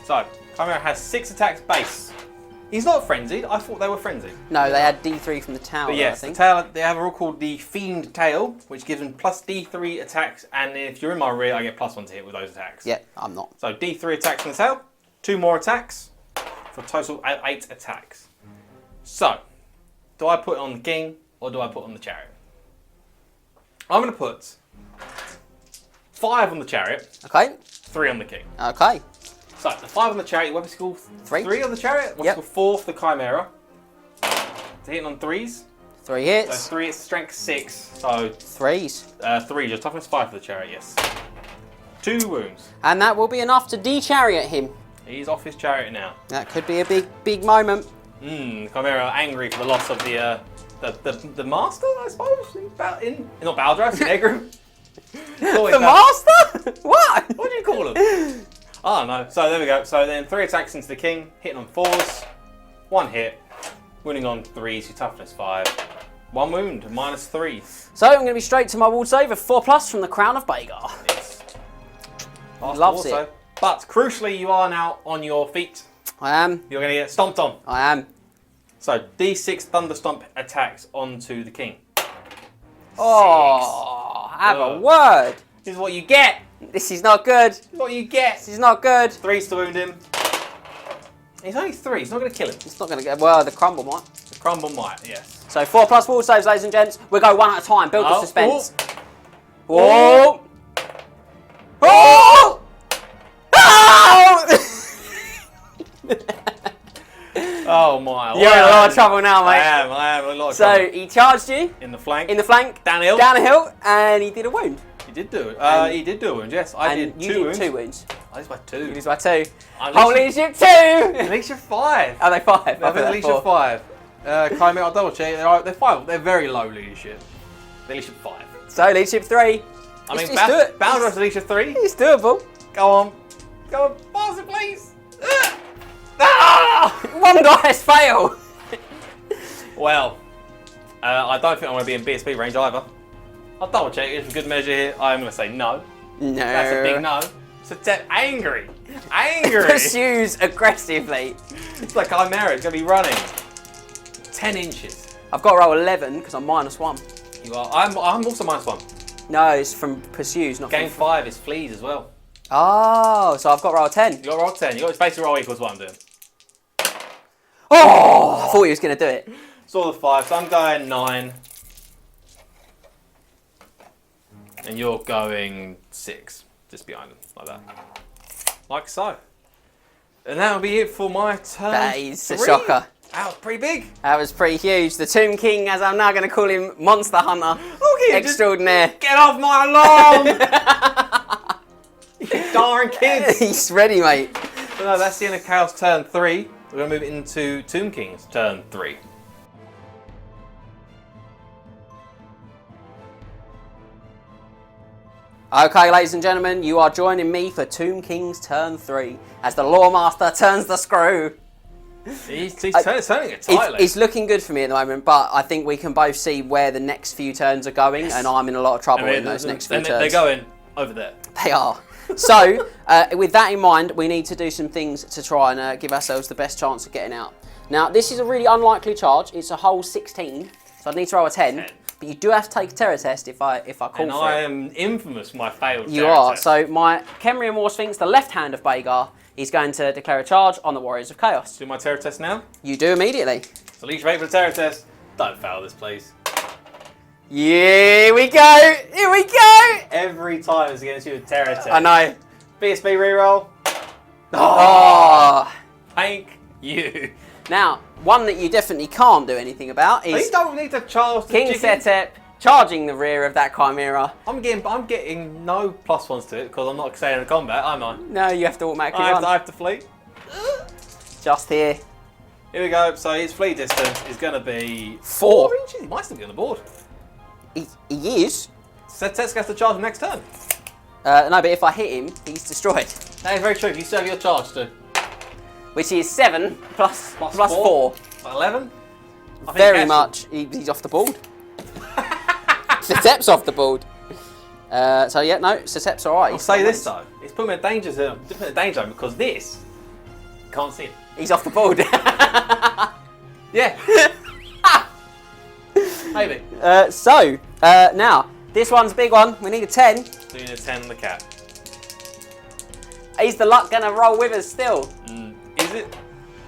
So, Chimera has 6 attacks base. He's not frenzied. I thought they were frenzied. No, they had D3 from the tower, But I yes, the think. tail, they have a rule called the Fiend Tail, which gives them plus D3 attacks, and if you're in my rear, I get +1 to hit with those attacks. Yeah, I'm not. So D3 attacks on the tail, 2 more attacks, for a total 8 attacks. So, do I put it on the king, or do I put it on the chariot? I'm going to put 5 on the chariot, Okay, 3 on the king. okay. So, the 5 on the chariot, weapon skill 3. 3 on the chariot, weapon Yep. skill 4 for the Chimera. To hitting on 3s. 3 So hits. 3 hits, strength 6. So 3s. 3, just toughness 5 for the chariot, yes. 2 wounds. And that will be enough to de-chariot him. He's off his chariot now. That could be a big moment. Chimera angry for the loss of the master, I suppose? Not Baldras, in Egrimm. The master? What? What do you call him? Oh no. So there we go. So then 3 attacks into the king, hitting on 4s, 1 hit, wounding on 3s, your toughness 5. 1 wound, -3. So I'm going to be straight to my ward save of 4+ from the Crown of Bhagar. Yes. Loves it. But crucially, you are now on your feet. I am. You're going to get stomped on. I am. So D6 thunder stomp attacks onto the king. Oh, have a word. This is what you get. This is not good. This is what you get. This is not good. 3's to wound him. He's only 3. He's not going to kill him. It's not going to get... Well, the crumble might. The crumble might, yes. So 4+ ward saves, ladies and gents. We'll go one at a time. Build the Oh, suspense. oh. Oh! Oh! Oh! Oh my. You're in a lot of trouble now, mate. I am in a lot of So trouble. he charged you In the flank. in the flank, Down a hill. down a hill, and he did a wound. He did do it. He did do a wound, yes. I And did you 2 wounds. 2 wounds. I did by 2. You lose by 2. I'm Whole leadership 2! Leadership 5. Are they 5? They're leadership 5. Chimera, I'll double check. They're 5. They're very low leadership. They're leadership 5. So leadership 3. I mean, Let's do it. Baldras leadership 3. It's doable. Go on. Go on. Pass it, please. Ah! One dice fail. Well, I don't think I'm going to be in BSB range either. I'll double check it for good measure here. I'm going to say no. No. That's a big no. Setep angry. Angry. Pursues aggressively. It's like Chimera. It's going to be running 10 inches. I've got to roll 11 because I'm -1. You are. I'm also -1. No, it's from pursues, not Game from... 5 is fleas as well. Oh, so I've got to roll 10. You got to roll 10. You got to basically roll equals what I'm doing. Oh! I thought he was going to do it. Saw the 5, so I'm going 9. And you're going 6. Just behind them, like that. Like so. And that'll be it for my turn. That is 3. a shocker. That was pretty big. That was pretty huge. The Tomb King, as I'm now going to call him, Monster Hunter. Look here, Extraordinaire. Get off my lawn! You darn kids! He's ready, mate. So no, that's the end of Chaos turn 3. We're going to move into Tomb King's turn 3. Okay, ladies and gentlemen, you are joining me for Tomb King's turn 3 as the Lawmaster turns the screw. He's turning it tightly. It's looking good for me at the moment, but I think we can both see where the next few turns are going, and I'm in a lot of trouble in those next few turns. They're going over there. They are. So, with that in mind, we need to do some things to try and give ourselves the best chance of getting out. Now, this is a really unlikely charge. It's a whole 16, so I'd need to roll a 10. But you do have to take a terror test if I call And for I it. am infamous for my failed You terror are. test. So my Khemrian Warsphinx, the left hand of Bhagar, is going to declare a charge on the Warriors of Chaos. Do my terror test now. You do immediately. So leech rate for the terror test. Don't fail this, please. Here we go. Here we go. Every time it's against you a terror test. I know. BSB reroll. Oh. Thank you. Now, one that you definitely can't do anything about You is don't need to charge the King chicken. Setep charging the rear of that Chimera. I'm getting no +1s to it because I'm not staying in combat, am I? No, you have to automatically I run. have to flee. Just here. Here we go. So his flee distance is going to be 4. 4 inches. He might still be on the board. He is. Setep has to charge him next turn. No, but if I hit him, he's destroyed. That is very true. You still have your charge too. Which is 7 plus 4. 11. I think Very actually- much. He's off the board. Setep's off the board. So yeah, no, Setep's alright. I'll say this though. It's put me in danger zone. Because this can't see it. He's off the board. Yeah. Maybe. Now, this one's a big one. We need a 10. Doing a 10 on the cat. Is the luck going to roll with us still? Is it?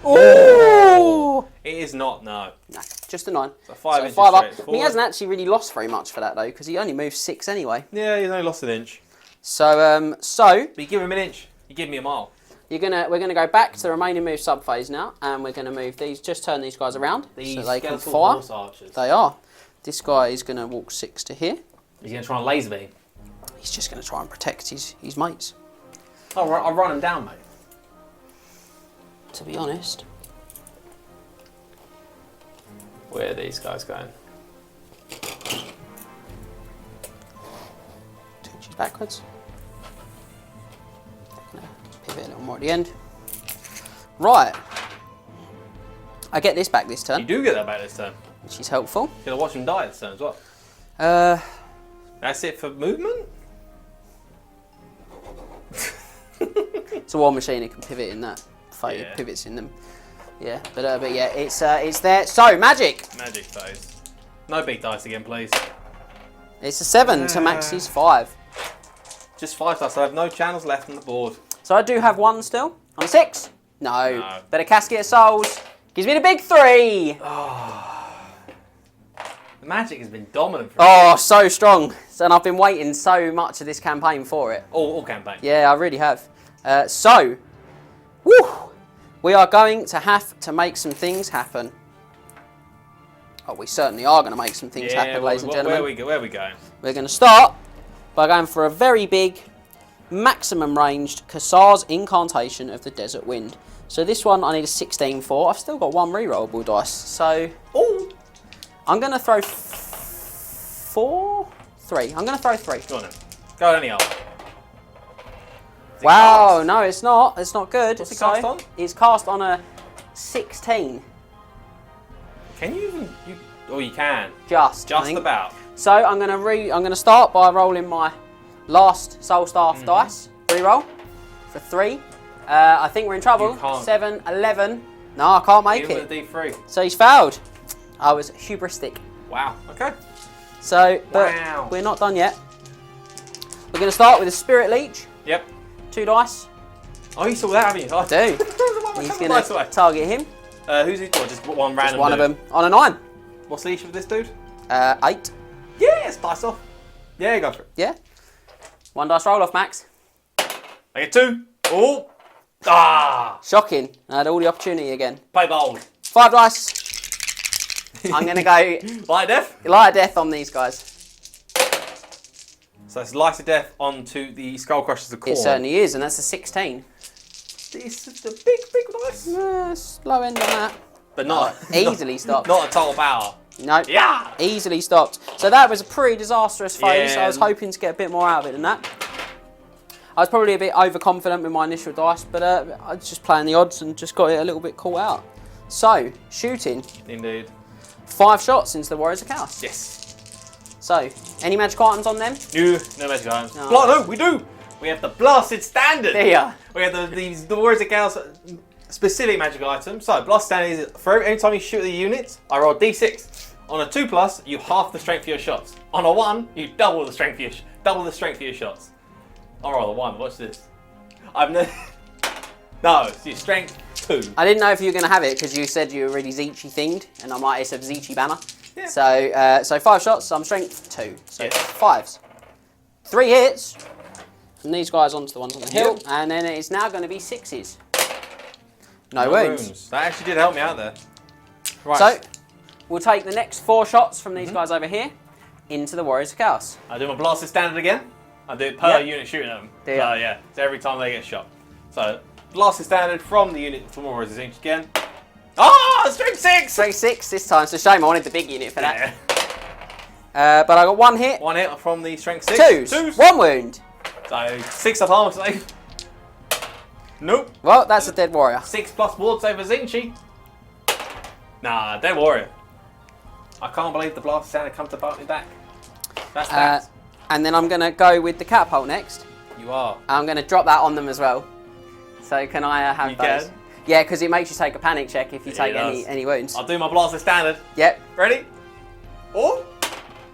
Ooh! It is not. No. No, just a 9. So 5 inches 5 up. straight And he forward. hasn't actually really lost very much for that though, because he only moves 6 anyway. Yeah, he's only lost an inch. So, But you give him an inch, you give me a mile. we're gonna go back to the remaining move subphase now, and we're gonna move these. Just turn these guys around so they can skeletal fire. horse archers. They are. This guy is gonna walk 6 to here. He's going to try and laser beam. He's just gonna try and protect his mates. I'll run him down, mate. To be honest. Where are these guys going? 2 inches backwards. Pivot a little more at the end. Right. I get this back this You turn, do get that back this turn. which is helpful. You're going to watch him die this turn as well. That's it for movement? It's a war machine. It can pivot in that. Yeah. Pivots in them. Yeah, but yeah, it's there. So magic. Magic phase. No big dice again, please. It's a 7 to Max's 5. Just 5 dice. I have no channels left on the board. So I do have 1 still. On 6. No. No. Better Casket of Souls. Gives me the big 3. The magic has been dominant for Oh, so strong. And I've been waiting so much of this campaign for it. all campaign. Yeah, I really have. So, woo, we are going to have to make some things happen. Oh, we certainly are going to make some things happen, ladies and gentlemen. Where are we going? We're going to start by going for a very big, maximum ranged Kassar's Incantation of the Desert Wind. So this one I need a 16 for. I've still got 1 rerollable dice. So, I'm going to throw 3. I'm going to throw 3. Go on then. Go any other. Wow, cast? no, it's not. It's not good. What's it cast on? It's cast on a 16. Can you even? You can. Just I think. About. So I'm gonna start by rolling my last Soul Staff dice. Reroll for 3. I think we're in trouble. You can't. 7, 11. No, I can't make Even it. with a D3. So he's failed. I was hubristic. Wow. Okay. So, but Wow. we're not done yet. We're gonna start with a Spirit Leech. Yep. 2 dice. Oh, you saw that, haven't you? I do. He's gonna target him. Who's he for? Just one random. Just one dude. of them on a 9. What's the issue with this dude? 8. Yes, dice off. Yeah, go for it. Yeah. 1 dice roll off, Max. I get 2. Oh. Ah. Shocking. I had all the opportunity again. Play bold. 5 dice. I'm going to go Light death. light of death on these guys. So it's light of death onto the Skull Crushers of Khorne. It certainly is, and that's a 16. This is the big dice. It's low end on that. But not Easily stopped. Not a total power. No. Yeah. Easily stopped. So that was a pretty disastrous phase. Yeah. I was hoping to get a bit more out of it than that. I was probably a bit overconfident with my initial dice, but I was just playing the odds and just got it a little bit caught out. So, shooting. Indeed. 5 shots into the Warriors of Chaos. Yes. So, any magic items on them? No magic items. No. No, we do. We have the Blasted Standard. There you are. We have the Warriors of Chaos specific magic item. So, Blasted Standard is for any time you shoot the units, I roll D6. On a 2+, you half the strength of your shots. On a 1, you double the strength of your shots. I'll roll a 1. Watch this. No, it's your strength 2. I didn't know if you were going to have it because you said you were really Liche themed, and I'm like, it's a Liche banner. Yeah. So 5 shots, I'm strength 2. So Yes. 5s. 3 hits. From these guys onto the ones on the hill, Yep. and then it's now going to be 6s. No wounds. That actually did help me out there. Right. So we'll take the next 4 shots from these guys over here into the Warriors of Chaos. I do my Blasted Standard again. I do it per Yep. unit shooting them. Do So ya? yeah, so every time they get shot. So Blasted Standard from the unit from Warriors Inc. again. Ah, strength 6! Strength 6 this time, so shame I wanted the big unit for that. Yeah. But I got 1 hit. 1 hit from the strength 6. 2s. 1 wound. So 6 of armor save. Nope. Well, that's a dead warrior. 6 plus ward save for Zinchi. Nah, dead warrior. I can't believe the Blasted Standard come to bite me back. That's that. And then I'm going to go with the catapult next. You are. I'm going to drop that on them as well. So can I have You those? can. Yeah, because it makes you take a panic check if you It take does. any wounds. I'll do my Blasted Standard. Yep. Ready? Oh.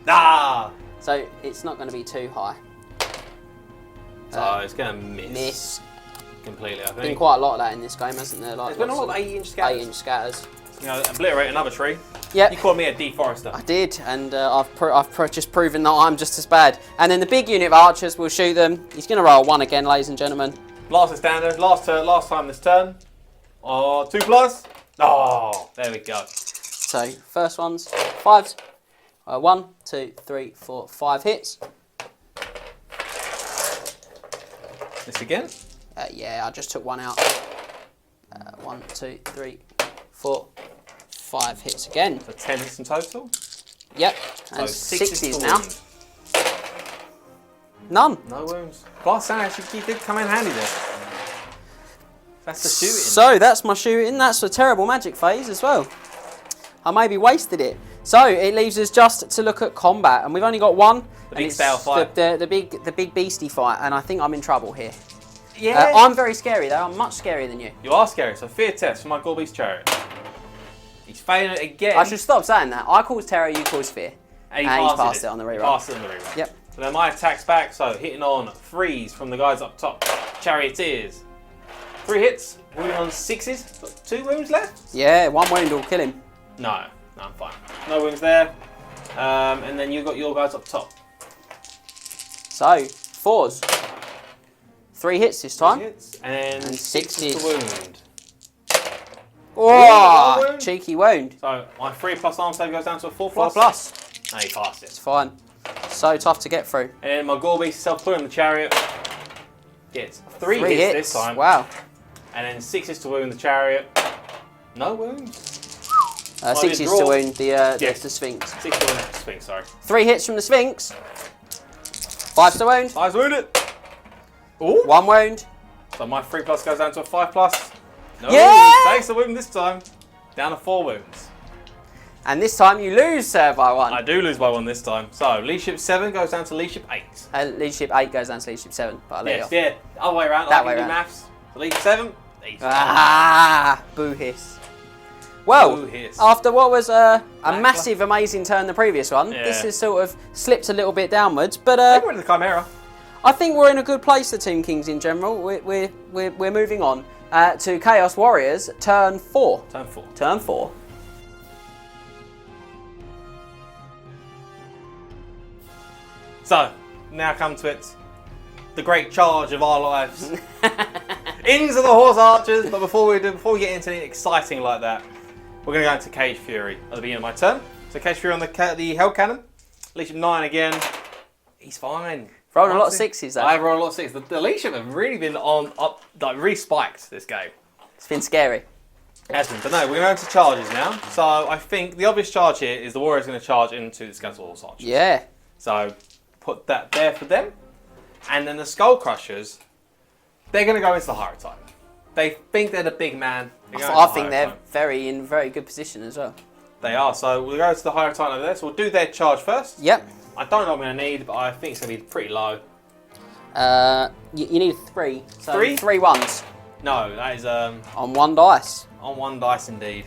Ah. So it's not going to be too high. So it's going to miss. Miss. Completely, I Been think. quite a lot of that in this game, hasn't there? Like There's been a lots lot of 8-inch scatters. 8-inch scatters. You know, obliterate another tree. Yep. You called me a deforester. I did, and I've just proven that I'm just as bad. And then the big unit of archers will shoot them. He's going to roll 1 again, ladies and gentlemen. Blaster standard. Last time this turn. 2+. Oh, there we go. So first one's 5s. 1, 2, 3, 4, 5 hits. This again? Yeah, I just took one out. 1, 2, 3, 4, 5 hits again. So 10 hits in total. Yep, So and 6 60s now. wound. None. No wounds. Blast standard actually did come in handy there. That's the shooting. So that's my shooting. That's a terrible magic phase as well. I maybe wasted it. So it leaves us just to look at combat, and we've only got one. The big stale fight. The big beastie fight, and I think I'm in trouble here. Yeah. I'm very scary though. I'm much scarier than you. You are scary. So fear test for my Gorbeast Chariot. He's failing it again. I should stop saying that. I cause terror, you cause fear. And he's passed it on the reroll. Passed it on the reroll. Yep. So then my attack's back. So hitting on 3s from the guys up top. Charioteers. 3 hits. Wounding on 6s. Got 2 wounds left. Yeah, 1 wound will kill him. No, I'm fine. No wounds there. And then you got your guys up top. So 4s. 3 hits this time. 3 hits and 6 6 to wound. Oh, wound. cheeky wound. So my 3+ arm save goes down to a 4+. 4+. No, he passed It's it. fine. So tough to get through. And then my Gorbeast self-pulling the Chariot gets 3 hits this time. Wow. And then 6 to wound the Chariot. No wounds. 6 is to wound the Sphinx. 6 to wound the Sphinx, sorry. 3 hits from the Sphinx. 5 to wound. 5's wounded. Ooh. 1 wound. So my 3+ goes down to a 5+. No Yeah! wounds. Takes the wound this time. Down to 4 wounds. And this time you lose, sir, by 1. I do lose by 1 this time. So Leadership 7 goes down to Leadership 8. Leadership 8 goes down to Leadership 7. But I'll let you off. Yeah, other way around. That I way can do round. maths. So Leadership 7. Ah, boo hiss. Well, Boo hiss. after what was a Lackluster. massive, amazing turn the previous one, Yeah. this has sort of slipped a little bit downwards. But They went to the Chimera. I think we're in a good place, the Team Kings in general. We're moving on to Chaos Warriors, turn 4. Turn 4. Turn 4. So, now come to it. The great charge of our lives. Into the Horse Archers, but before we get into anything exciting like that, we're going to go into Cage Fury at the beginning of my turn. So Cage Fury on the Hell Cannon. Leadership 9 again. He's fine. Rolling a lot of 6s though. I've rolled a lot of 6s. The Leadership have really been re-spiked this game. It's been scary. Has been, but no, we're going to charges now. So I think the obvious charge here is the Warrior's going to charge into the Skeletal Horse Archers. Yeah. So put that there for them. And then the Skull Crushers, they're going to go into the Hierotype. They think they're the big man. I think they're in very good position as well. They are. So we'll go to the Hierotype over there. So we'll do their charge first. Yep. I don't know what I'm going to need, but I think it's going to be pretty low. You need 3. So 3? 3 ones. No, that is On 1 dice. on 1 dice indeed.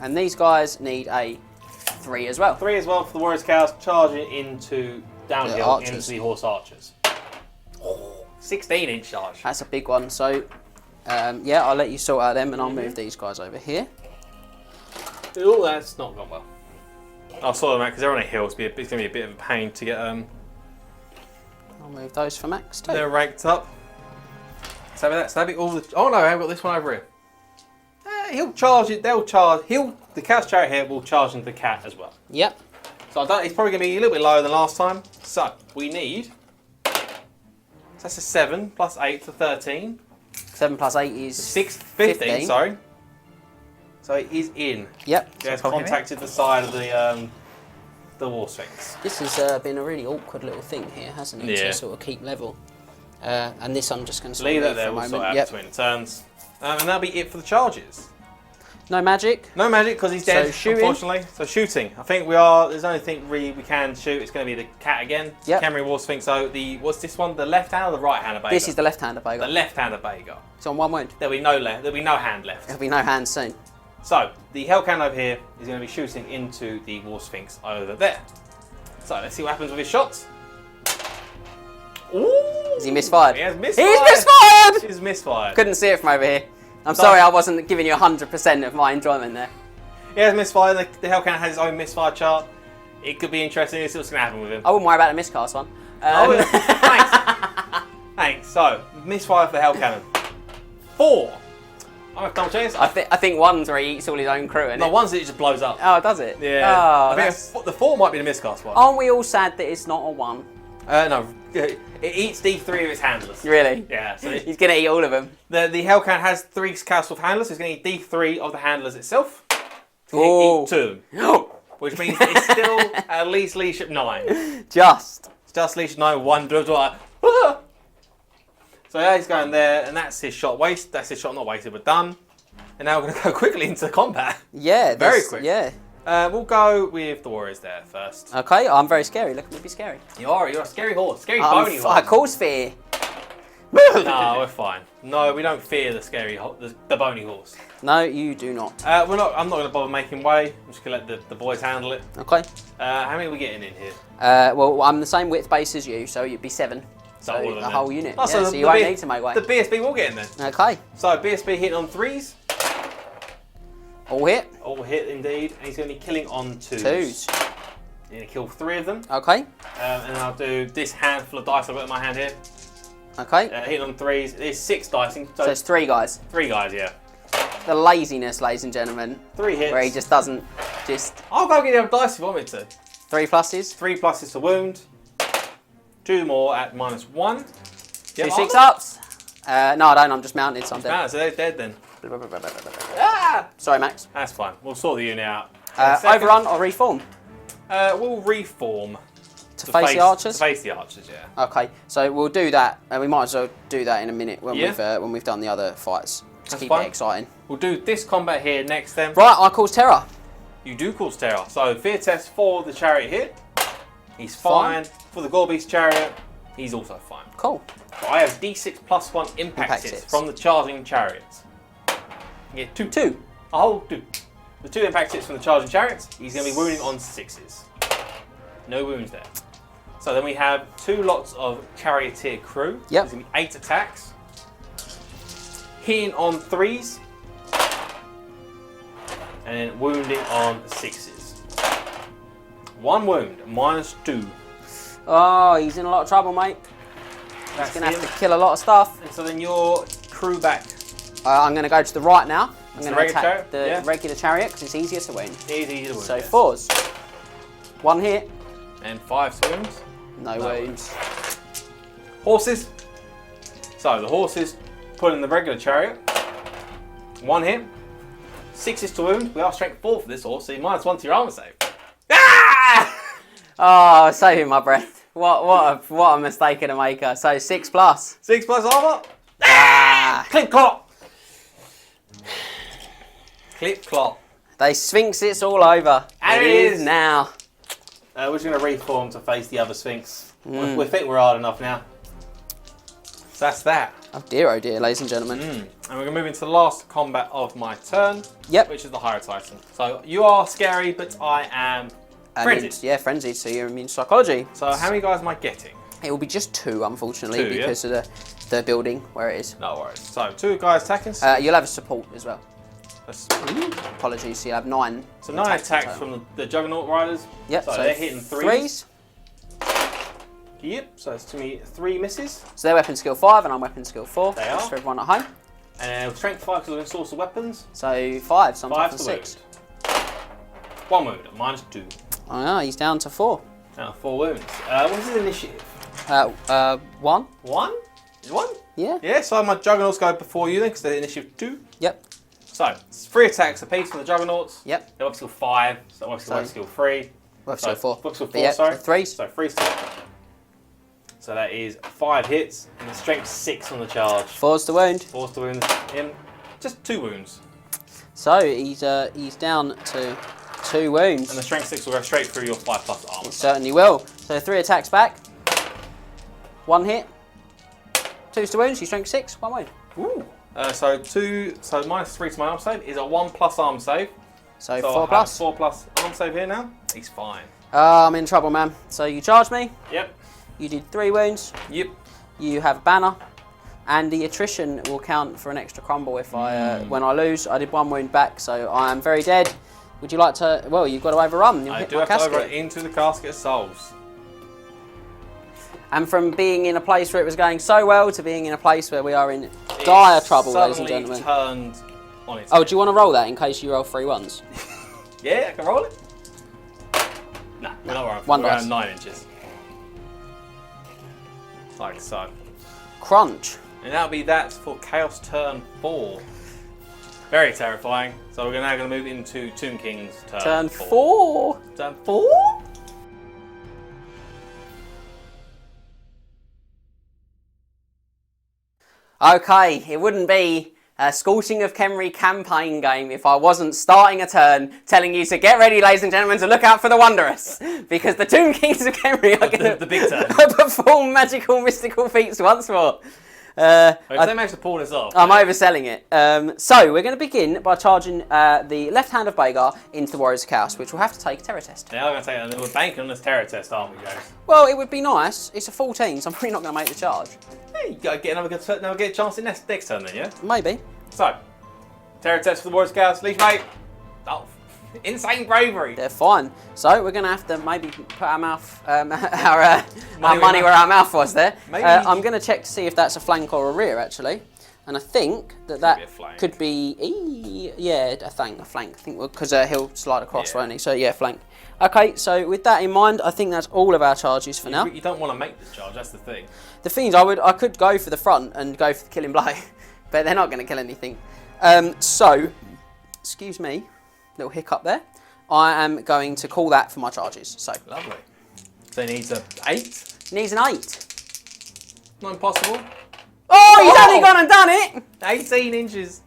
And these guys need a 3 as well. 3 as well for the Warriors Chaos, charging into downhill Archers. into the Horse Archers. 16-inch charge. That's a big one. So, yeah, I'll let you sort out them and I'll move these guys over here. Oh, that's not gone well. I'll sort them out because they're on a hill. It's going to be a bit of a pain to get I'll move those for Max too. they're ranked up. So that'll be all the... Oh no, I've got this one over here. He'll charge it, they'll charge... The Chaos Chariot here will charge into the cat as well. Yep. So it's probably going to be a little bit lower than last time. So, we need... So that's a 7 plus 8 to 13. 7 plus 8 is 15, sorry. So it is in. Yep. It has contacted the side of the Warsphinx. This has been a really awkward little thing here, hasn't it? Yeah. To sort of keep level. And this I'm just going to Leave that for there, a we'll moment. sort out Yep. between the turns. And that'll be it for the charges. No magic. No magic because he's dead, So shooting. unfortunately. So shooting. I think there's only thing really we can shoot. It's going to be the cat again. Yep. Khemri Warsphinx. So what's this one? The left hand or the right hand of Bhagar? This is the left-hander the Bhagar. left hand of Bhagar. It's on 1 wound. There'll be no hand left. There'll be no hands soon. So the Hell Cannon over here is going to be shooting into the Warsphinx over there. So let's see what happens with his shots. Ooh! Is he misfired? He has misfired. He's misfired! He's misfired. Couldn't see it from over here. I'm sorry I wasn't giving you 100% of my enjoyment there. He has misfired. The Hell Cannon has his own misfire chart. It could be interesting to see what's going to happen with him. I wouldn't worry about the miscast one. Thanks. Mate, so, misfire for the Hell Cannon. 4. I'm going to double check this. I think one's where he eats all his own crew, isn't No, it? one's that it just blows up. Oh, does it? Yeah. Oh, I think the 4 might be the miscast one. Aren't we all sad that it's not a 1? No, it eats D3 of its handlers. Really? Yeah. So He's going to eat all of them. the Hell Cannon has 3 Chaos Wolf handlers, so it's going to eat D3 of the handlers itself. Ooh. Eat 2 of them. Which means it's still at least leadership 9. Just. It's just leadership 9, 1 dwarf. Ah! So yeah, he's going there, and that's his shot waste. That's his shot not wasted, but done. And now we're going to go quickly into combat. Yeah. Very quick. Yeah. We'll go with the warriors there first. Okay, I'm very scary. Look at me be scary. You're a scary horse. Scary bony horse. Of course fear. No, we're fine. No, we don't fear the scary, the bony horse. No, you do not. I'm not going to bother making way. I'm just going to let the boys handle it. Okay. How many are we getting in here? Well, I'm the same width base as you, so you'd be 7. So all of them a then. whole unit. Oh, Yeah, so so the you won't B- need to make way. The BSB will get in then. Okay. So BSB hitting on 3s. All hit. All hit indeed. And he's going to be killing on 2s. 2s. You're going to kill 3 of them. Okay. And then I'll do this handful of dice I've got in my hand here. Okay. Hitting on 3s. There's 6 dicing. So it's 3 guys. 3 guys, yeah. The laziness, ladies and gentlemen. 3 hits. Where he just doesn't. I'll go get the other dice if you want me to. 3 pluses. 3 pluses to wound. 2 more at -1. 2 6-ups. No, I don't. I'm just mounted, so I'm dead. Ah, so they're dead then. Ah! Sorry, Max. That's fine. We'll sort the unit out. Overrun or reform? We'll reform. To face the archers? To face the archers, yeah. Okay, so we'll do that, and we might as well do that in a minute when Yeah. we've done the other fights. To That's keep fine. it exciting. We'll do this combat here next then. Right, I cause terror. You do cause terror. So fear test for the chariot hit. He's fine. For the Gorbeast chariot, he's also fine. Cool. So I have D6 +1 impact hits from the charging chariots. You get 2. 2. A whole 2. The 2 impact hits from the charging chariots. He's going to be wounding on 6s. No wounds there. So then we have 2 lots of charioteer crew. Yep. There's going to be 8 attacks. Hitting on 3s. And then wounding on 6s. 1 wound, -2. Oh, he's in a lot of trouble, mate. That's He's going to him. have to kill a lot of stuff. And so then your crew back. I'm going to go to the right now. I'm the going to regular attack chariot? the Yeah. regular chariot because it's easier to win. It is easy to wound. So yes. 4s. 1 hit. And 5 wounds. No wounds. Horses. So the horses put in the regular chariot. 1 hit. 6s to wound. We are strength 4 for this horse, so you -1 to your armor save. Ah! Oh, saving my breath. What a mistake of a maker. So 6+. 6 plus armor. Ah! Clip clop. Clip clop. They Sphinx it's all over. And it is. now. We're just going to reform to face the other Sphinx. We think we're hard enough now. So that's that. Oh dear, ladies and gentlemen. And we're going to move into the last combat of my turn. Yep. Which is the Higher Titan. So you are scary, but I am frenzied. Yeah, frenzied, so you're immune to psychology. So how many guys am I getting? It will be just 2, unfortunately, 2, because of the building where it is. No worries. So 2 guys attacking. You'll have a support as well. That's- Apologies, so you'll have 9. So 9 attacks from the Juggernaut Riders. Yep, So they're hitting 3s. 3s. Yep. So it's to me 3 misses. So they're weapon skill 5 and I'm weapon skill 4. They Just are. for everyone at home. And strength 5 because of the source of weapons. So 5, so I'm 5 tough to for 6. wound. 1 wound at -2. Oh no, he's down to 4. Now 4 wounds. What's his initiative? 1? 1? Is 1? Yeah. Yeah. So my Juggernauts go before you then because they're initiative 2. Yep. So it's 3 attacks apiece from the Juggernauts. Yep. They're weapon skill 5. So weapon skill 3. Weapon So skill 4. weapon skill But 4. yeah, Sorry. 3s. So 3 still. So that is 5 hits and the strength 6 on the charge. 4's the wound. 4's to wound him. Just 2 wounds. So he's down to 2 wounds. And the strength 6 will go straight through your 5+ armor. It certainly will. So 3 attacks back. 1 hit. 2's to wounds. You strength 6. 1 wound. Ooh. So -3 to my arm save is a 1+ arm save. So So 4+. 4+ arm save here now. He's fine. I'm in trouble, man. So you charged me. Yep. You did 3 wounds. Yep. You have a banner. And the attrition will count for an extra crumble if when I lose. I did 1 wound back, so I am very dead. Would you like to... Well, you've got to overrun. You'll I hit do my have to casket. over into the casket of souls. And from being in a place where it was going so well to being in a place where we are in dire trouble, ladies and gentlemen. Turned on its Oh, head. do you want to roll that in case you roll 3 ones? Yeah, I can roll it. Nah, we're not rolling. One we're dice. around 9 inches. Like so. Crunch. And that'll be that for Chaos turn 4. Very terrifying. So we're now going to move into Tomb King's Turn 4. Turn 4? Okay, it wouldn't be a Scorching of Khemri campaign game if I wasn't starting a turn telling you to get ready, ladies and gentlemen, to look out for the Wondrous. Because the Tomb Kings of Khemri are going The big turn. to perform magical, mystical feats once more. If they manage to pull this off. I'm overselling it. So, we're going to begin by charging the left hand of Bhagar into the Warriors of Chaos, which will have to take a terror test. Yeah, I'm going to say that. We're banking on this terror test, aren't we, guys? Well, it would be nice. It's a 14, so I'm probably not going to make the charge. Hey, you got to get another turn. Now get a chance in next turn then, yeah? Maybe. So, terror test for the Warriors Chaos. Liche, mate. Oh, insane bravery. They're fine. So we're going to have to maybe put our mouth, our money where our mouth was there. I'm going to check to see if that's a flank or a rear, actually. And I think that Could be a flank. could be, yeah, a flank. I think, because he'll slide across, won't he? So yeah, flank. Okay, so with that in mind, I think that's all of our charges for now. You don't want to make this charge, that's the thing. The thing is, I could go for the front and go for the killing blow, but they're not going to kill anything. So, excuse me, little hiccup there. I am going to call that for my charges. So Lovely. So he needs a 8. needs an 8. Not impossible. Oh, he's only gone and done it. 18 inches.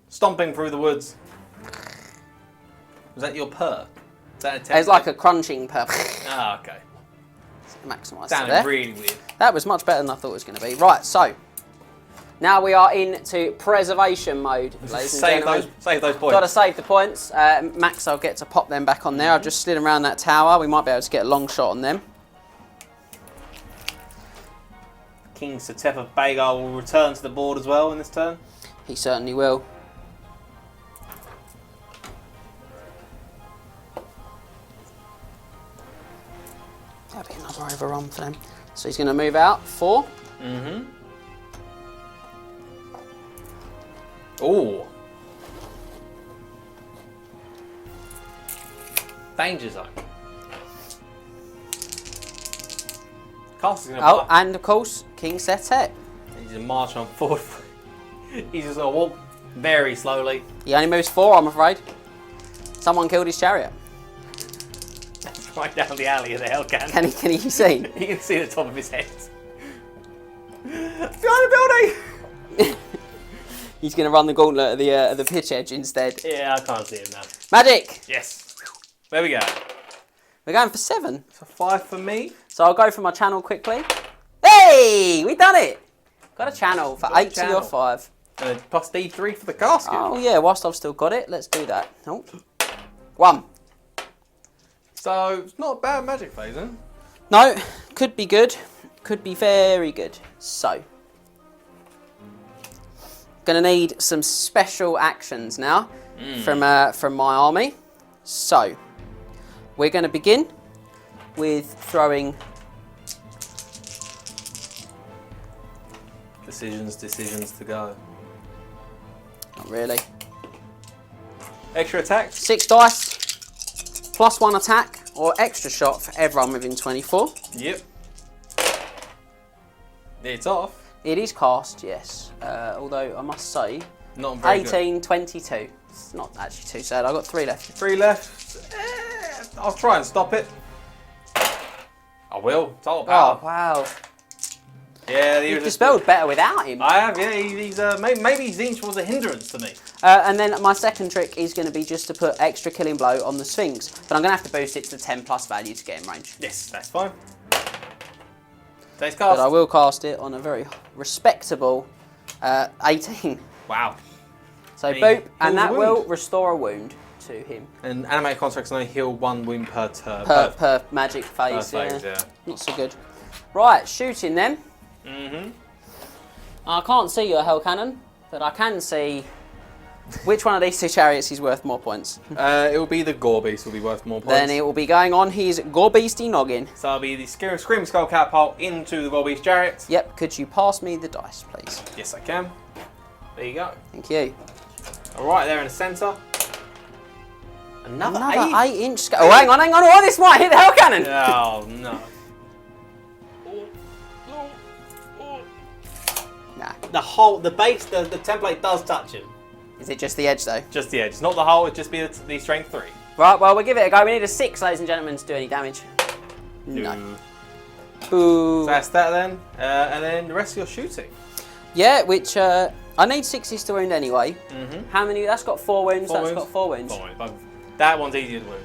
Stomping through the woods. Was that your purr? Is that a test? It's like a crunching purr. Ah, okay. Maximise Sounded there. really weird. That was much better than I thought it was going to be. Right, so now we are into preservation mode, ladies and gentlemen. Save those points. Got to save the points. Max, I'll get to pop them back on there. I've just slid around that tower. We might be able to get a long shot on them. King Setep of Bhagar will return to the board as well in this turn. He certainly will. That'll be another overrun for them. So he's going to move out 4. Mm-hmm. Oh. Danger zone. Castle's going to Oh, and of course, King Setep. He's just march on forward. He's just going to walk very slowly. He only moves 4, I'm afraid. Someone killed his chariot. Right down the alley as the hell can. Can he be seen? You can see the top of his head. Behind the building! He's going to run the gauntlet at the pitch edge instead. Yeah, I can't see him now. Magic! Yes. There we go. We're going for 7. So 5 for me. So I'll go for my channel quickly. Hey! We done it! Got a channel for Got a 8 to channel. your 5. And plus D3 for the casket. Oh yeah, whilst I've still got it, let's do that. Oh. 1. So it's not a bad magic phase, then. No, could be good. Could be very good. So. Gonna need some special actions now from my army. So. We're gonna begin with throwing Decisions to go. not really. Extra attack. 6 dice. Plus 1 attack or extra shot for everyone within 24. Yep. It's off. It is cast, yes. Although I must say, Not very 18, good. 22. It's not actually too sad. I've got 3 left. 3 left. I'll try and stop it. I will. It's all Oh, about. wow. Yeah, You've dispelled better without him. I have, yeah. He's maybe Zinch was a hindrance to me. And then my second trick is going to be just to put extra killing blow on the Sphinx. But I'm going to have to boost it to the 10 plus value to get in range. Yes, that's fine. Today's But I cast. will cast it on a very respectable 18. Wow. So He boop, heals and that a will wound. restore a wound to him. And animated constructs only heal 1 wound per turn. Per magic phase, phase, yeah. yeah. Not so good. Right, shooting then. Mm-hmm. I can't see your hell cannon, but I can see Which one of these two chariots is worth more points? It will be the Gore Beast will be worth more points. Then it will be going on his Gore Beasty noggin. So it'll be the Screaming Skull Catapult into the Gore Beast Chariot. Yep, could you pass me the dice, please? Yes, I can. There you go. Thank you. All right, there in the centre. Another 8-inch scale. Oh, hang on. Oh, this might hit the Hell Cannon. Oh, no. Nah. The base, the template does touch him. Is it just the edge, though? Just the edge. Not the hull, it'd just be the strength 3. Right, well, we'll give it a go. We need a 6, ladies and gentlemen, to do any damage. No. Boo. So that's that then. And then the rest of your shooting. Yeah, which I need 6s to wound anyway. How many? That's got 4 wounds. Four That's wounds? got 4 wounds. 4 wounds. That one's easier to wound.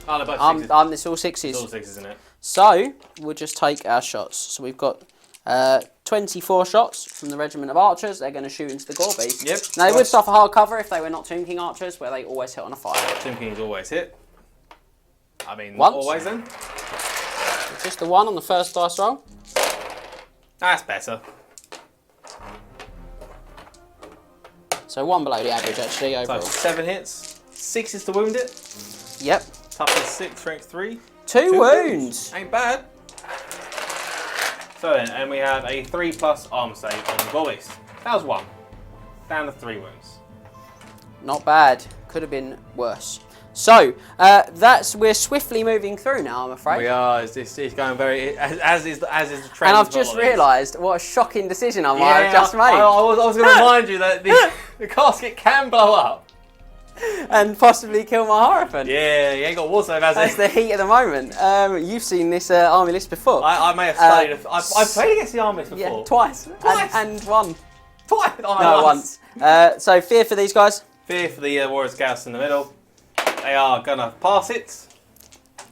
Oh, they're both 6s. It's all 6s. It's all 6s, isn't it? So, we'll just take our shots. So we've got 24 shots from the regiment of archers. They're going to shoot into the Gore Beast. Yep. Now, they would suffer hard cover if they were not Tomb King archers, where they always hit on a 5. Tomb Kings always hit. I mean, Once. not always then. Just the 1 on the first dice roll. That's better. So 1 below the average, actually, So overall. 7 hits. 6 is to wound it. Yep. Toughness 6, strength 3. 2 wounds. Ain't bad. So then, and we have a 3+ armor save on the Gore Beast. That was 1. Down to 3 wounds. Not bad. Could have been worse. So, we're swiftly moving through now, I'm afraid. We are. It's going very as is the trend. And I've just realised what a shocking decision I might have just made. I was going to remind you that the casket can blow up. And possibly kill my Hierophant. Yeah, you ain't got war save, has That's it? the heat of the moment. You've seen this army list before. I may have studied it. I've played against the army list before. Yeah, twice. Twice? And won. Twice? Oh, No, once. So, fear for these guys. Fear for the Warriors Scouts in the middle. They are going to pass it,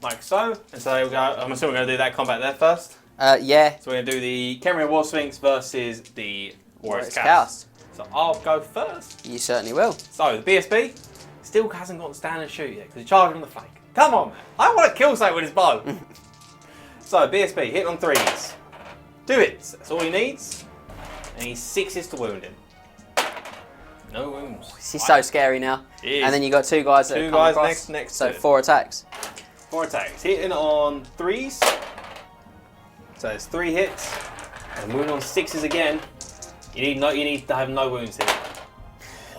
like so. And so we'll go, I'm assuming we're going to do that combat there first. Yeah. So we're going to do the Khemrian Warsphinx versus the Warriors Scouts. So I'll go first. You certainly will. So the BSB still hasn't got to stand and shoot yet because he charged on the flank. Come on, man. I want to kill something with his bow. So BSB, hit on 3s. Do it. That's all he needs. And he's 6s to wound him. No wounds. This is so scary now. And then you got 2 guys that Two come guys across. next So to it. 4 attacks. 4 attacks. Hitting on 3s. So it's 3 hits. And wound on 6s again. You need to have no wounds here.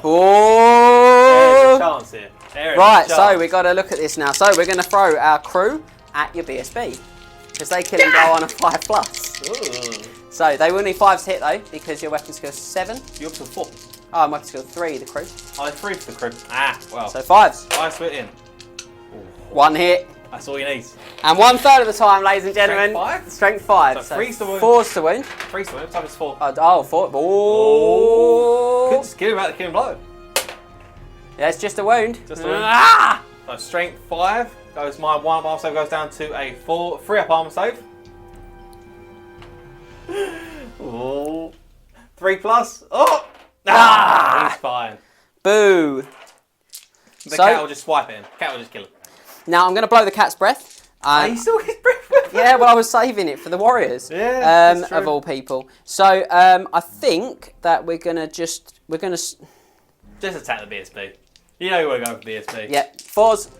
Oh! There's a chance here. There is Right, a so chance. we've got to look at this now. So we're going to throw our crew at your BSB. Because they kill and go on a 5+. Ooh. So they will need 5s to hit though, because your weapon skill is 7. You're up to 4. Oh, my weapon skill 3, the crew. Oh, 3 for the crew. Ah, well. So 5s. 5 split in. 1 hit. That's all you need. And 1/3 of the time, ladies and gentlemen. Strength 5? Strength 5. So 3's to wound. 4's to wound. 3's to wound. Type is 4. Oh, 4. Oh. Could just kill him out the killing blow. Yeah, it's just a wound. Just a wound. Ah! So strength 5 goes my 1 up armor save goes down to a 3 up armor save. Oh. 3+. Oh! Ah! He's fine. Boo. The cat will just swipe at him. Cat will just kill him. Now I'm going to blow the cat's breath. He still gets breath. Yeah, well, I was saving it for the Warriors. Yeah, that's true. of all people. So I think that we're gonna just Just attack the BSB. You know you want to go for the BSB. yeah 4s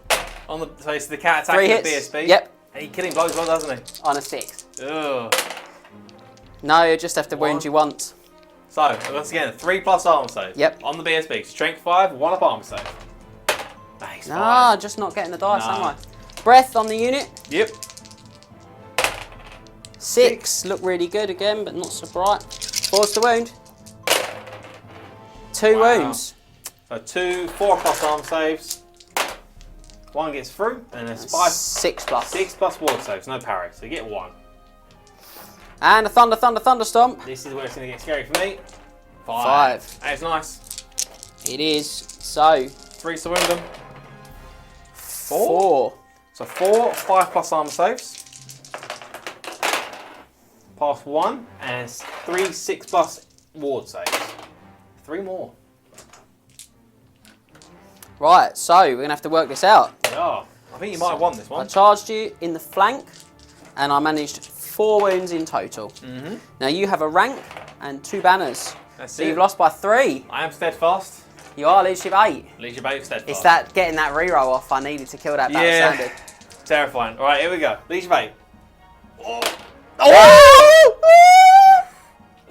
On the so it's the cat 3 attacking hits. the BSB. Yep, And he killing blows well, doesn't he? on a 6. Ugh. No, you just have to One. wound you once. So once again, 3+ armor save. Yep. On the BSB, strength 5, 1 up armor save. Nice. Ah, just not getting the dice, Nah. am I? Breath on the unit. Yep. 6 look really good again, but not so bright. 4's to wound. 2 Wow. wounds. So 2 4+ armor saves. 1 gets through, and there's 5, 6+. 6+ ward saves, no parry. So you get 1. And a thunderstomp. This is where it's going to get scary for me. 5. That's nice. It is. So 3 to wound them. 4. So 4 5+ armor saves. Pass 1 and 3 6+ ward saves. 3 more. Right, so we're gonna have to work this out. Yeah. I think you might have won this I one. charged you in the flank, and I managed 4 wounds in total. Now you have a rank and 2 banners, That's so it. you've lost by 3. I am steadfast. You are leadership 8. Leadership 8 steadfast. It's that getting that reroll off. I needed to kill that battle standard. Terrifying. Alright, here we go. Leadership 8. Oh!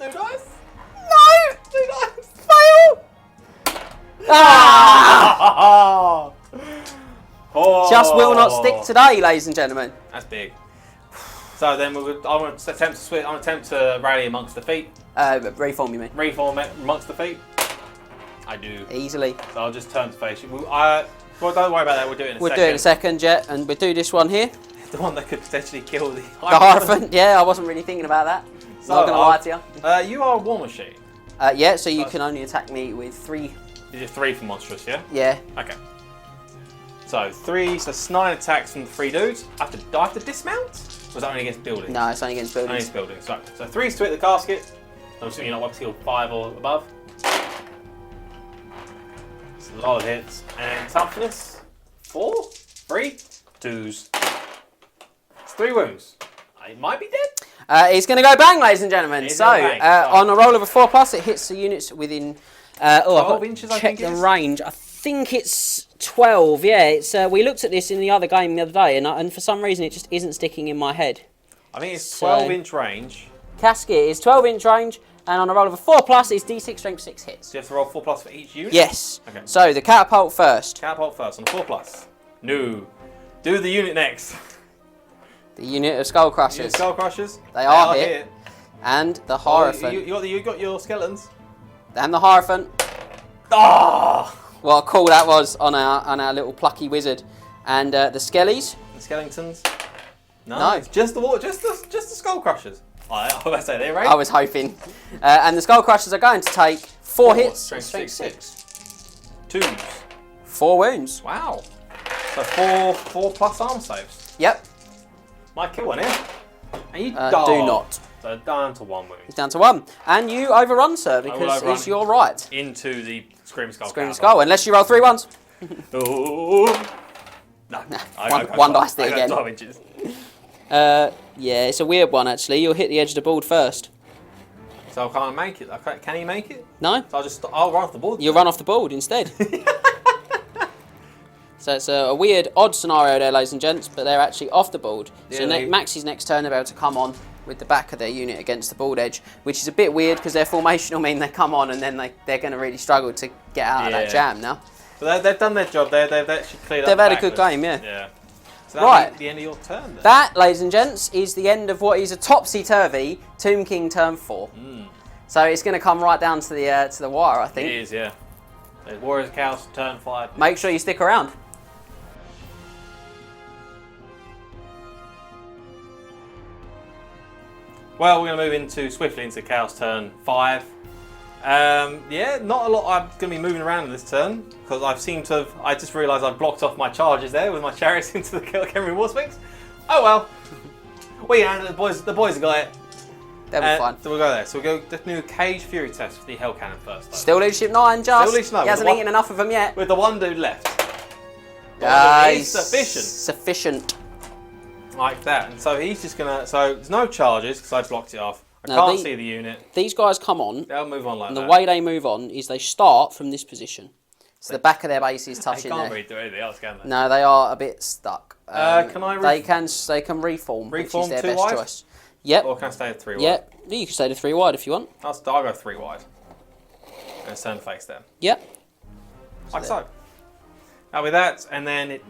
No dice? No! 2 dice! Fail! Ah! Oh. Just will not stick today, ladies and gentlemen. That's big. So then I'm going to attempt to switch. I'm going to attempt to rally amongst the feet. Reform, you mean? Reform amongst the feet. I do. Easily. So I'll just turn to face you. Well, don't worry about that. We'll do it in a second. We'll do it in a second, yeah, and we'll do this one here. The one that could potentially kill the Hierophant. Yeah, I wasn't really thinking about that. So, Not gonna lie to you. You are a war machine. Yeah, so you can only attack me with 3. Is it 3 for monstrous? Yeah. Yeah. Okay. So 3. So it's 9 attacks from the 3 dudes. Do I have to dismount? Or is that only against buildings? No, it's only against buildings. Only against buildings. Right. So 3's to hit the casket. I'm assuming you're not skill 5 or above. It's a lot of hits. And toughness 4, 3, 2s. It's 3 wounds. It might be dead. It's going to go bang, ladies and gentlemen. So, on a roll of a 4+, it hits the units within 12 inches, I think check it the is. range. I think it's 12, yeah. It's we looked at this in the other game the other day, and for some reason it just isn't sticking in my head. I think it's 12-inch range. Casket is 12-inch range, and on a roll of a 4+, it's D6 strength 6 hits. So you have to roll 4+ for each unit? Yes. Okay. So, the catapult first. Catapult first on a 4+. No. Do the unit next. The unit of Skull Crushers. Skull Crushers. They are hit. And the Hierophant. You got your skeletons. And the Hierophant. Oh! What a call that was on our little plucky wizard. And the Skellies. The skeletons. No. It's just the Skull Crushers. Oh, I was about to say they're right. I was hoping. And the Skull Crushers are going to take 4 hits. Strength 6. 2s. 4 wounds. Wow. So 4 plus arm saves. Yep. Might kill one here. And you Do die. not. So down to 1 wound. He's down to 1. And you overrun, sir, because it's your right. Into the Scream Skull. Scream Skull, unless you roll 3 ones. Oh. No. One dice there again. 12 inches. Yeah, it's a weird one, actually. You'll hit the edge of the board first. So I can't make it. Can he make it? No? So I'll run off the board. You'll run off the board instead. So it's a weird, odd scenario there, ladies and gents, but they're actually off the board. Yeah, So Max's next turn, they're able to come on with the back of their unit against the board edge, which is a bit weird because their formation will mean they come on and then they're going to really struggle to get out of that jam now. But they've done their job. They've actually cleared up. They've had a backwards. good game, yeah. Yeah. So Right. Be the end of your turn then. That, ladies and gents, is the end of what is a topsy-turvy Tomb King turn 4. So it's going to come right down to the wire, I think. It is, yeah. There's Warriors of Chaos, turn 5. Make sure you stick around. Well, we're going to move swiftly into Chaos turn 5. Yeah, not a lot I'm going to be moving around in this turn because I just realised I've blocked off my charges there with my Chariots into the Khemrian Warsphinx. Oh well. We handle it, the boys have got it. They'll be fine. So we'll go there. So we'll go the new Cage Fury test for the Hell Cannon first. Though. Still leadership 9, just. Still leadership 9. He hasn't eaten enough of them yet. With the one dude left. He's sufficient. Sufficient. Like that. And so he's just going to... So there's no charges because I blocked it off. I can't see the unit. These guys come on. They'll move on like and that. the way they move on is they start from this position. So the back of their base is touching there. They can't really do anything else, can they? No, they are a bit stuck. Can I... They can reform, which is their 2 best wide? choice. Yep. Or can I stay at 3 wide? Yep. You can stay to 3 wide if you want. I'll go 3 wide. And turn face them. Yep. Like so. Now with that, and then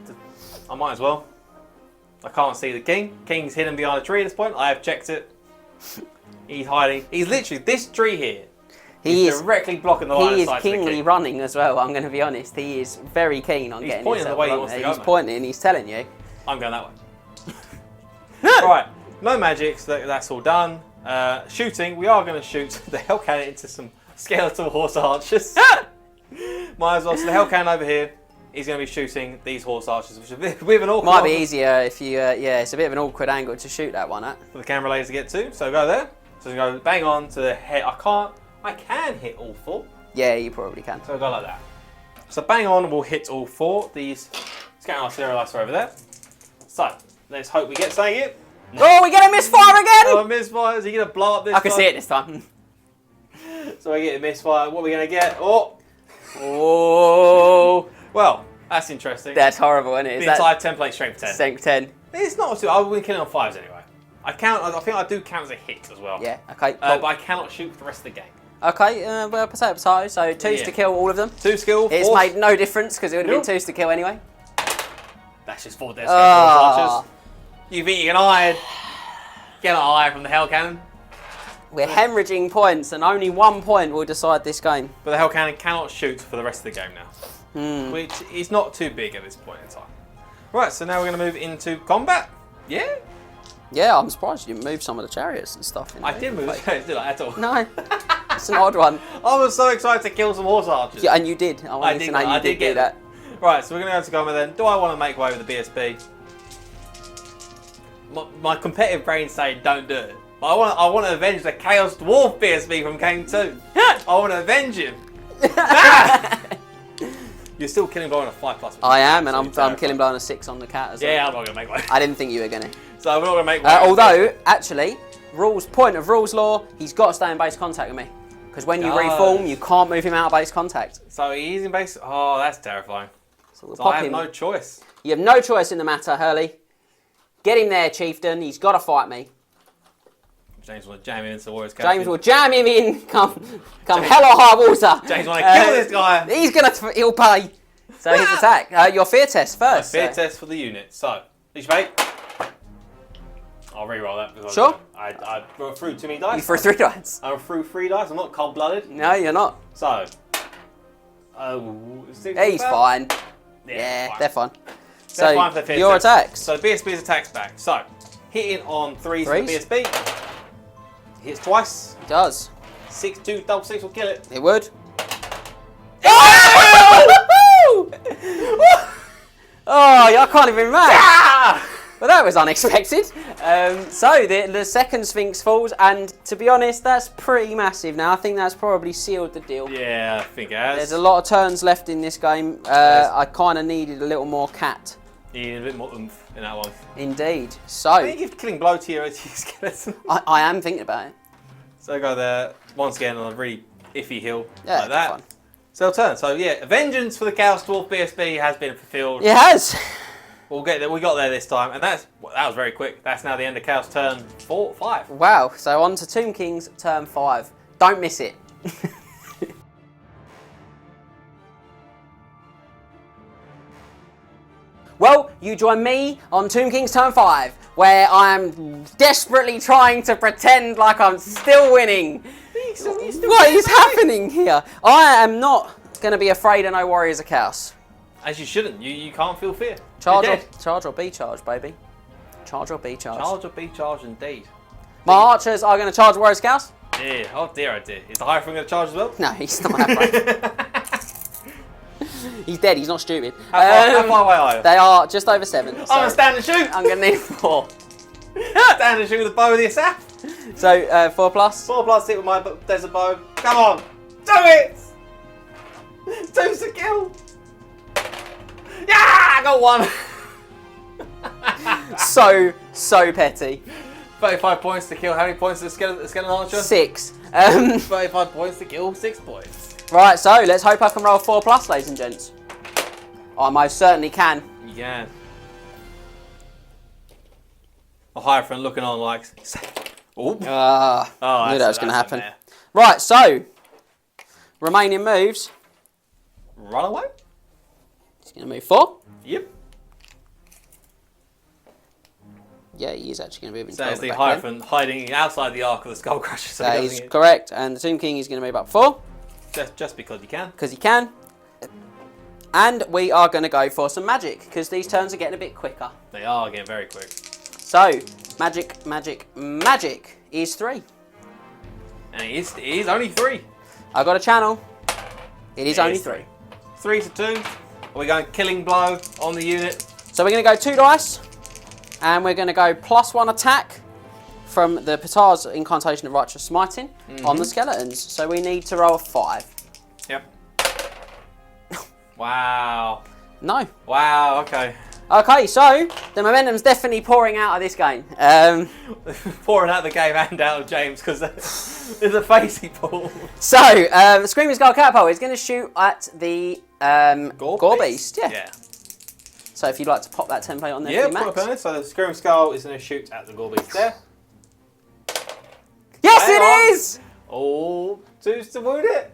I might as well. I can't see the king. King's hidden behind a tree at this point. I have checked it. He's hiding. He's literally this tree here. He's directly blocking the line of sight. He is keenly running as well, I'm going to be honest. He is very keen on getting pointing himself the way he along wants to there. go, He's mate. pointing, he's telling you. I'm going that way. Right, no magic, so that's all done. Shooting, we are going to shoot the Hell Cannon into some skeletal horse archers. Might as well. So the Hell Cannon over here is going to be shooting these horse archers, which is a bit of an awkward. Might be easier if you, yeah, it's a bit of an awkward angle to shoot that one at. For the camera ladies to get to, so go there. So go bang on to the head. I can hit all 4. Yeah, you probably can. So go like that. So bang on, we'll hit all 4. These scatter artillery are over there. So let's hope we get something here. Oh, we get a misfire again! Oh, misfire. Is he going to blow up this I can time? see it this time. So we get a misfire. What are we going to get? Oh! Oh. Well, that's interesting. That's horrible, isn't it? The entire template strength 10. Strength 10. It's not too. I've been killing on 5s anyway. I think I do count as a hit as well. Yeah, okay. Cool. But I cannot shoot for the rest of the game. Okay, well, potato. So 2s to kill all of them. 2 skill. It's made no difference because it would have been 2s to kill anyway. That's just 4 death archers. You think you can hide? Cannot hide from the Hell Cannon. We're hemorrhaging points, and only 1 point will decide this game. But the Hell Cannon cannot shoot for the rest of the game now. Which is not too big at this point in time. Right, so now we're going to move into combat. Yeah? Yeah, I'm surprised you didn't move some of the chariots and stuff. I didn't move the chariots, did I, at all? No. It's an odd one. I was so excited to kill some horse archers. Yeah, and you did. I did get that. Right, so we're going to go to combat then. Do I want to make way with the BSB? My competitive brain saying don't do it. But I want to avenge the Chaos Dwarf BSB from Game 2. I want to avenge him. You're still killing blow on a 5+. I am, and I'm killing blow on a 6 on the cat as well. Yeah, I'm not going to make way. I didn't think you were going to. So we're not going to make way. Although, actually, point of rules law, he's got to stay in base contact with me. Because when you reform, you can't move him out of base contact. So he's in base... Oh, that's terrifying. So I have no choice. You have no choice in the matter, Hurley. Get him there, chieftain. He's got to fight me. James will jam him into the Warriors captain. James will jam him in. Come hell or high water. James want to kill this guy. He'll pay. So his attack. Your fear test first. Fear test for the unit. So, Liche mate. I'll re-roll that. Because sure. I threw too many dice. You threw 3 dice. I threw 3 dice. I'm not cold-blooded. No, you're not. So. He's fine. Yeah, they're fine. They're fine for the fear your test. attacks. So BSB's attacks back. So, hitting on 3s for the BSB. Hits twice. It does. 6-2 double 6 will kill it. It would. Oh, I can't even match. Well, that was unexpected. So the second Sphinx falls, and to be honest, that's pretty massive now. I think that's probably sealed the deal. Yeah, I think it has. There's a lot of turns left in this game. I kind of needed a little more cat. You need a bit more oomph in that one. Indeed. So I think give killing blow to your skeleton. I am thinking about it. So go there once again on a really iffy hill like that. Fun. So turn. So yeah, vengeance for the Chaos Dwarf BSB has been fulfilled. It has. We'll get there. We got there this time, and that was very quick. That's now the end of Chaos turn 5. Wow. So on to Tomb King's turn 5. Don't miss it. Well, you join me on Tomb King's turn 5, where I am desperately trying to pretend like I'm still winning. What is happening here? I am not going to be afraid of no Warriors of Chaos. As you shouldn't. You can't feel fear. Charge or be charged, baby. Charge or be charged. Charge or be charged, indeed. My archers are going to charge Warriors of Chaos. Yeah. Oh dear, oh dear. Is the Hierophant going to charge as well? No, he's not that brave. He's dead, he's not stupid. How far away are you? They are just over 7. So I'm going to stand and shoot! I'm going to need 4. Stand and shoot with the bow of the Asaph. So, 4 plus? 4 plus hit with my desert bow. Come on! Do it! 2's to kill! Yeah! I got 1! so petty. 35 points to kill. How many points to the skeleton archer? 6. 35 points to kill, 6 points. Right, so let's hope I can roll 4 plus, ladies and gents. I most certainly can. You can. A Hierophant looking on like... Ooh. Knew that was going to happen. There. Right, so remaining moves. Run away? He's going to move 4. Yep. Yeah, he is actually going to move into So it's the Hierophant hiding outside the Ark of the Skull Crusher. So that is correct. And the Tomb King is going to move up 4. Just because you can. Because he can. And we are going to go for some magic, because these turns are getting a bit quicker. They are getting very quick. So, magic is 3. And it is only 3. I got a channel. It is only 3. 3 to 2. Are we going killing blow on the unit? So we're going to go 2 dice. And we're going to go +1 attack from the Ptar's Incantation of Righteous Smiting on the skeletons. So we need to roll a 5. Yep. Wow. No. Wow, okay. Okay, so the momentum's definitely pouring out of this game. Pouring out the game and out of James because there's a face he pulled. So, the Screamer's Skull Catapult is going to shoot at the Gore Beast. Yeah. So if you'd like to pop that template on there, Yeah, for you, put it on there. So the Screaming Skull is going to shoot at the Gore Beast there. Yes, it is! Oh, 2's to wound it.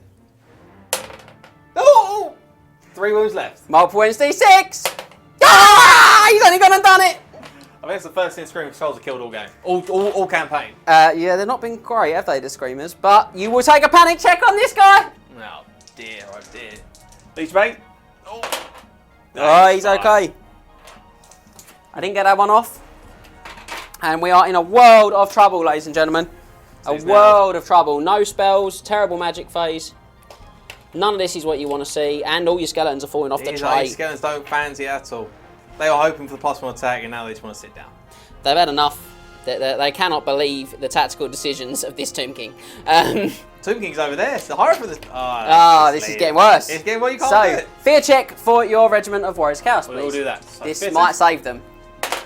Oh! 3 wounds left. Multiple wounds, D6! Ah! He's only gone and done it! I think it's the first thing Screaming Skulls have killed all game. All campaign. Yeah, they've not been great, have they, the Screamers? But you will take a panic check on this guy! Oh, dear, oh dear. Leech mate. Oh, he's okay. I didn't get that one off. And we are in a world of trouble, ladies and gentlemen. A world of trouble. No spells, terrible magic phase. None of this is what you want to see, and all your skeletons are falling off the tray. Skeletons don't fancy it at all. They were hoping for the +1 attack, and now they just want to sit down. They've had enough. They cannot believe the tactical decisions of this Tomb King. Tomb King's over there. It's the horror for this. This is getting worse. It's getting worse. You can't do it. Fear check for your regiment of Warriors Chaos, please. We'll do that. So this might save them.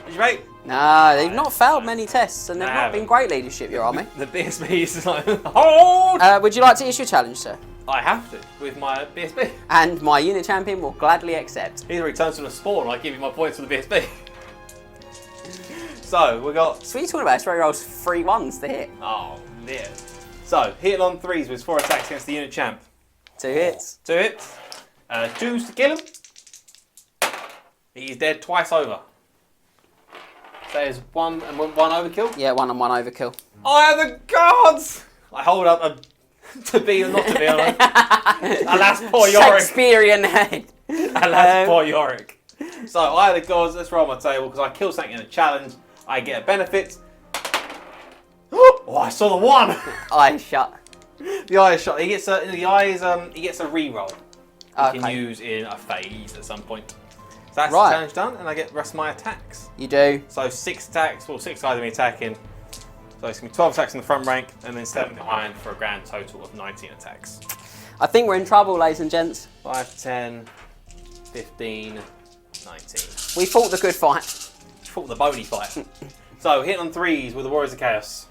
Leech mate. No, they've not failed many tests, and they've not been great leadership, your army. The BSB is like, hold! Would you like to issue a challenge, sir? I have to, with my BSB. And my unit champion will gladly accept. He returns from the spawn, I give you my points for the BSB. So, we got... So what are you talking about? It's where he rolls 3 1s to hit. Oh, dear. So, hitting on 3s with 4 attacks against the unit champ. 2 hits. 2 hits. 2s to kill him. He's dead twice over. So there's 1 and 1 overkill? Yeah, 1 and 1 overkill. I am the gods! I hold up a to be or not to be honest. Alas, poor Yorick. Shakespearean head. Alas, poor Yorick. So, I are the gods. Let's roll my table because I kill something in a challenge. I get a benefit. Oh, I saw the 1. Eye shut. The eye is shot. He gets a he gets a reroll. He Okay. can use in a phase at some point. So that's Right. the challenge done, and I get the rest of my attacks. You do. So 6 attacks, well 6 guys are me attacking. So it's going to be 12 attacks in the front rank, and then 7 behind for a grand total of 19 attacks. I think we're in trouble, ladies and gents. 5, 10, 15, 19. We fought the good fight. Fought the bony fight. So hitting on 3s with the Warriors of Chaos.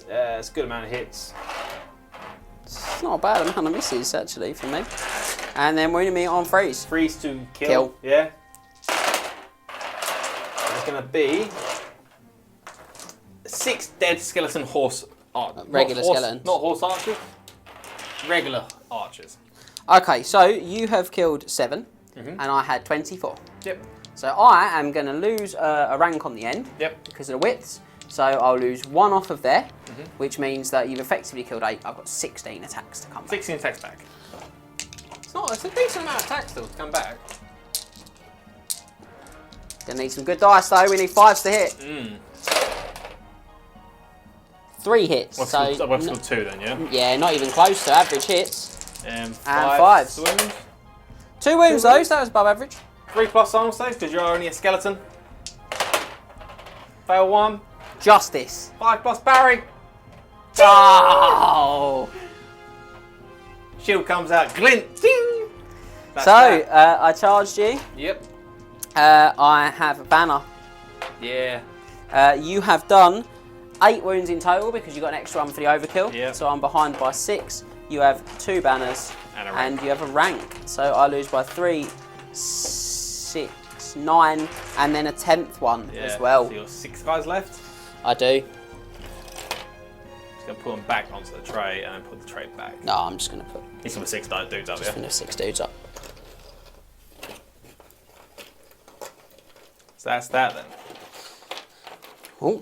It's a good amount of hits. It's not a bad amount of misses, actually, for me. And then we're going to meet on 3s. 3s to kill. Yeah. It's going to be 6 dead skeleton horse. Regular skeletons. Not horse archers. Regular archers. Okay, so you have killed 7, and I had 24. Yep. So I am going to lose a rank on the end because of the widths. So I'll lose 1 off of there, which means that you've effectively killed 8. I've got 16 attacks to come back. 16 attacks back. It's a decent amount of attacks still to come back. Gonna need some good dice though. We need 5s to hit. 3 hits. What's so still 2 then, yeah? Yeah, not even close to average hits. And 5s. Wounds. 2 wounds though, so that was above average. 3+ armor saves because you're only a skeleton. Fail 1. Justice. 5+ parry. Oh! Shield comes out. Glint. Ding. That's So that. I charged you. Yep. I have a banner. Yeah. You have done 8 wounds in total because you got an extra 1 for the overkill. Yep. So I'm behind by 6. You have 2 banners And a rank. you have a rank. So I lose by 3, 6, 9, and then a 10th one as well. So you've got 6 guys left. I do. Just going to put them back onto the tray and then put the tray back. No, I'm just going to put He's going to 6 dudes up here. 6 dudes up. So that's that then. Oh,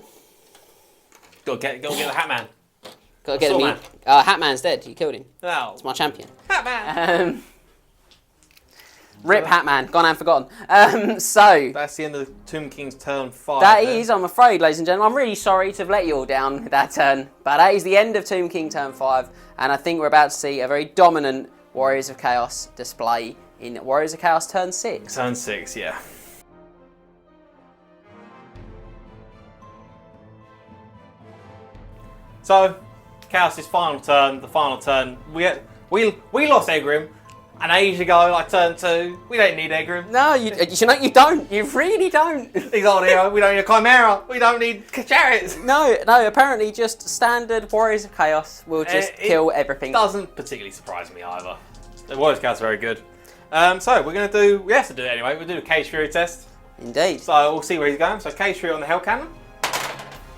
Go get the Hat Man. gotta get him. Sword Hatman's dead. You killed him. No. It's my champion. Hat Man. Rip Hatman, gone and forgotten. So That's the end of the Tomb King's turn 5. that then. is, I'm afraid, ladies and gentlemen, I'm really sorry to have let you all down with that turn, but that is the end of Tomb King turn 5, and I think we're about to see a very dominant Warriors of Chaos display in Warriors of Chaos turn 6. Turn 6, yeah. So, Chaos' final turn, the final turn. We lost Egrimm, And ages ago, like turn 2, we don't need Egrimm. No, you don't. You really don't. He's on here. We don't need a Chimera. We don't need Chariots. No. Apparently, just standard Warriors of Chaos will just kill everything. Doesn't particularly surprise me either. The Warriors of Chaos are very good. So we're gonna do. We have to do it anyway. We'll do a Cage Fury test. Indeed. So we'll see where he's going. So Cage Fury on the Hell Cannon.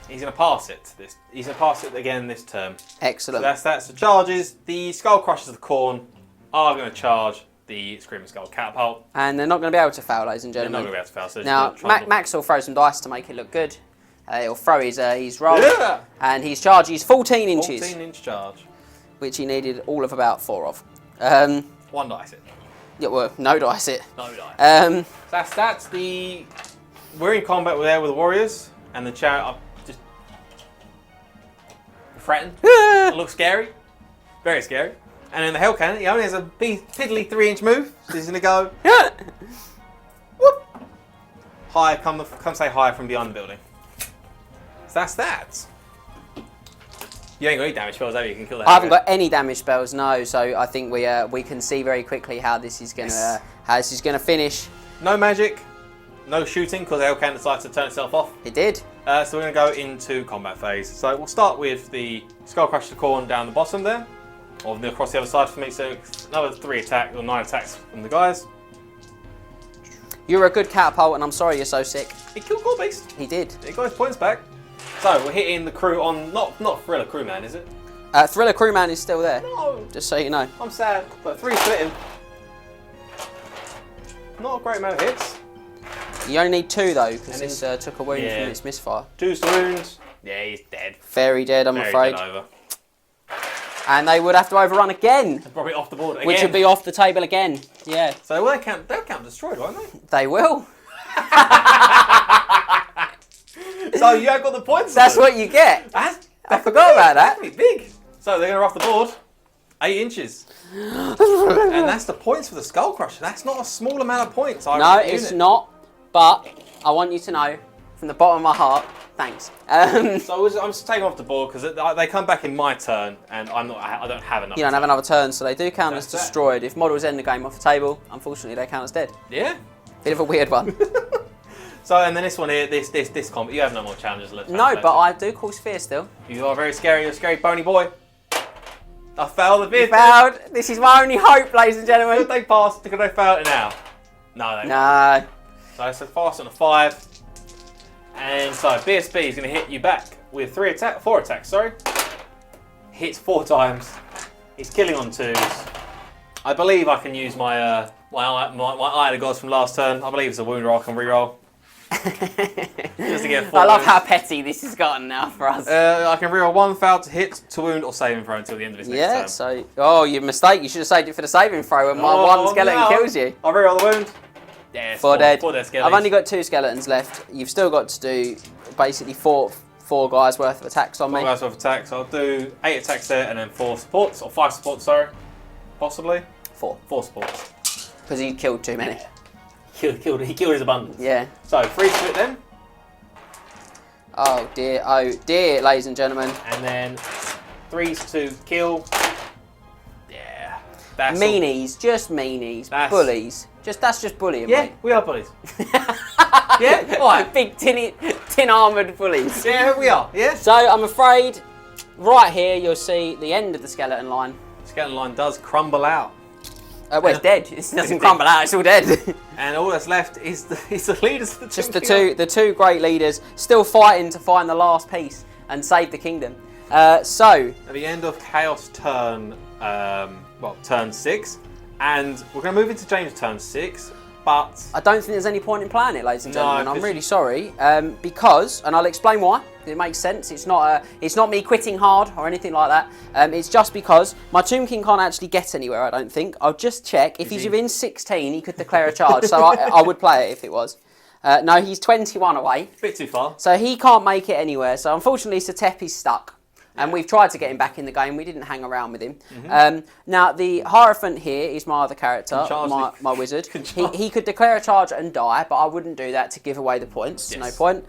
He's gonna pass it. He's gonna pass it again this turn. Excellent. So that's that. So charges. The Skull Crushers of the Corn are going to charge the Screaming Skull Catapult. And they're not going to be able to fail, ladies and They're not gentlemen. going to be able to fail. So Now, Max will throw some dice to make it look good. He'll throw his roll. Yeah. And his charge is 14 inches. 14-inch charge. Which he needed all of about 4 of. One dice it. Yeah, well, no dice it. No dice. Um, That's the... We're in combat there with the Warriors. And the Chariot are just... threatened. It looks scary. Very scary. And in the Hell Cannon, he only has a piddly 3-inch move. So he's going to go... whoop! Hi, come say hi from behind the building. So that's that. You ain't got any damage spells, have you? You can kill that. I haven't got any damage spells, no. So I think we can see very quickly how this is gonna finish. No magic, no shooting, because the Hell Cannon decides to turn itself off. It did. So we're going to go into combat phase. So we'll start with the Skull Crusher Corn down the bottom there. Or across the other side for me, so another 9 attacks from the guys. You're a good catapult, and I'm sorry you're so sick. He killed Gore Beast. He did. He got his points back. So we're hitting the crew on not Thriller Crewman, is it? Thriller Crewman is still there. No. Just so you know. I'm sad, but 3 splitting. Not a great amount of hits. You only need 2 though, because this took a wound from its misfire. 2 wounds. Yeah, he's dead. Very dead, I'm afraid. Dead over. And they would have to overrun again. Probably off the board again. Which would be off the table again. Yeah. So they'll count destroyed, won't they? They will. So you haven't got the points. That's what you get. I forgot about that. That's big. So they're going to rough the board 8 inches. And that's the points for the Skull Crusher. That's not a small amount of points. No, it's not. But I want you to know, from the bottom of my heart, thanks. So I'm just taking off the board because they come back in my turn, and I don't have enough. You don't have another turn, so they do count as destroyed. If models end the game off the table, unfortunately, they count as dead. Yeah. Bit of a weird one. So and then this one here, this combat, you have no more challenges left. No, but I do cause fear still. You are very scary. You're a scary bony boy. I failed the bid. Failed. This is my only hope, ladies and gentlemen. Could they pass? Could they fail it now? No, they. No. So I said pass on a 5. And so BSB is going to hit you back with 4 attacks. Sorry, hits 4 times. He's killing on 2s. I believe I can use my my Eye of the Gods from last turn. I believe it's a wound roll I can reroll. Just to get 4. I love how petty this has gotten now for us. I can reroll 1 fail to hit, to wound, or saving throw until the end of his next turn. Yeah. So, oh, your mistake. You should have saved it for the saving throw when my one skeleton kills you. I'll reroll the wound. Yeah, 4 dead. 4 dead skeletons. I've only got 2 skeletons left. You've still got to do basically four guys worth of attacks on me. 4 guys worth of attacks. I'll do 8 attacks there and then 4 supports, or 5 supports, sorry. Possibly. 4. 4 supports. Because he killed too many. He killed his abundance. Yeah. So 3 split then. Oh dear, ladies and gentlemen. And then 3s to kill. Yeah. That's Meanies, just meanies. Bullies. That's just bullying, Yeah, mate. we are bullies. Yeah, what? Big tin armoured bullies. Yeah, we are. Yeah. So I'm afraid, right here you'll see the end of the skeleton line. Skeleton line does crumble out. Well, it's dead. It doesn't crumble out. It's all dead. And all that's left is the leaders of the Just the two great leaders still fighting to find the last piece and save the kingdom. So at the end of Chaos turn, turn 6, and we're going to move into James' turn 6. But I don't think there's any point in playing it, ladies and gentlemen. I'm 'cause- really sorry, because, and I'll explain why. It makes sense. It's not me quitting hard or anything like that. It's just because my Tomb King can't actually get anywhere. I don't think. I'll just check. If he's within 16, he could declare a charge. So I would play it if it was. No, he's 21 away. Bit too far. So he can't make it anywhere. So unfortunately, Setep is stuck. and we've tried to get him back in the game. We didn't hang around with him. Now, the Hierophant here is my other character, my wizard. He could declare a charge and die, but I wouldn't do that to give away the points. Yes. No point.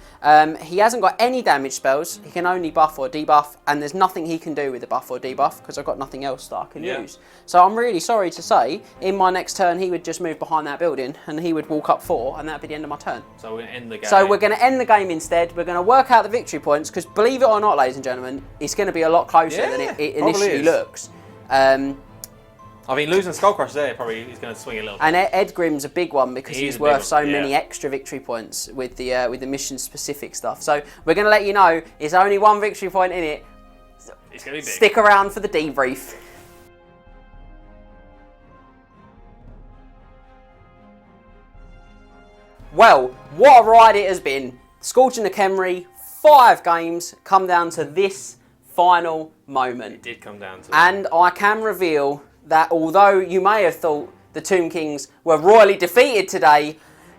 He hasn't got any damage spells. He can only buff or debuff, and there's nothing he can do with the buff or debuff because I've got nothing else that I can use. So I'm really sorry to say, in my next turn, he would just move behind that building, and he would walk up 4, and that'd be the end of my turn. So we're going to end the game. So we're going to end the game instead. We're going to work out the victory points, because believe it or not, ladies and gentlemen, it's going to be a lot closer than it initially looks. I mean, losing Skullcrush there probably is going to swing a little bit. And Edgrimm's a big one because he's worth so many extra victory points with the mission-specific stuff. So we're going to let you know, there's only one victory point in it. It's going to be big. Stick around for the debrief. Well, what a ride it has been. Scorching of Khemri, 5 games, come down to this final moment. It did come down to And I can reveal that although you may have thought the Tomb Kings were royally defeated today,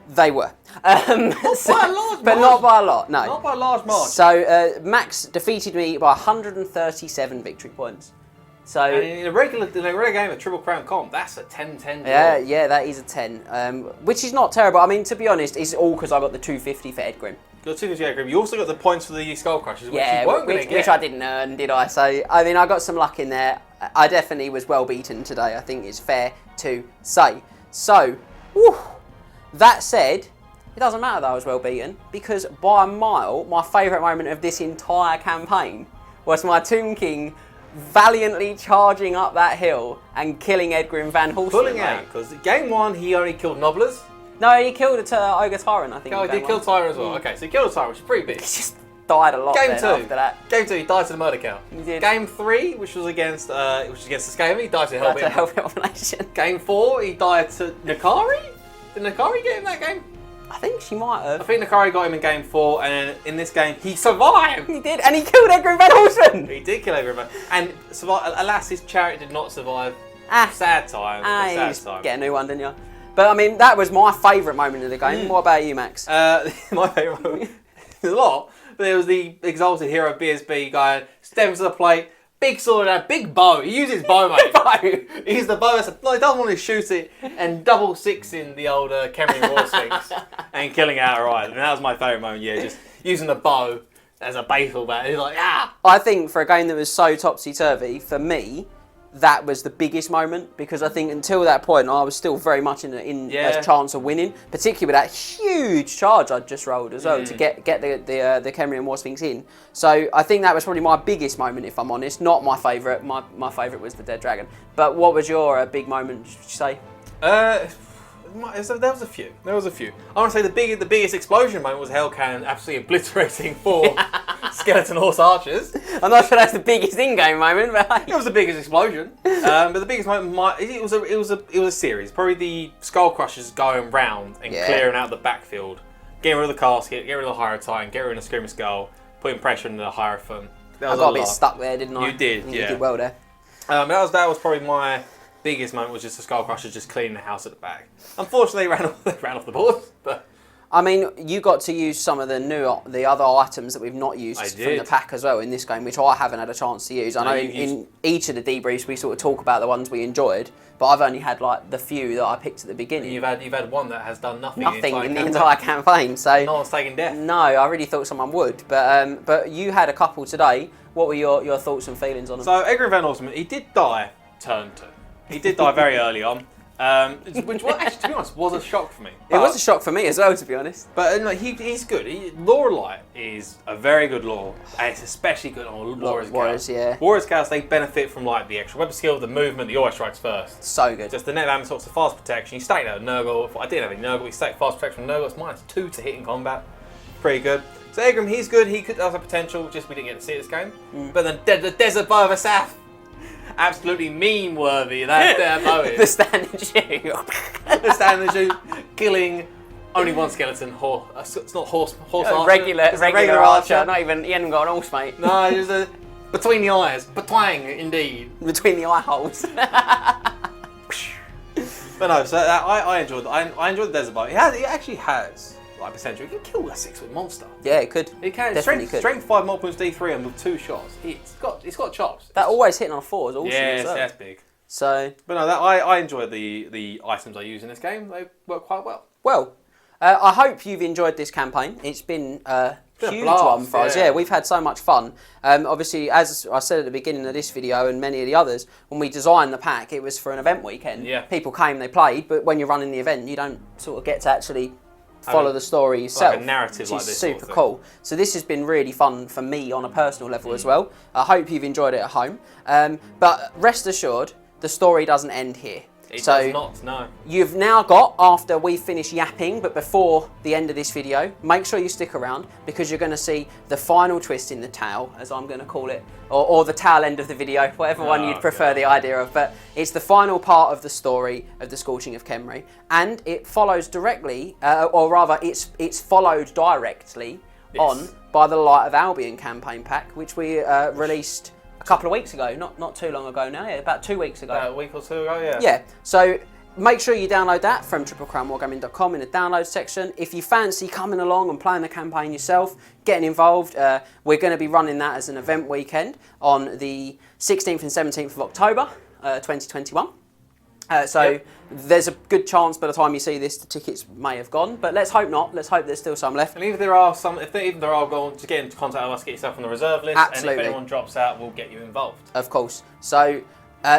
they were. Not by a large margin. But not by a lot, no. Not by a large margin. So Max defeated me by 137 victory points. So and in a regular game of Triple Crown comp, that's a 10-10 draw. Yeah, that is a 10, which is not terrible. I mean, to be honest, it's all because I got the 250 for Egrimm. You got 250 for Egrimm. You also got the points for the Skull Crushers, which you weren't going to get. Which I didn't earn, did I? So, I mean, I got some luck in there. I definitely was well beaten today, I think it's fair to say. So, that said, it doesn't matter that I was well beaten, because by a mile, my favourite moment of this entire campaign was my Tomb King valiantly charging up that hill and killing Egrimm Van Horstman. Pulling out, because game 1 he only killed Nobblers. No, he killed Ogre Tyrant, I think. Oh, he did kill Tyrant as well. Okay, so he killed a Tyrant, which is pretty big. He just died a lot Game 2. after that. Game 2, he died to the murder cow. He did. Game 3, which was against the Scammy, he died to the Hellbit Nation. Game 4, he died to Nehekhara. Did Nehekhara get him that game? I think she might have. I think Nehekhara got him in game 4, and in this game, he survived! He did, and he killed Egrimm Van Horstman! He did kill Egrimm Van and alas, his chariot did not survive. Sad time. Sad time. Get a new one, didn't you? But I mean, that was my favourite moment of the game. What about you, Max? My favourite moment, there's a lot, but there was the exalted hero BSB guy, steps to the plate, big sword and a big bow. He uses bow, mate. He uses the bow. He doesn't want to shoot it, and double six in the old Khemrian Warsphinx and killing it outright. And that was my favourite moment. Yeah, just using the bow as a baseball bat. He's like, ah. I think for a game that was so topsy-turvy, for me, that was the biggest moment, because I think until that point I was still very much in a chance of winning, particularly with that huge charge I'd just rolled as well to get the Khemrian Warsphinx in. So I think that was probably my biggest moment, if I'm honest. Not my favourite. My favourite was the Dead Dragon. But what was your big moment, should you say? There was a few. I want to say the biggest explosion moment was Hellcannon absolutely obliterating 4 skeleton horse archers. I'm not sure that's the biggest in-game moment, but it was the biggest explosion. But the biggest moment, it was a series. Probably the Skull Crushers going round and clearing out the backfield, getting rid of the casket, getting rid of the Hierophant, getting rid of the Screaming Skull, putting pressure on the Hierophant. I got a bit stuck there, didn't I? You did, You did well there. That was probably my biggest moment, was just the Skull Crushers just cleaning the house at the back. Unfortunately, they ran off the board, but. I mean, you got to use some of the other items that we've not used from the pack as well in this game, which I haven't had a chance to use. I know in each of the debriefs we sort of talk about the ones we enjoyed, but I've only had like the few that I picked at the beginning. You've had one that has done nothing in the entire campaign. So no one's taken death. No, I really thought someone would, but you had a couple today. What were your thoughts and feelings on them? So Egrimm Van Horstman, he did die turn 2. He did die very early on. Which, actually, to be honest, was a shock for me. It was a shock for me as well, to be honest. But he's good. Lore-Light is a very good lore, and it's especially good on Warriors Chaos. Warriors Chaos, they benefit from like the extra weapon skill, the movement, the always strikes first. So good. Just the net damage, sorts of fast protection. You stack that with Nurgle. I didn't have any Nurgle. You stack fast protection with Nurgle. It's -2 to hit in combat. Pretty good. So Egrimm, he's good. He could have a potential. Just we didn't get to see this game. But then the Desert Bow of Asaph. Absolutely meme-worthy, that bow is. The standing shoe. The standing shoe, killing only one skeleton. It's not horse archer. Regular archer. Not even, he hadn't got an horse, mate. No, just between the eyes. Betwang, indeed. Between the eye holes. But no, so I enjoyed the Desert Bow. He actually has like percentage, it can kill a 6-foot monster. Yeah, it could. It can. Definitely could. Strength 5 multiples D3 and with 2 shots. It's got chops. That always hitting on 4 is awesome. Yes, that's big. So, but no, I enjoy the items I use in this game. They work quite well. Well, I hope you've enjoyed this campaign. It's been a huge blast, one for us. Yeah, we've had so much fun. Obviously, as I said at the beginning of this video and many of the others, when we designed the pack, it was for an event weekend. Yeah. People came, they played, but when you're running the event, you don't sort of get to actually follow the story yourself. Like a narrative like this. Super cool. So this has been really fun for me on a personal level as well. I hope you've enjoyed it at home. But rest assured, the story doesn't end here. It does not, no. You've now got, after we finish yapping, but before the end of this video, make sure you stick around because you're going to see the final twist in the tale, as I'm going to call it, or the tail end of the video, whatever one you'd prefer the idea of. But it's the final part of the story of the Scorching of Khemri, and it follows directly, or rather, it's followed directly on by the Light of Albion campaign pack, which we released a couple of weeks ago, not too long ago now, about 2 weeks ago. About a week or two ago, yeah. Yeah, so make sure you download that from triplecrownwargaming.com in the download section. If you fancy coming along and playing the campaign yourself, getting involved, we're going to be running that as an event weekend on the 16th and 17th of October 2021. There's a good chance by the time you see this, the tickets may have gone, but let's hope not. Let's hope there's still some left. And if there are gone, to get into contact with us, get yourself on the reserve list. Absolutely. And if anyone drops out, we'll get you involved. Of course. So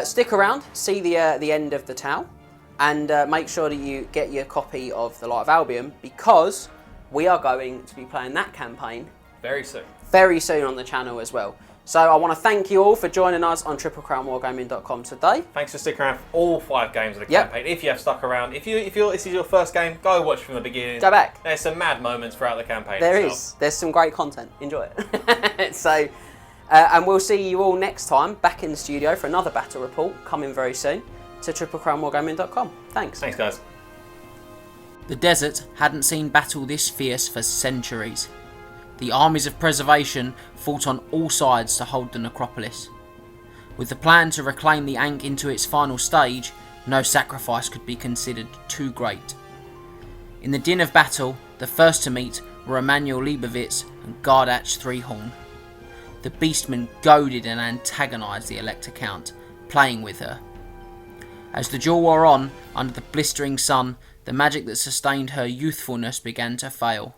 stick around, see the end of the tale, and make sure that you get your copy of the Light of Albion because we are going to be playing that campaign very soon on the channel as well. So I want to thank you all for joining us on triplecrownwargaming.com today. Thanks for sticking around for all 5 games of the campaign. If you have stuck around, if this is your first game, go watch from the beginning. Go back. There's some mad moments throughout the campaign. There's some great content. Enjoy it. So, and we'll see you all next time back in the studio for another battle report coming very soon to triplecrownwargaming.com. Thanks. Thanks, guys. The desert hadn't seen battle this fierce for centuries. The armies of preservation fought on all sides to hold the necropolis. With the plan to reclaim the Ankh into its final stage, no sacrifice could be considered too great. In the din of battle, the first to meet were Emanuel Leibovitz and Gardach Threehorn. The beastmen goaded and antagonised the Elector Count, playing with her. As the duel wore on, under the blistering sun, the magic that sustained her youthfulness began to fail.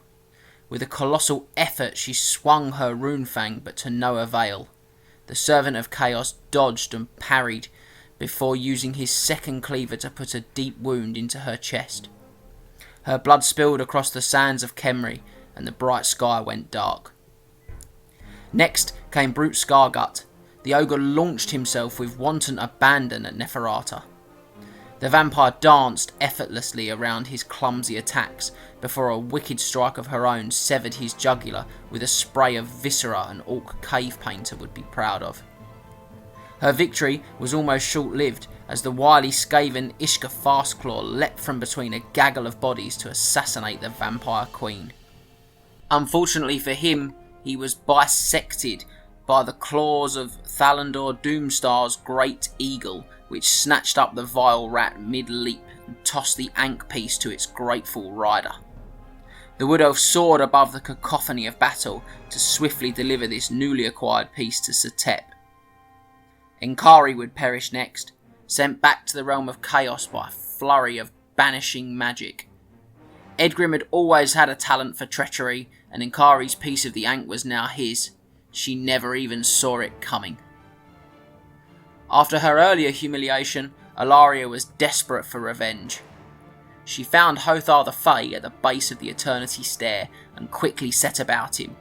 With a colossal effort she swung her runefang, but to no avail. The Servant of Chaos dodged and parried before using his second cleaver to put a deep wound into her chest. Her blood spilled across the sands of Khemri, and the bright sky went dark. Next came Brute Scargut. The ogre launched himself with wanton abandon at Nehekhara. The vampire danced effortlessly around his clumsy attacks before a wicked strike of her own severed his jugular with a spray of viscera an orc cave painter would be proud of. Her victory was almost short-lived as the wily Skaven Ishka Fastclaw leapt from between a gaggle of bodies to assassinate the vampire queen. Unfortunately for him, he was bisected by the claws of Thalandor Doomstar's great eagle, which snatched up the vile rat mid-leap and tossed the Ankh piece to its grateful rider. The Wood Elf soared above the cacophony of battle to swiftly deliver this newly acquired piece to Setep. Enkari would perish next, sent back to the realm of chaos by a flurry of banishing magic. Egrimm had always had a talent for treachery, and Enkari's piece of the Ankh was now his. She never even saw it coming. After her earlier humiliation, Alaria was desperate for revenge. She found Hothar the Fae at the base of the Eternity Stair and quickly set about him,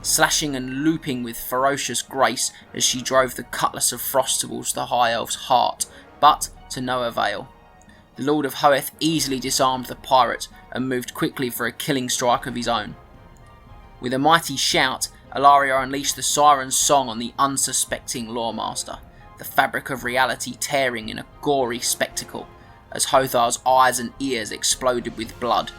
slashing and looping with ferocious grace as she drove the Cutlass of Frost towards the High Elf's heart, but to no avail. The Lord of Hoeth easily disarmed the pirate and moved quickly for a killing strike of his own. With a mighty shout, Alaria unleashed the Siren's Song on the unsuspecting Lawmaster, the fabric of reality tearing in a gory spectacle, as Hothar's eyes and ears exploded with blood.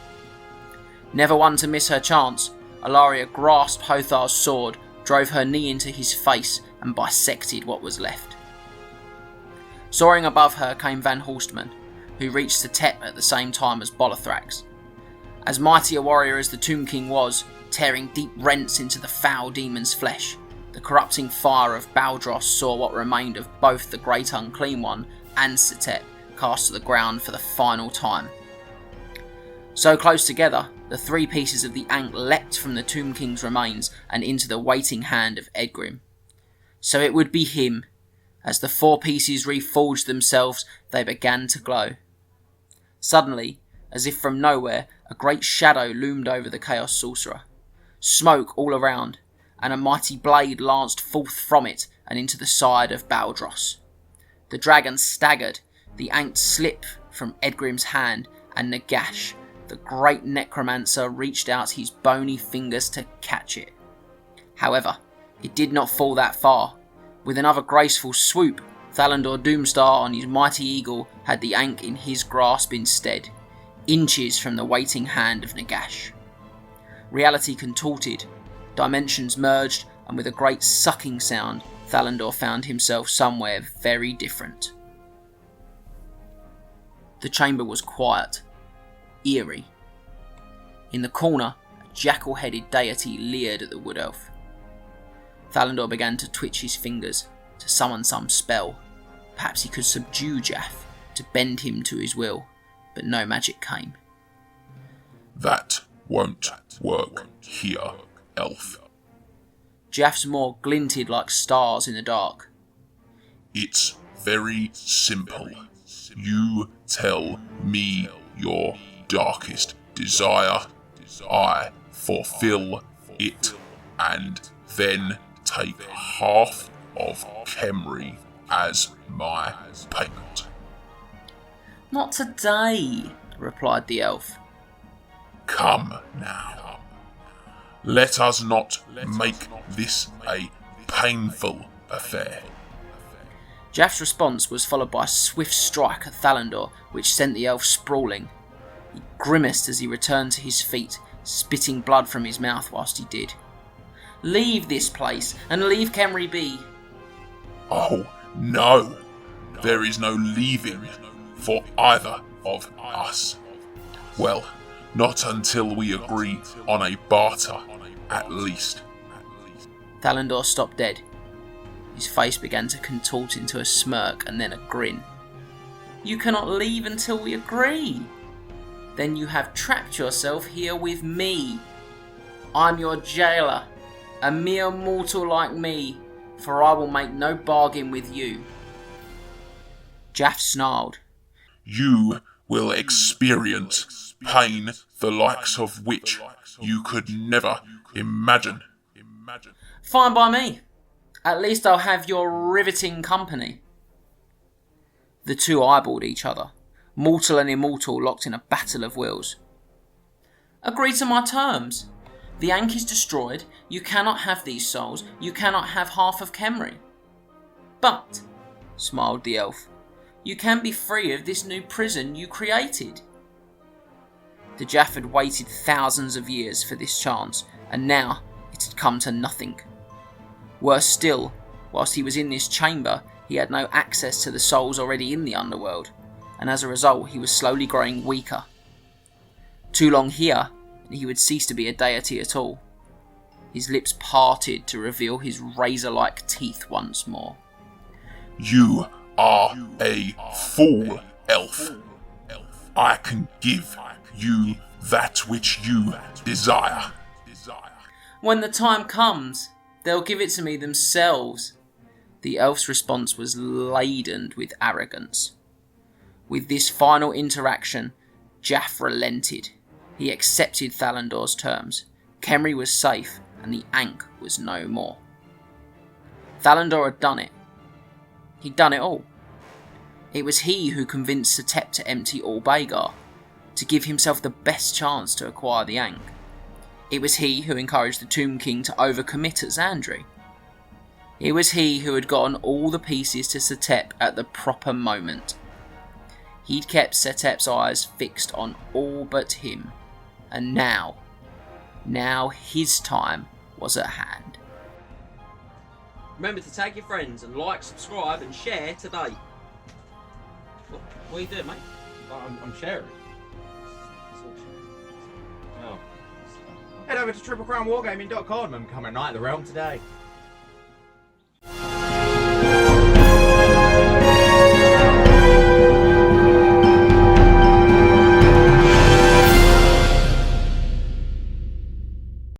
Never one to miss her chance, Alaria grasped Hothar's sword, drove her knee into his face, and bisected what was left. Soaring above her came Van Horstman, who reached Setep at the same time as Bolithrax. As mighty a warrior as the Tomb King was, tearing deep rents into the foul demon's flesh, the corrupting fire of Baldros saw what remained of both the Great Unclean One and Setep cast to the ground for the final time. So close together, the three pieces of the Ankh leapt from the Tomb King's remains and into the waiting hand of Egrimm. So it would be him. As the four pieces reforged themselves, they began to glow. Suddenly, as if from nowhere, a great shadow loomed over the Chaos Sorcerer. Smoke all around, and a mighty blade lanced forth from it and into the side of Baldros. The dragon staggered, the Ankh slipped from Edgrim's hand, and Nagash, the great necromancer, reached out his bony fingers to catch it. However, it did not fall that far. With another graceful swoop, Thalandor Doomstar on his mighty eagle had the Ankh in his grasp instead, inches from the waiting hand of Nagash. Reality contorted, dimensions merged, and with a great sucking sound, Thalandor found himself somewhere very different. The chamber was quiet, eerie. In the corner, a jackal-headed deity leered at the wood elf. Thalandor began to twitch his fingers, to summon some spell. Perhaps he could subdue Djaf, to bend him to his will, but no magic came. That won't work here, elf. Djaf's maw glinted like stars in the dark. It's very simple. You tell me your darkest desire, I fulfill it, and then take half of Khemri as my payment. Not today, replied the elf. Come now. Let us not make this a painful affair. Djaf's response was followed by a swift strike at Thalandor, which sent the elf sprawling. He grimaced as he returned to his feet, spitting blood from his mouth whilst he did. Leave this place, and leave Khemri be. Oh, no. There is no leaving for either of us. Well, not until we agree on a barter, at least. Thalandor stopped dead. His face began to contort into a smirk and then a grin. You cannot leave until we agree. Then you have trapped yourself here with me. I'm your jailer, a mere mortal like me, for I will make no bargain with you. Djaf snarled. You will experience pain the likes of which you could never imagine. Fine by me. At least I'll have your riveting company. The two eyeballed each other, mortal and immortal locked in a battle of wills. Agree to my terms. The Ankh is destroyed, you cannot have these souls, you cannot have half of Khemri. But, smiled the elf, you can be free of this new prison you created. The Djaf had waited thousands of years for this chance, and now it had come to nothing. Worse still, whilst he was in this chamber, he had no access to the souls already in the underworld, and as a result he was slowly growing weaker. Too long here, and he would cease to be a deity at all. His lips parted to reveal his razor-like teeth once more. You are a fool, elf. I can give you that which you desire. When the time comes, they'll give it to me themselves. The elf's response was laden with arrogance. With this final interaction, Djaf relented. He accepted Thalandor's terms. Khemri was safe, and the Ankh was no more. Thalandor had done it. He'd done it all. It was he who convinced Setep to empty all Bhagar, to give himself the best chance to acquire the Ankh. It was he who encouraged the Tomb King to overcommit at Xandri. It was he who had gotten all the pieces to Setep at the proper moment. He'd kept Setep's eyes fixed on all but him, and now his time was at hand. Remember to tag your friends and like, subscribe and share today. What are you doing, mate? I'm sharing. head over to triplecrownwargaming.com and come and night the realm today.